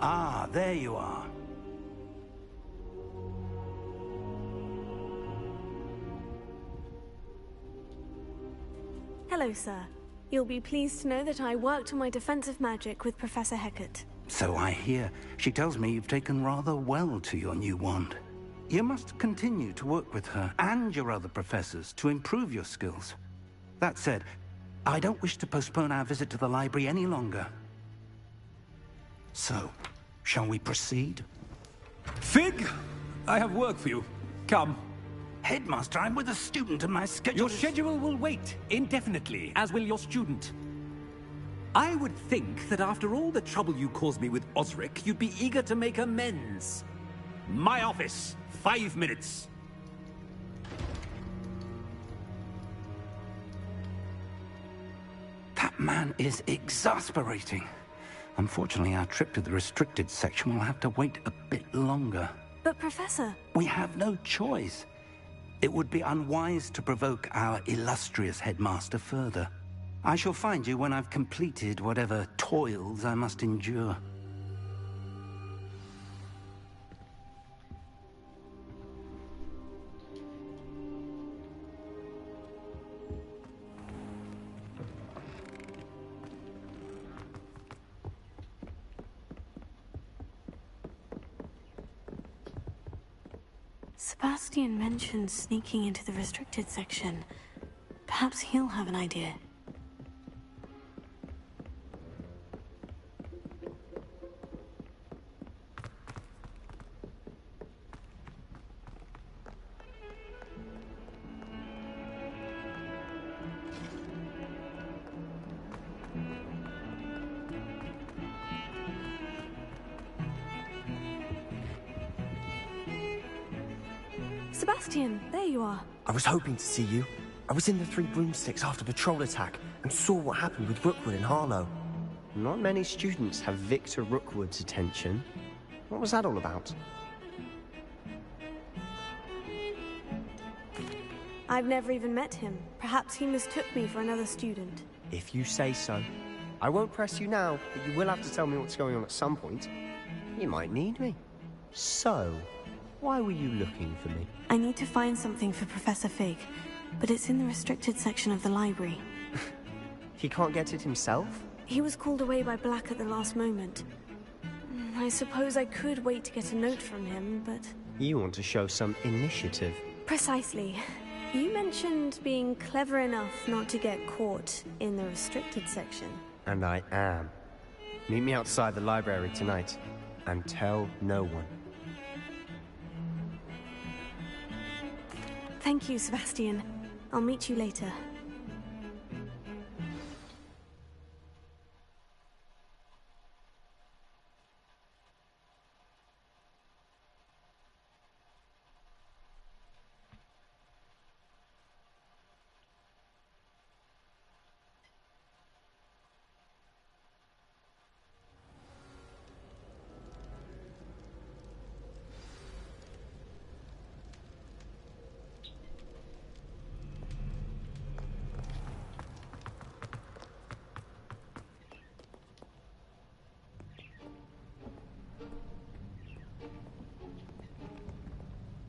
Ah, there you are. Hello, sir. You'll be pleased to know that I worked on my defensive magic with Professor Hecat. So I hear. She tells me you've taken rather well to your new wand. You must continue to work with her and your other professors to improve your skills. That said, I don't wish to postpone our visit to the library any longer. So, shall we proceed? Fig! I have work for you. Come. Headmaster, I'm with a student and my schedule Your schedule will wait indefinitely, as will your student. I would think that after all the trouble you caused me with Osric, you'd be eager to make amends. My office, 5 minutes. That man is exasperating. Unfortunately, our trip to the restricted section will have to wait a bit longer. But, Professor... We have no choice. It would be unwise to provoke our illustrious headmaster further. I shall find you when I've completed whatever toils I must endure. Sebastian mentioned sneaking into the restricted section. Perhaps he'll have an idea. Sebastian, there you are. I was hoping to see you. I was in the Three Broomsticks after the troll attack and saw what happened with Rookwood and Harlow. Not many students have Victor Rookwood's attention. What was that all about? I've never even met him. Perhaps he mistook me for another student. If you say so. I won't press you now, but you will have to tell me what's going on at some point. You might need me. So, why were you looking for me? I need to find something for Professor Fig, but it's in the restricted section of the library. He can't get it himself? He was called away by Black at the last moment. I suppose I could wait to get a note from him, but... You want to show some initiative. Precisely. You mentioned being clever enough not to get caught in the restricted section. And I am. Meet me outside the library tonight, and tell no one. Thank you, Sebastian. I'll meet you later.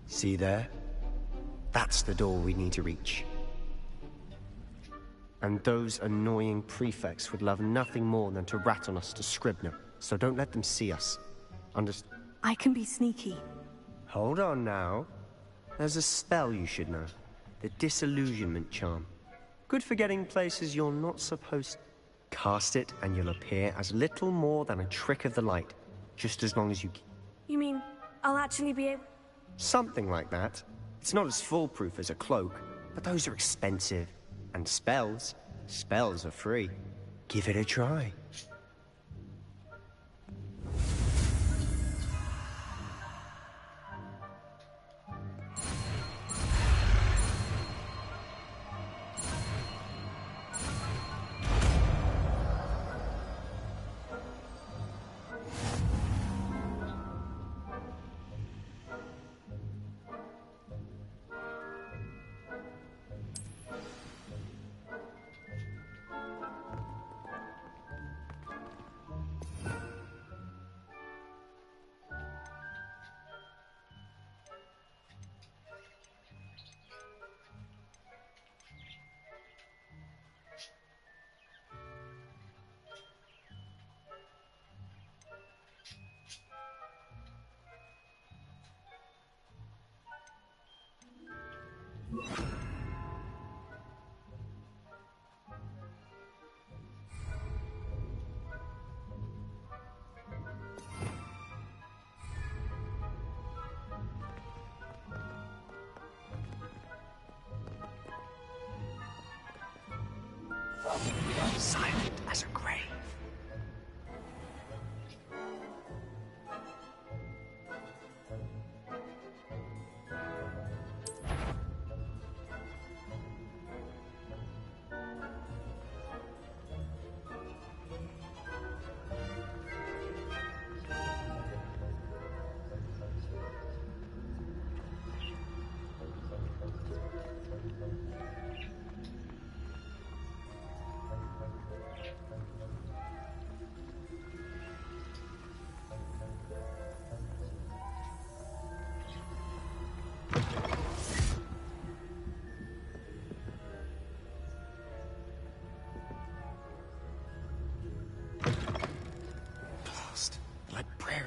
See there? That's the door we need to reach. And those annoying prefects would love nothing more than to rat on us to Scribner, so don't let them see us. I can be sneaky. Hold on now. There's a spell you should know. The Disillusionment Charm. Good for getting places you're not supposed to. Cast it and you'll appear as little more than a trick of the light, just as long as you... You mean, I'll actually be able... Something like that. It's not as foolproof as a cloak, but those are expensive. And spells are free. Give it a try.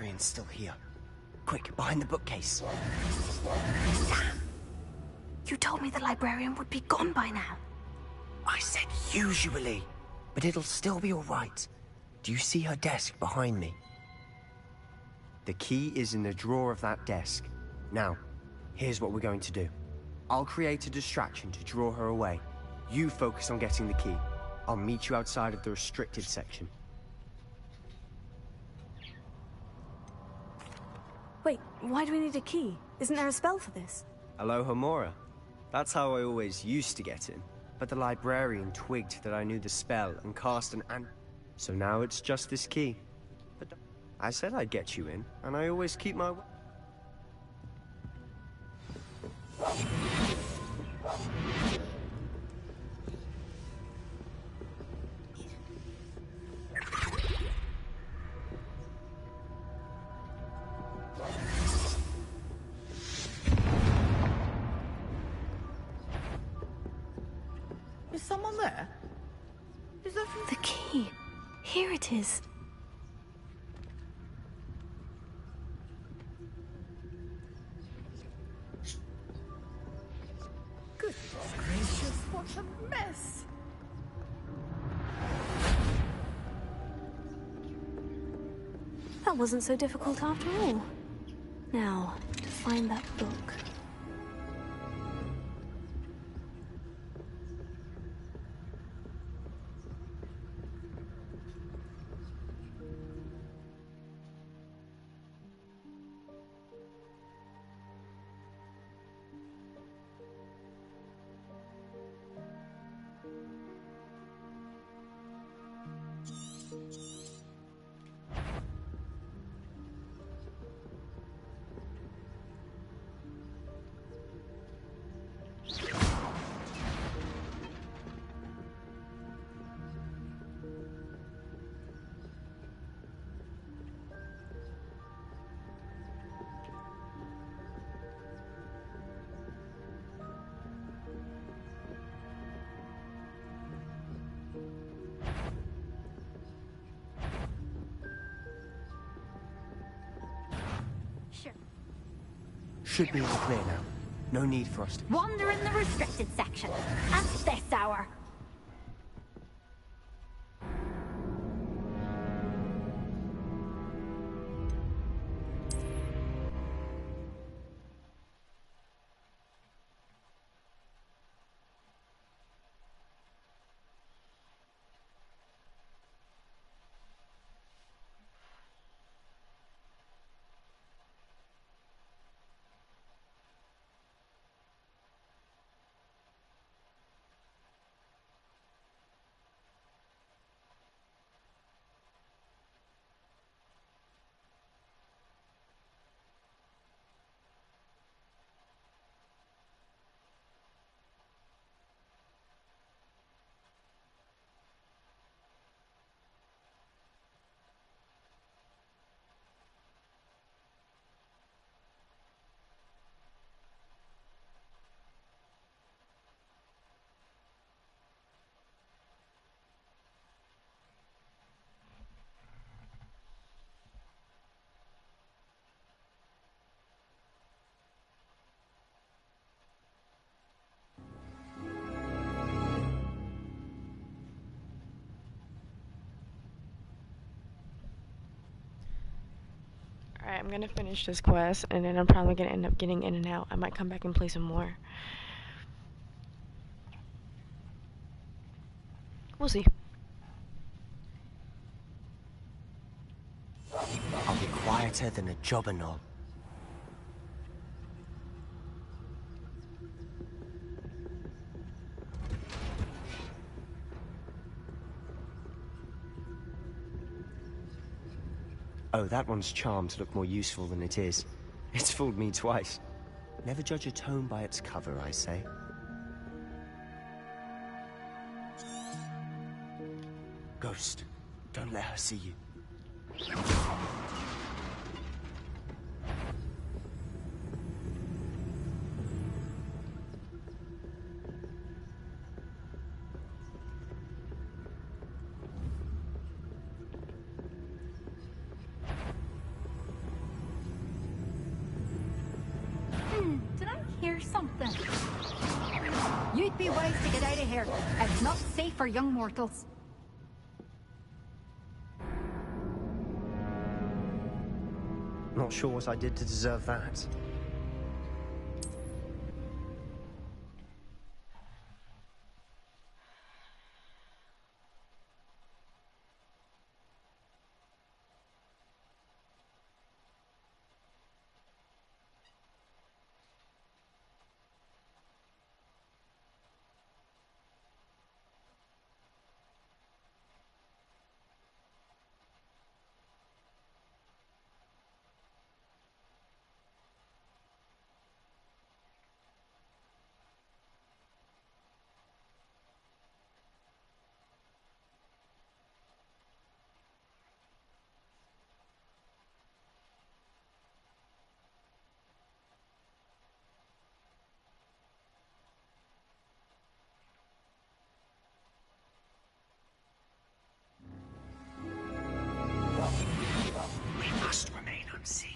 librarian's still here. Quick, behind the bookcase. Damn. You told me the librarian would be gone by now. I said usually, but it'll still be all right. Do you see her desk behind me? The key is in the drawer of that desk. Now, here's what we're going to do. I'll create a distraction to draw her away. You focus on getting the key. I'll meet you outside of the restricted section. Wait, why do we need a key? Isn't there a spell for this? Aloha Mora. That's how I always used to get in. But the librarian twigged that I knew the spell and cast an so now it's just this key. But I said I'd get you in, and I always keep my... Is someone there? Is that the key? Here it is. Goodness gracious, what a mess! That wasn't so difficult after all. Now, to find that book. Should be all clear now. No need for us to... Wander in the restricted section. At this hour. Alright, I'm gonna finish this quest, and then I'm probably gonna end up getting in and out. I might come back and play some more. We'll see. I'll be quieter than a jobberknoll. Oh, that one's charmed to look more useful than it is. It's fooled me twice. Never judge a tome by its cover, I say. Ghost, don't let her see you. or something. You'd be wise to get out of here. It's not safe for young mortals. Not sure what I did to deserve that. We must remain unseen.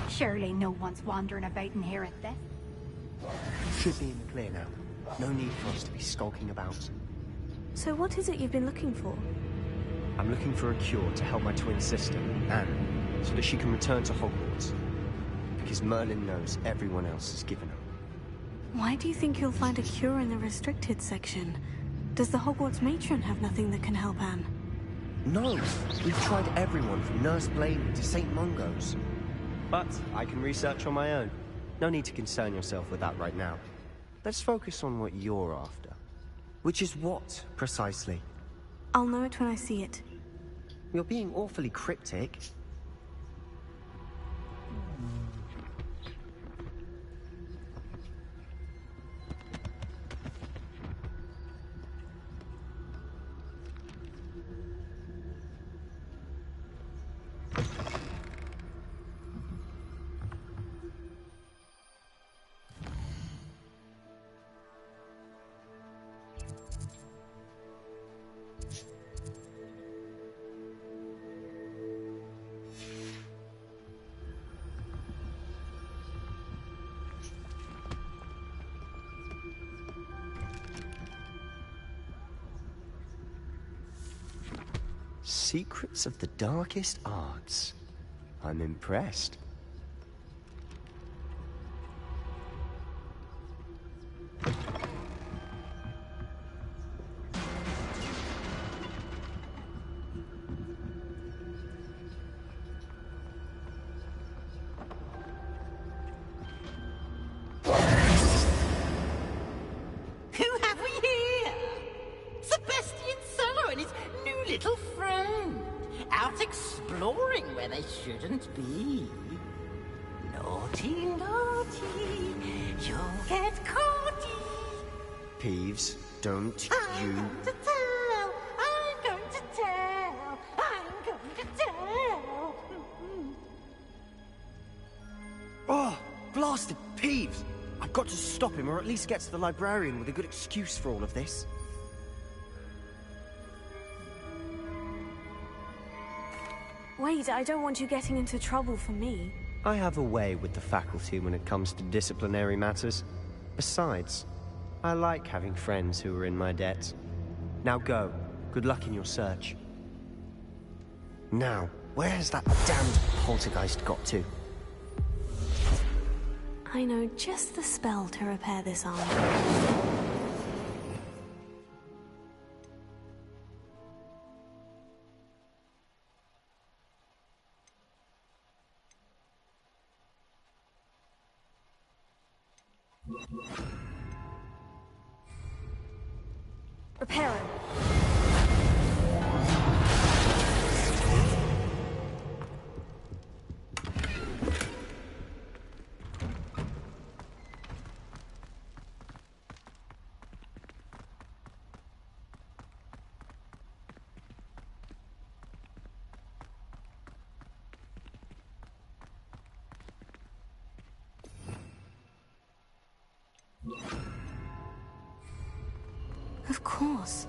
Surely no one's wandering about in here at this. Should be in the clear now. No need for us to be skulking about. So what is it you've been looking for? I'm looking for a cure to help my twin sister, Anne, so that she can return to Hogwarts. Because Merlin knows everyone else has given up. Why do you think you'll find a cure in the restricted section? Does the Hogwarts matron have nothing that can help Anne? No! We've tried everyone from Nurse Blaney to St. Mungo's. But I can research on my own. No need to concern yourself with that right now. Let's focus on what you're after. Which is what, precisely? I'll know it when I see it. You're being awfully cryptic. Secrets of the darkest arts. I'm impressed. Who have we here? Sebastian Cello and his new little friend. Out exploring where they shouldn't be. Naughty, naughty, you'll get caughty. Peeves, don't I'm going to tell, I'm going to tell, I'm going to tell. Oh, blasted Peeves! I've got to stop him, or at least get to the librarian with a good excuse for all of this. Wait, I don't want you getting into trouble for me. I have a way with the faculty when it comes to disciplinary matters. Besides, I like having friends who are in my debt. Now go. Good luck in your search. Now, where has that damned poltergeist got to? I know just the spell to repair this arm. Repair him. Of course.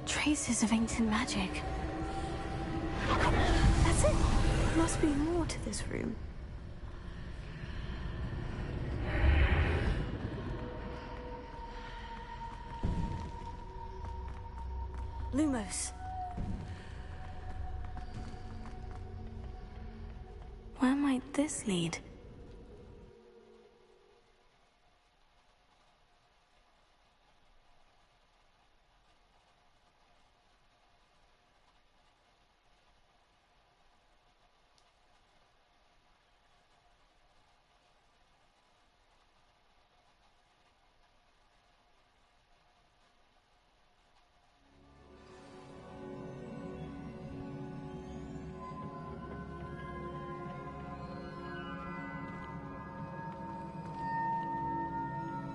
Traces of ancient magic. That's it. Must be more to this room. Lumos. Where might this lead?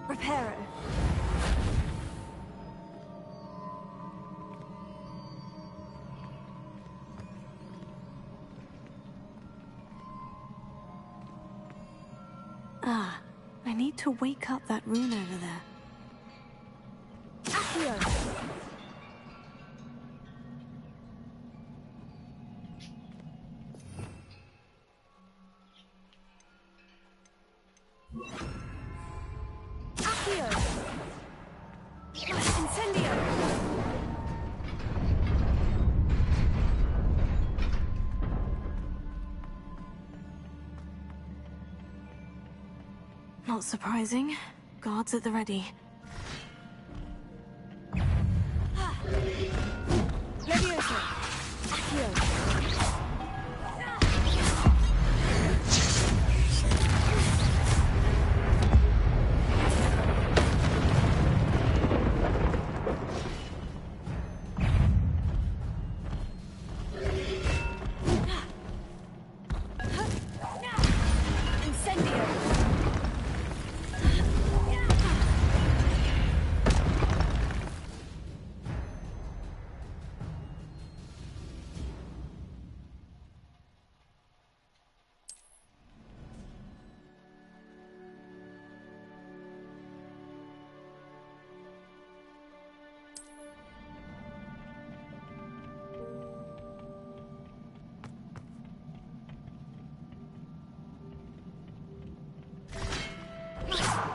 Reparo. Ah, I need to wake up that rune over there. Accio! Not surprising. Guards at the ready. Leviosa! Accio!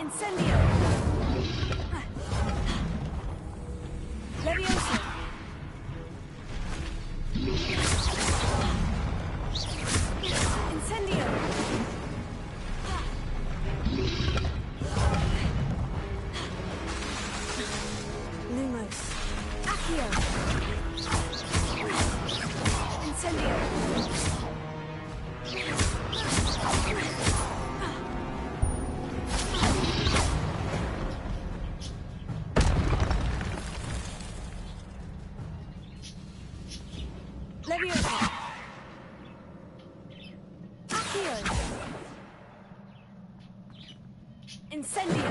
Incendio! Leviosa! Incendio! Lumos! Accio! Incendio! Leviosa! Accio! Incendio!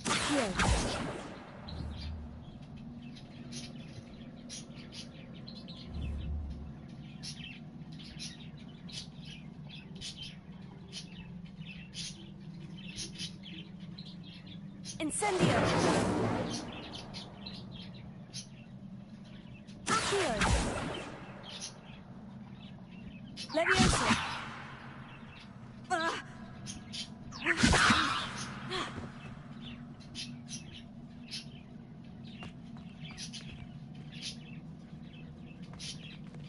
Accio! Incendio! Accio! Leviosa!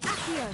Accio!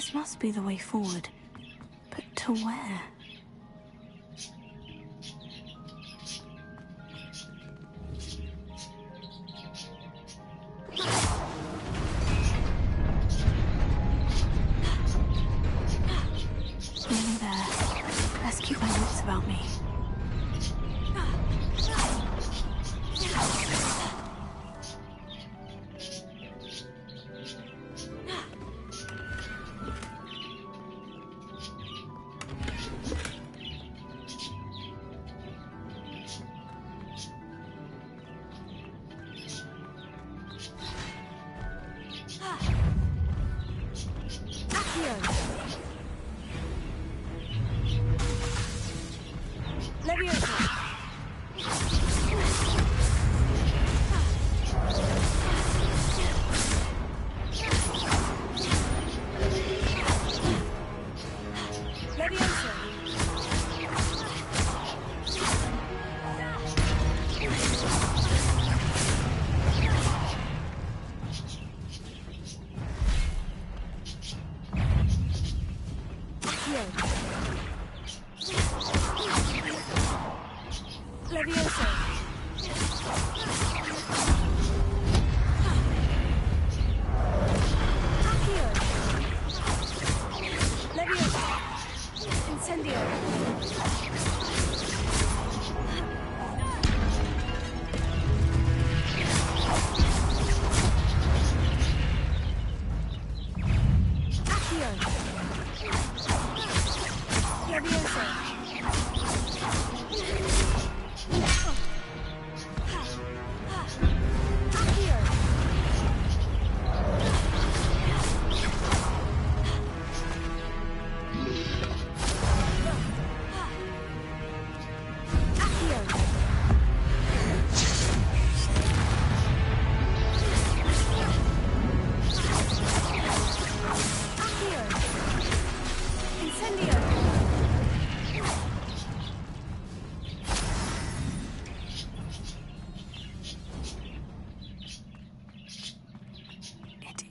This must be the way forward. But to where? Nearly there. Let's keep my wits about me.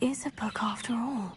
Is a book after all.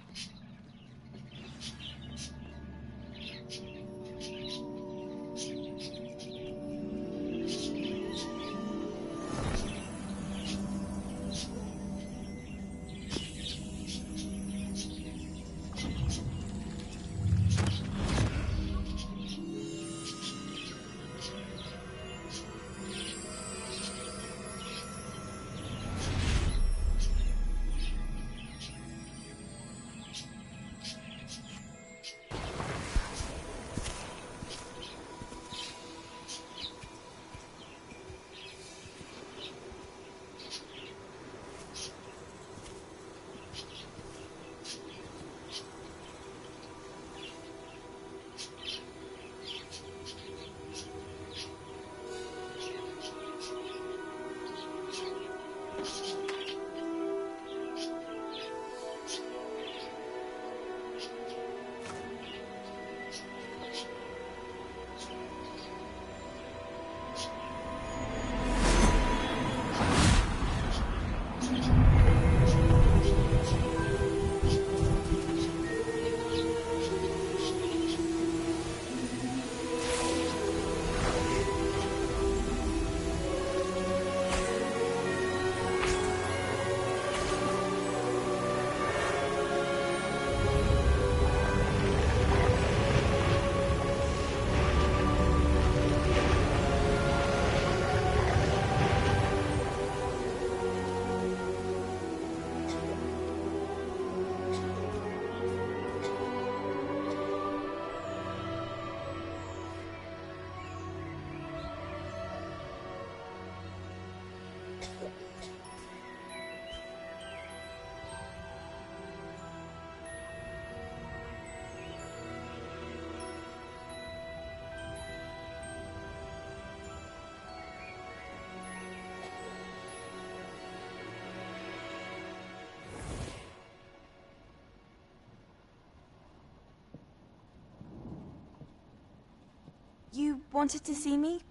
You wanted to see me?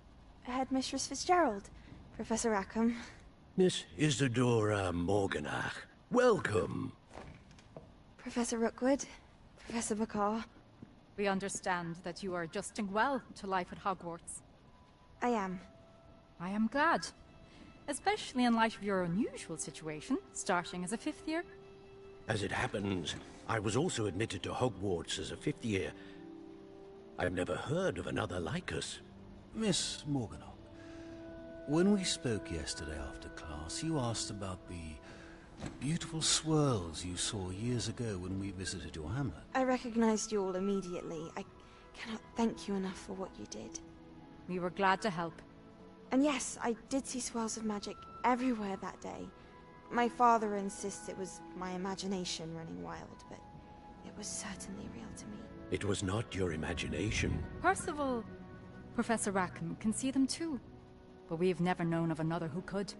Headmistress Fitzgerald, Professor Rackham. Miss Isadora Morganach, welcome. Professor Rookwood, Professor Bakar. We understand that you are adjusting well to life at Hogwarts. I am. I am glad. Especially in light of your unusual situation, starting as a 5th year. As it happens, I was also admitted to Hogwarts as a 5th year. I've never heard of another like us. Miss Morganach, when we spoke yesterday after class, you asked about the beautiful swirls you saw years ago when we visited your hamlet. I recognized you all immediately. I cannot thank you enough for what you did. We were glad to help. And yes, I did see swirls of magic everywhere that day. My father insists it was my imagination running wild, but it was certainly real to me. It was not your imagination. Percival, Professor Rackham can see them too. But we've never known of another who could.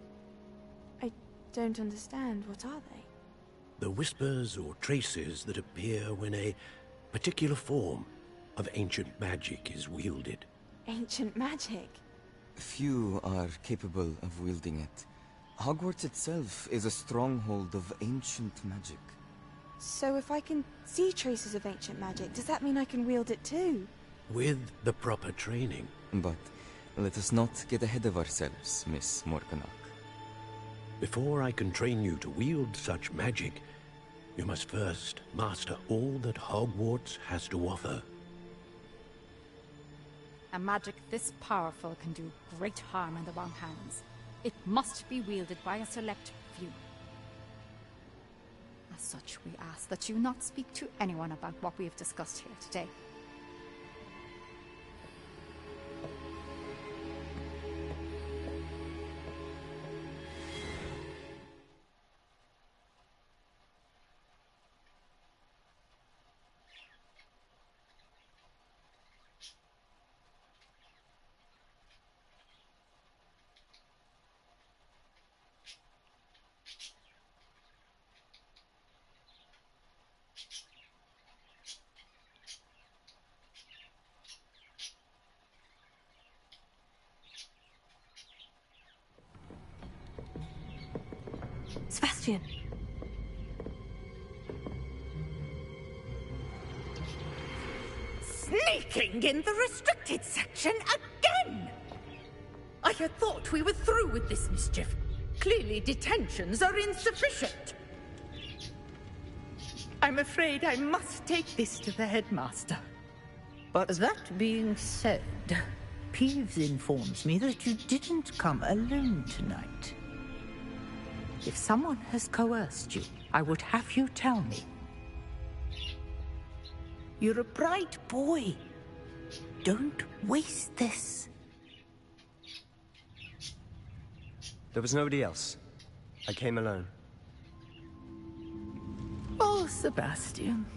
I don't understand. What are they? The whispers or traces that appear when a particular form of ancient magic is wielded. Ancient magic? Few are capable of wielding it. Hogwarts itself is a stronghold of ancient magic. So if I can see traces of ancient magic, does that mean I can wield it too? With the proper training. But let us not get ahead of ourselves, Miss Morganach. Before I can train you to wield such magic, you must first master all that Hogwarts has to offer. A magic this powerful can do great harm in the wrong hands. It must be wielded by a select few. As such, we ask that you not speak to anyone about what we have discussed here today. Sebastian! Sneaking in the restricted section again! I had thought we were through with this mischief. Clearly detentions are insufficient. I'm afraid I must take this to the headmaster. But that being said, Peeves informs me that you didn't come alone tonight. If someone has coerced you, I would have you tell me. You're a bright boy. Don't waste this. There was nobody else. I came alone. Oh, Sebastian.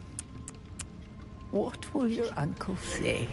What will your uncle say?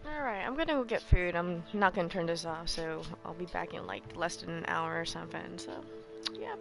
Alright, I'm gonna go get food. I'm not gonna turn this off, so I'll be back in like less than an hour or something, so yeah.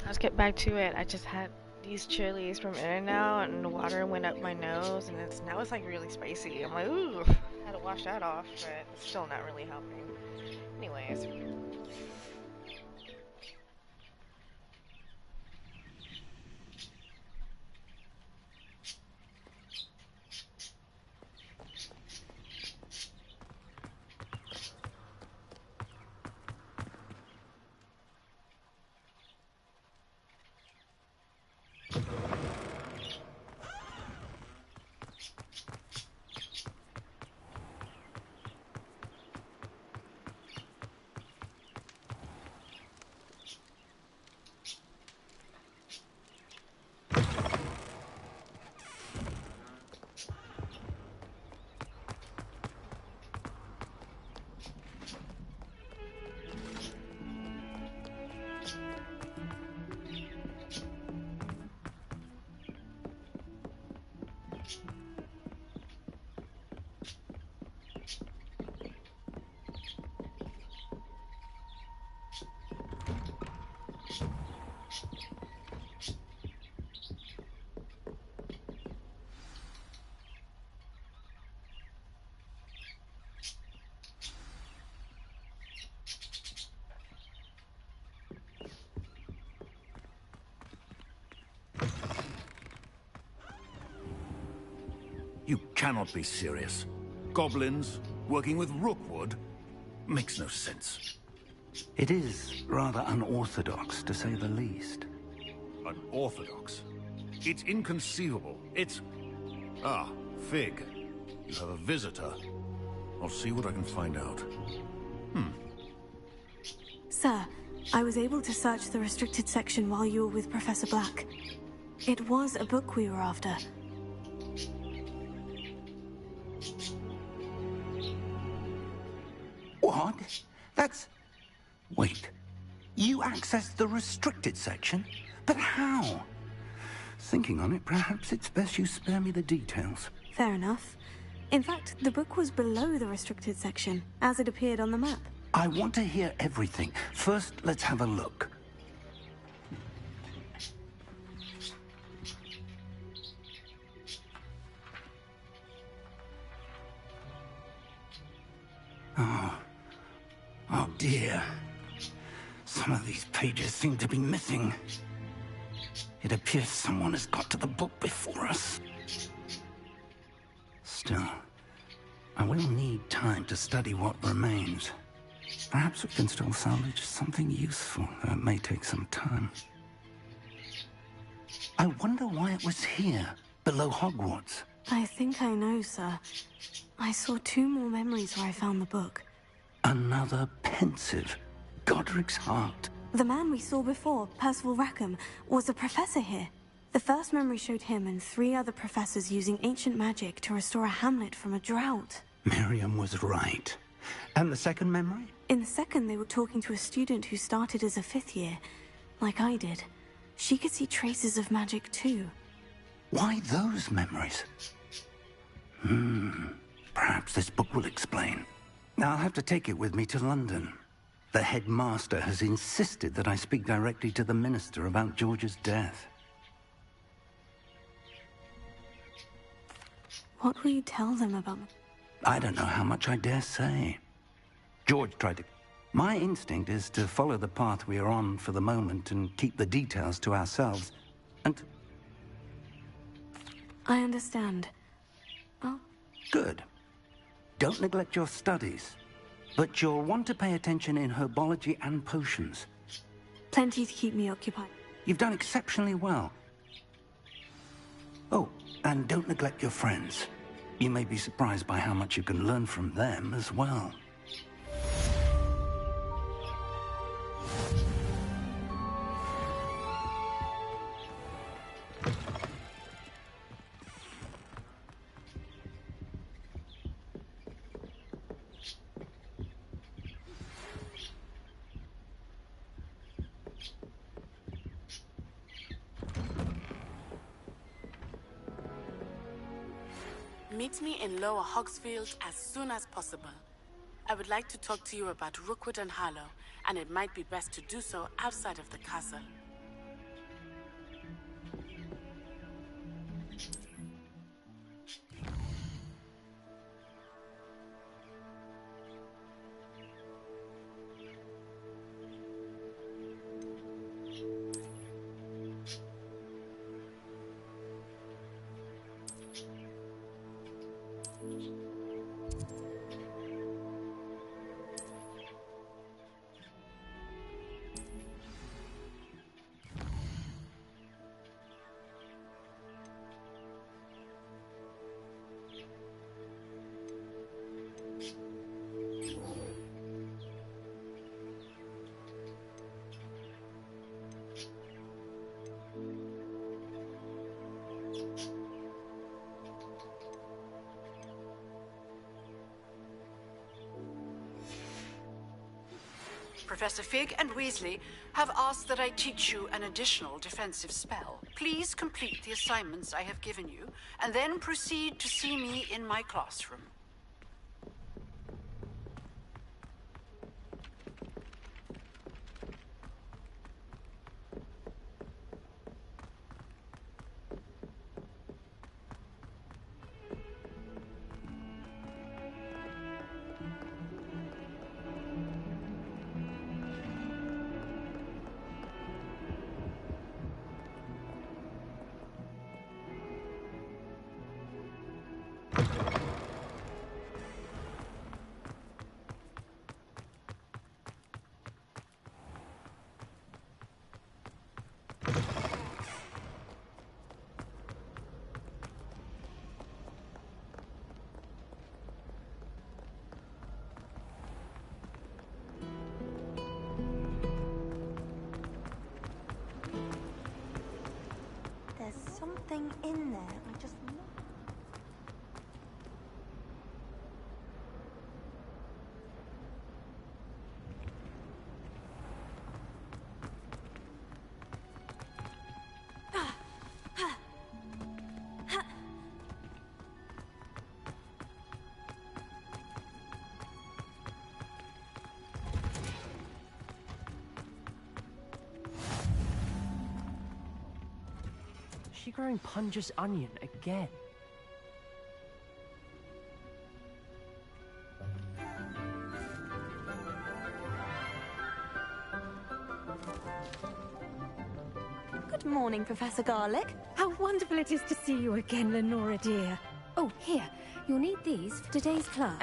Let's get back to it. I just had these chilies from In-N-Out and the water went up my nose and now it's like really spicy. I'm like, ooh, I had to wash that off, but it's still not really helping. Anyways. You cannot be serious. Goblins working with Rookwood makes no sense. It is rather unorthodox, to say the least. Unorthodox? It's inconceivable. It's... Ah, Fig. You have a visitor. I'll see what I can find out. Sir, I was able to search the restricted section while you were with Professor Black. It was a book we were after. What? That's... Wait. You accessed the restricted section? But how? Thinking on it, perhaps it's best you spare me the details. Fair enough. In fact, the book was below the restricted section, as it appeared on the map. I want to hear everything. First, let's have a look. Oh dear. Some of these pages seem to be missing. It appears someone has got to the book before us. Still, I will need time to study what remains. Perhaps we can still salvage something useful, though it may take some time. I wonder why it was here, below Hogwarts. I think I know, sir. I saw 2 more memories where I found the book. Another pensive. Godric's heart. The man we saw before, Percival Rackham, was a professor here. The first memory showed him and 3 other professors using ancient magic to restore a hamlet from a drought. Miriam was right. And the second memory? In the second, they were talking to a student who started as a 5th year, like I did. She could see traces of magic too. Why those memories? Perhaps this book will explain. I'll have to take it with me to London. The headmaster has insisted that I speak directly to the minister about George's death. What will you tell them about me? I don't know how much I dare say. George tried to... My instinct is to follow the path we are on for the moment and keep the details to ourselves. And... I understand. Oh. Good. Don't neglect your studies. But you'll want to pay attention in herbology and potions. Plenty to keep me occupied. You've done exceptionally well. Oh, and don't neglect your friends. You may be surprised by how much you can learn from them as well. Meet me in Lower Hogsfield as soon as possible. I would like to talk to you about Rookwood and Harlow, and it might be best to do so outside of the castle. Professor Fig and Weasley have asked that I teach you an additional defensive spell. Please complete the assignments I have given you, and then proceed to see me in my classroom. There's something in there. I just... Is she growing Punja's onion again? Good morning, Professor Garlick. How wonderful it is to see you again, Lenora dear. Oh, here. You'll need these for today's class.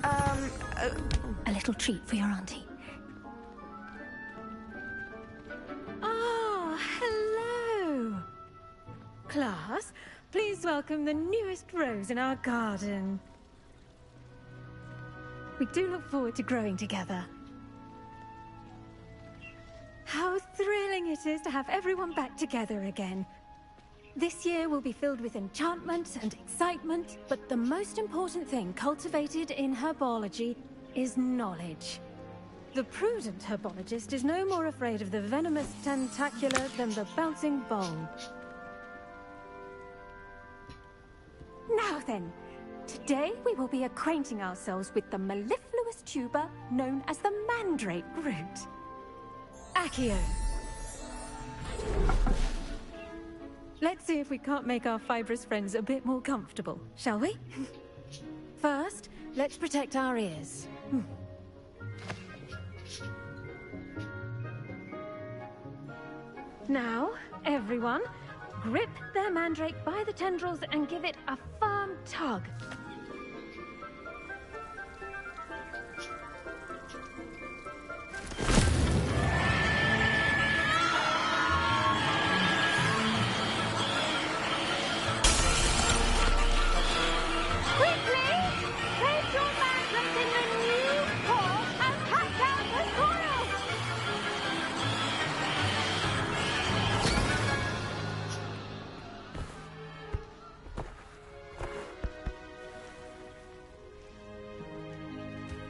A little treat for your auntie. Ah, hello. Class, please welcome the newest rose in our garden. We do look forward to growing together. thrilling it is to have everyone back together again. This year will be filled with enchantment and excitement, but the most important thing cultivated in herbology is knowledge. The prudent herbologist is no more afraid of the venomous tentacula than the bouncing ball. Now then, today we will be acquainting ourselves with the mellifluous tuber known as the mandrake root. Accio. Let's see if we can't make our fibrous friends a bit more comfortable, shall we? First, let's protect our ears. Now, everyone, grip their mandrake by the tendrils and give it a firm tug.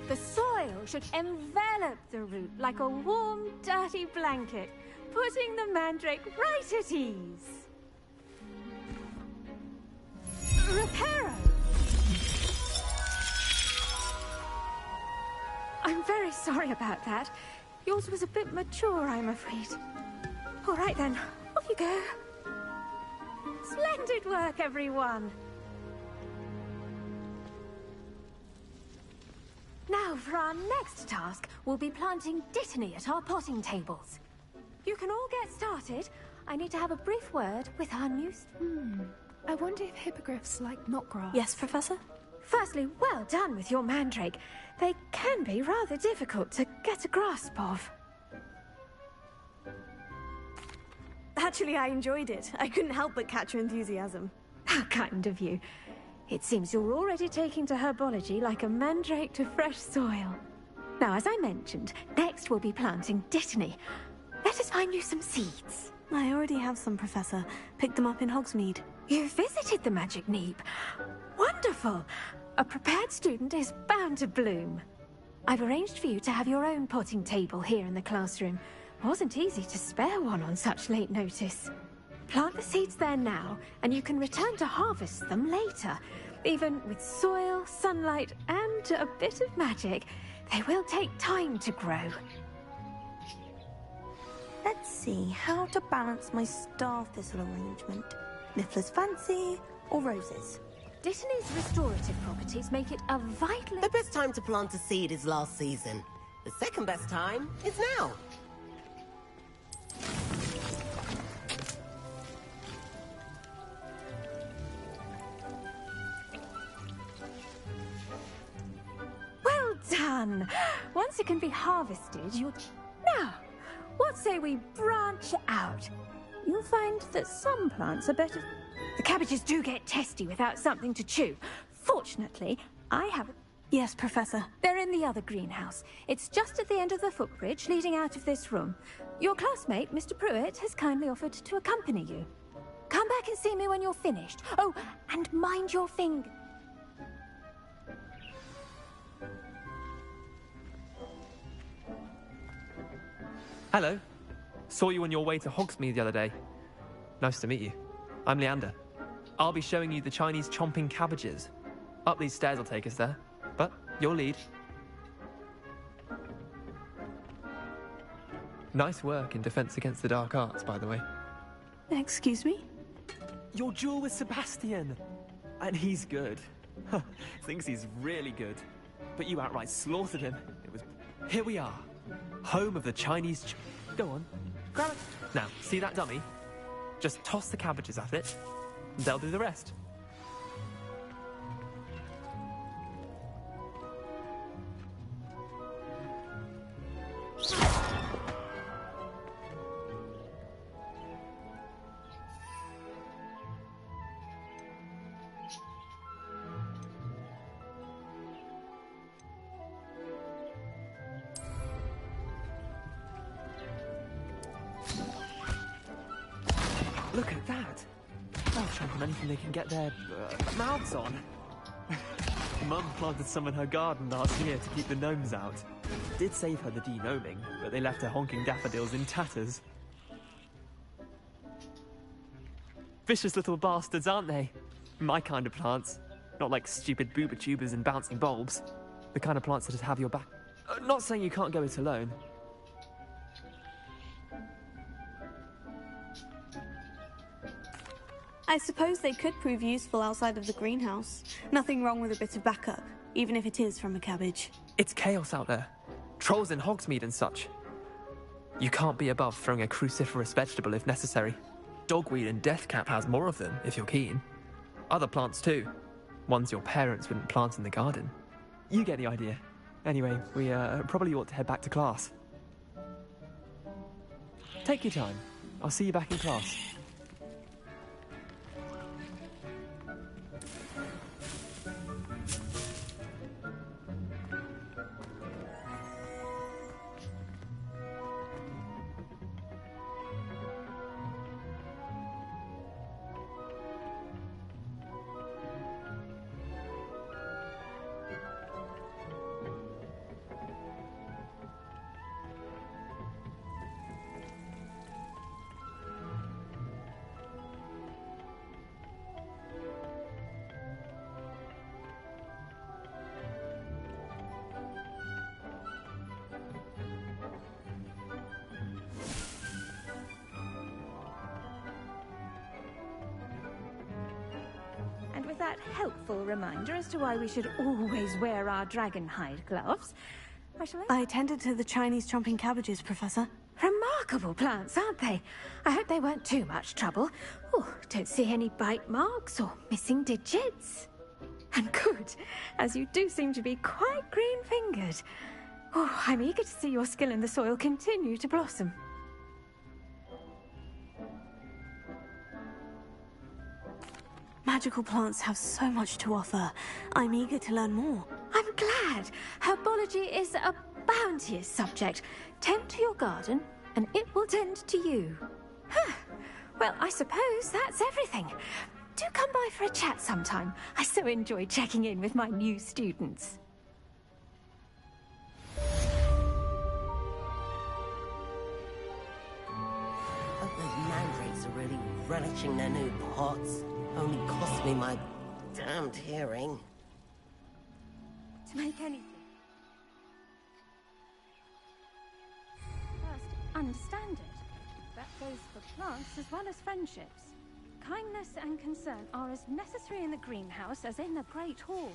The soil should envelop the root like a warm, dirty blanket, putting the mandrake right at ease. Reparo! I'm very sorry about that. Yours was a bit mature, I'm afraid. All right then, off you go. Splendid work, everyone! Now, for our next task, we'll be planting Dittany at our potting tables. You can all get started. I need to have a brief word with our new... I wonder if hippogriffs like knotgrass. Yes, Professor? Firstly, well done with your mandrake. They can be rather difficult to get a grasp of. Actually, I enjoyed it. I couldn't help but catch your enthusiasm. How kind of you. It seems you're already taking to herbology like a mandrake to fresh soil. Now, as I mentioned, next we'll be planting Dittany. Let us find you some seeds. I already have some, Professor. Picked them up in Hogsmeade. You visited the Magic Neep. Wonderful! A prepared student is bound to bloom. I've arranged for you to have your own potting table here in the classroom. Wasn't easy to spare one on such late notice. Plant the seeds there now, and you can return to harvest them later. Even with soil, sunlight, and a bit of magic, they will take time to grow. Let's see how to balance my star thistle arrangement. Niffler's fancy or roses? Dittany's restorative properties make it a vital... The best time to plant a seed is last season. The second best time is now. Well done! Once it can be harvested, you'll... Now, what say we branch out? You'll find that some plants are better... The cabbages do get testy without something to chew. Fortunately, I have... Yes, Professor. They're in the other greenhouse. It's just at the end of the footbridge leading out of this room. Your classmate, Mr. Pruitt, has kindly offered to accompany you. Come back and see me when you're finished. Oh, and mind your finger. Hello. Saw you on your way to Hogsmeade the other day. Nice to meet you. I'm Leander. I'll be showing you the Chinese chomping cabbages. Up these stairs will take us there, but your lead. Nice work in Defense Against the Dark Arts, by the way. Excuse me? Your duel with Sebastian! And he's good. Thinks he's really good. But you outright slaughtered him. It was... Here we are. Home of the Chinese... Go on. Grab it. Now, see that dummy? Just toss the cabbages at it. And they'll do the rest. Look at that! They'll trample anything they can get their mouths on. Mum planted some in her garden last year to keep the gnomes out. Did save her the de-gnoming, but they left her honking daffodils in tatters. Vicious little bastards, aren't they? My kind of plants. Not like stupid booba tubers and bouncing bulbs. The kind of plants that just have your back. Not saying you can't go it alone. I suppose they could prove useful outside of the greenhouse. Nothing wrong with a bit of backup, even if it is from a cabbage. It's chaos out there. Trolls in Hogsmeade and such. You can't be above throwing a cruciferous vegetable if necessary. Dogweed and deathcap has more of them, if you're keen. Other plants too. Ones your parents wouldn't plant in the garden. You get the idea. Anyway, we probably ought to head back to class. Take your time. I'll see you back in class. And with that helpful reminder as to why we should always wear our dragon hide gloves, I tended to the Chinese chomping cabbages, Professor. Remarkable plants, aren't they? I hope they weren't too much trouble. Oh, don't see any bite marks or missing digits. And good, as you do seem to be quite green-fingered. Oh, I'm eager to see your skill in the soil continue to blossom. Magical plants have so much to offer. I'm eager to learn more. I'm glad. Herbology is a bounteous subject. Tend to your garden, and it will tend to you. Huh. Well, I suppose that's everything. Do come by for a chat sometime. I so enjoy checking in with my new students. Hope those mandrakes are really relishing their new pots. Only cost me my damned hearing. To make anything. First, understand it. That goes for plants as well as friendships. Kindness and concern are as necessary in the greenhouse as in the Great Hall.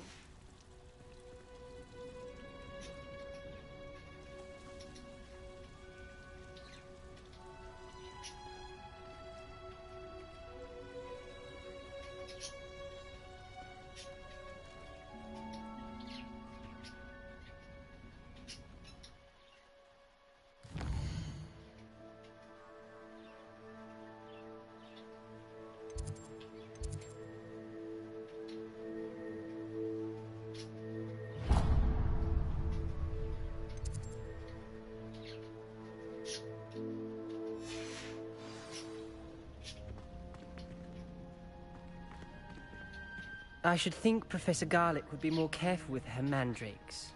I should think Professor Garlick would be more careful with her mandrakes.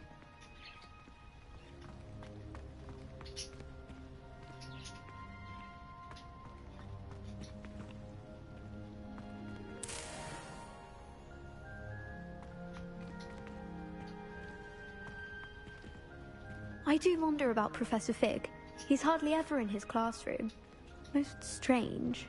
I do wonder about Professor Fig. He's hardly ever in his classroom. Most strange.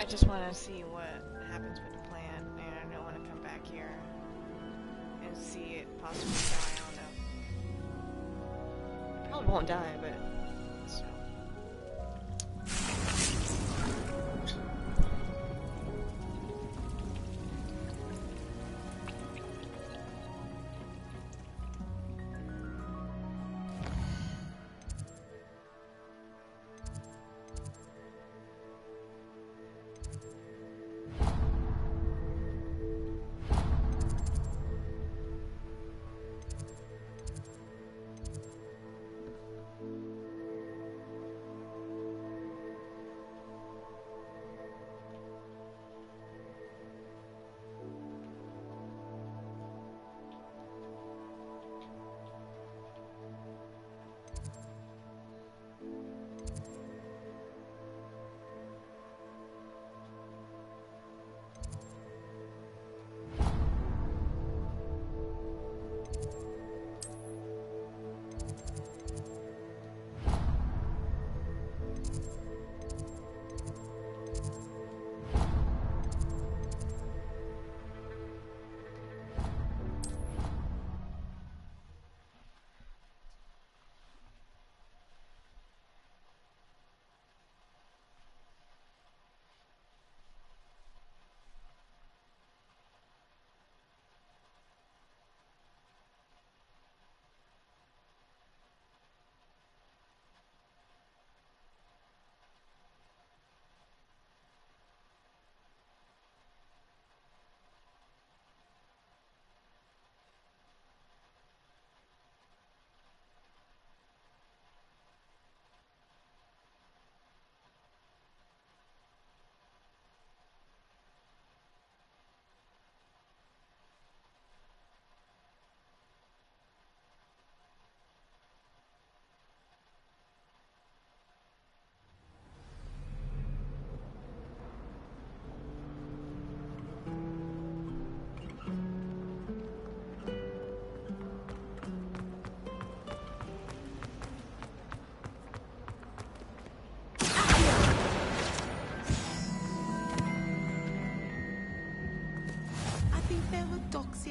just want to see what happens with the plant, and I don't want to come back here and see it possibly die. I don't know. Probably won't die, but still.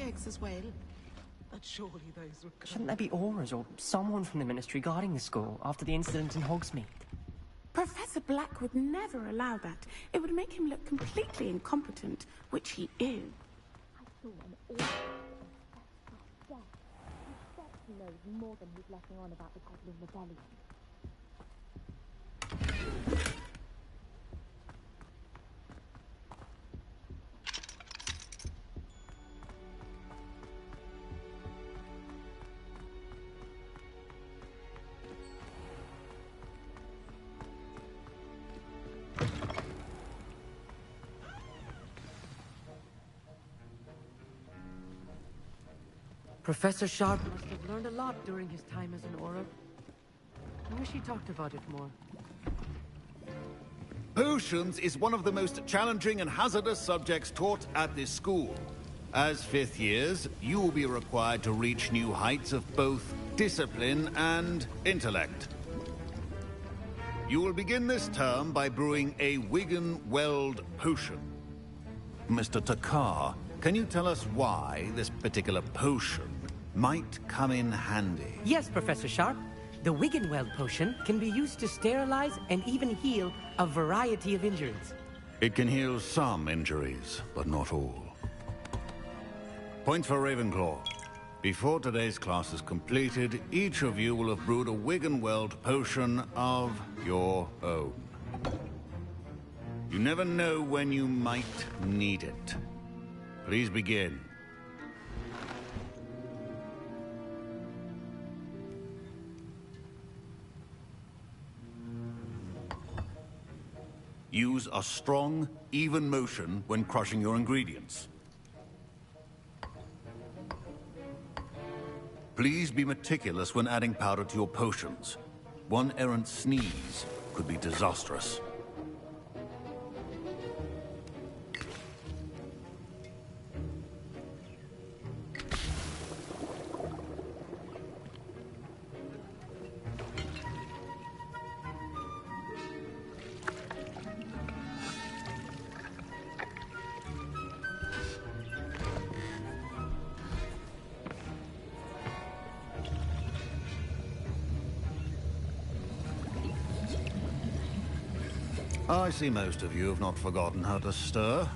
eggs as well. But surely those were... Shouldn't there be auras or someone from the Ministry guarding the school after the incident in Hogsmeade? Professor Black would never allow that. It would make him look completely incompetent, which he is. I saw an awful death. He knows more than he's letting on about the Goblin Rebellion. Professor Sharp must have learned a lot during his time as an Auror. I wish he talked about it more. Potions is one of the most challenging and hazardous subjects taught at this school. As fifth years, you will be required to reach new heights of both discipline and intellect. You will begin this term by brewing a Wigan-Weld potion. Mr. Takar, can you tell us why this particular potion might come in handy? Yes, Professor Sharp. The Wigan-Weld potion can be used to sterilize and even heal a variety of injuries. It can heal some injuries, but not all. Point for Ravenclaw. Before today's class is completed, each of you will have brewed a Wigan-Weld potion of your own. You never know when you might need it. Please begin. Use a strong, even motion when crushing your ingredients. Please be meticulous when adding powder to your potions. One errant sneeze could be disastrous. I see most of you have not forgotten how to stir.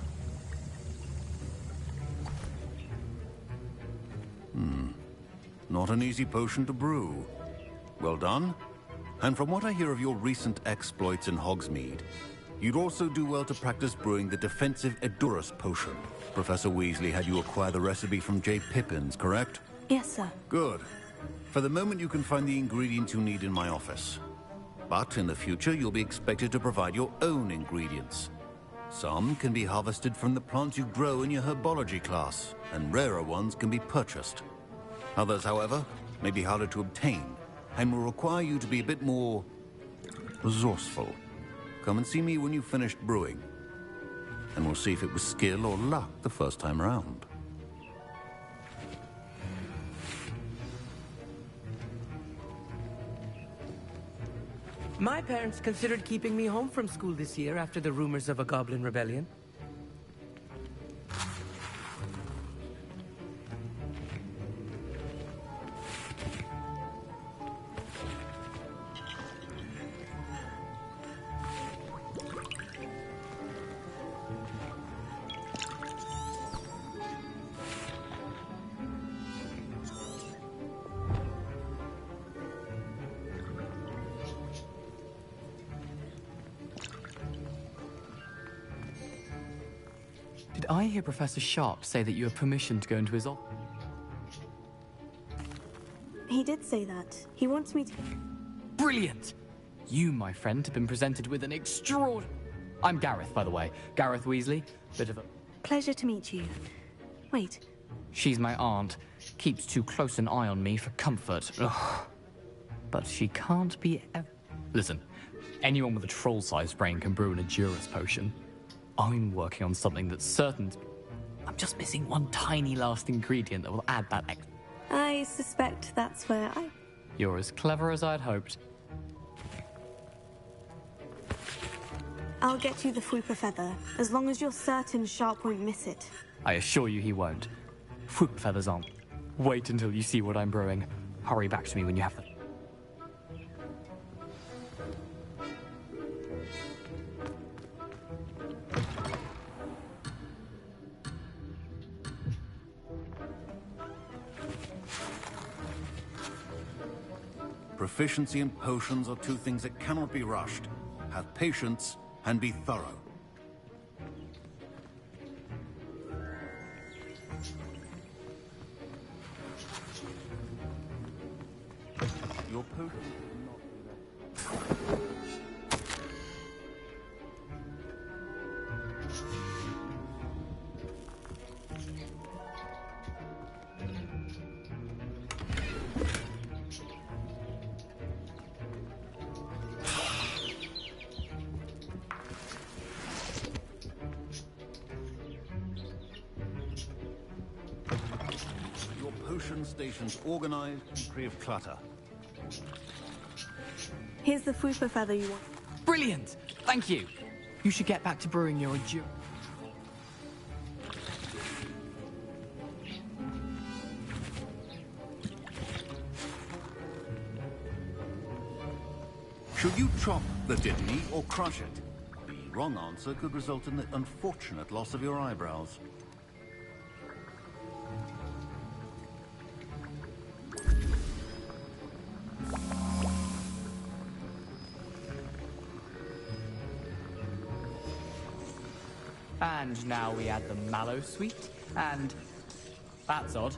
Not an easy potion to brew. Well done. And from what I hear of your recent exploits in Hogsmeade, you'd also do well to practice brewing the defensive Edurus potion. Professor Weasley had you acquire the recipe from J. Pippin's, correct? Yes, sir. Good. For the moment, you can find the ingredients you need in my office. But in the future, you'll be expected to provide your own ingredients. Some can be harvested from the plants you grow in your herbology class, and rarer ones can be purchased. Others, however, may be harder to obtain, and will require you to be a bit more resourceful. Come and see me when you've finished brewing, and we'll see if it was skill or luck the first time around. My parents considered keeping me home from school this year after the rumors of a goblin rebellion. Did I hear Professor Sharp say that you have permission to go into his office? He did say that. He wants me to... Brilliant! You, my friend, have been presented with an extraordinary... I'm Gareth, by the way. Gareth Weasley. Bit of a... Pleasure to meet you. Wait. She's my aunt. Keeps too close an eye on me for comfort. Ugh. But she can't be... Listen, anyone with a troll-sized brain can brew an Edurus potion. I'm working on something that's certain to... I'm just missing one tiny last ingredient that will add that extra... I suspect that's where I... You're as clever as I'd hoped. I'll get you the Fwooper feather, as long as you're certain Sharp won't miss it. I assure you he won't. Fwooper feathers aren't. Wait until you see what I'm brewing. Hurry back to me when you have them. Proficiency and potions are two things that cannot be rushed. Have patience and be thorough. Your potion will not be ready. Potion stations organized and free of clutter. Here's the Fwooper feather you want. Brilliant! Thank you! You should get back to brewing your Edurus. Should you chop the Dittany or crush it? The wrong answer could result in the unfortunate loss of your eyebrows. And now we add the mallow sweet, and... That's odd.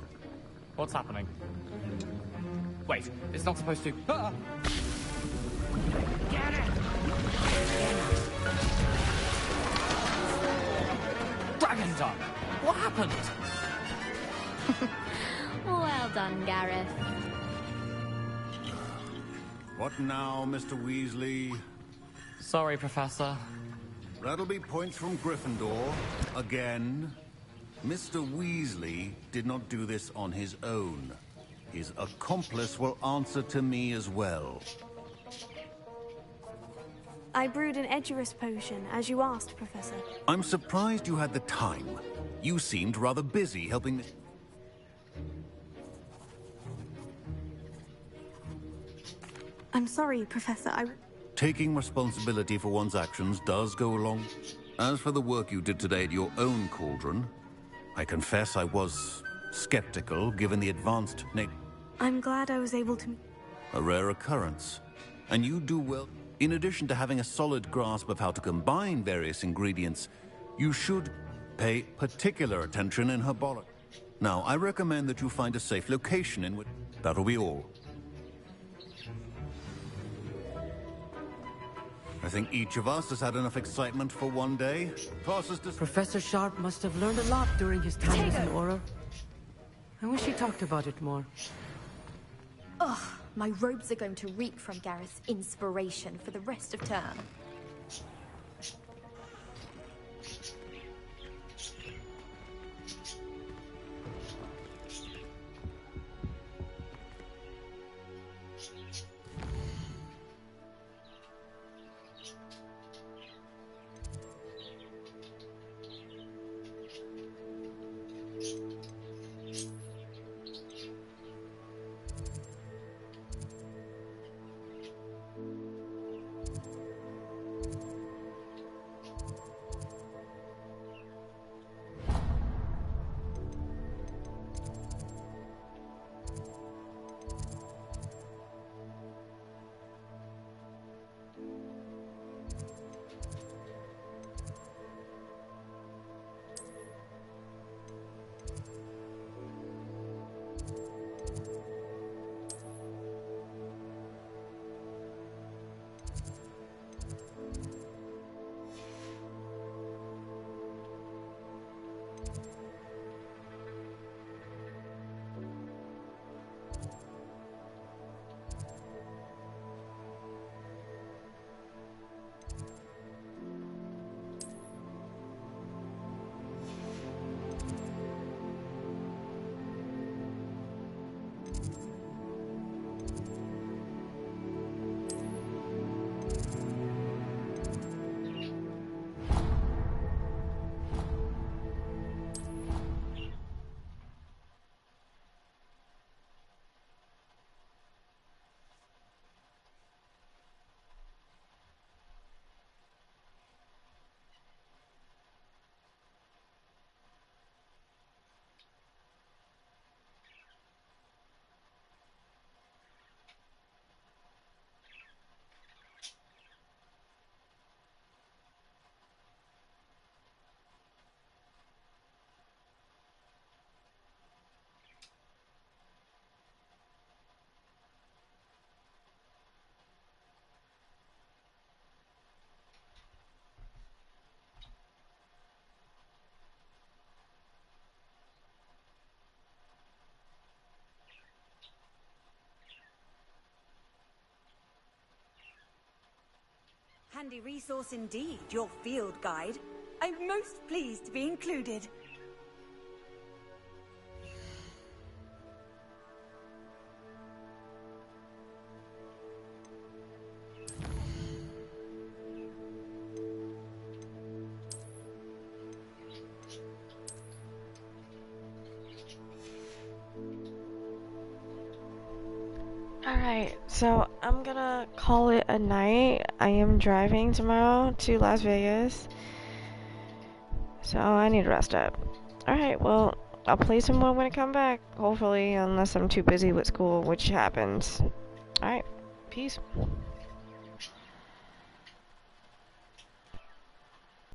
What's happening? Wait, it's not supposed to... Ah! Get it! Dragon Dog! What happened? Well done, Gareth. What now, Mr. Weasley? Sorry, Professor. That'll be points from Gryffindor. Again. Mr. Weasley did not do this on his own. His accomplice will answer to me as well. I brewed an Edurus potion, as you asked, Professor. I'm surprised you had the time. You seemed rather busy helping me. I'm sorry, Professor, taking responsibility for one's actions does go along. As for the work you did today at your own cauldron, I confess I was skeptical given the advanced I'm glad I was able to... a rare occurrence. And you do well. In addition to having a solid grasp of how to combine various ingredients, you should pay particular attention in herbology. Now, I recommend that you find a safe location in which... That'll be all. I think each of us has had enough excitement for one day. Professor Sharp must have learned a lot during his time as an Auror. I wish he talked about it more. Ugh, my robes are going to reek from Gareth's inspiration for the rest of term. Handy resource indeed, your field guide. I'm most pleased to be included. Alright, so I'm gonna call it a night. I am driving tomorrow to Las Vegas, so I need to rest up. Alright, well, I'll play some more when I come back, hopefully, unless I'm too busy with school, which happens. Alright, peace.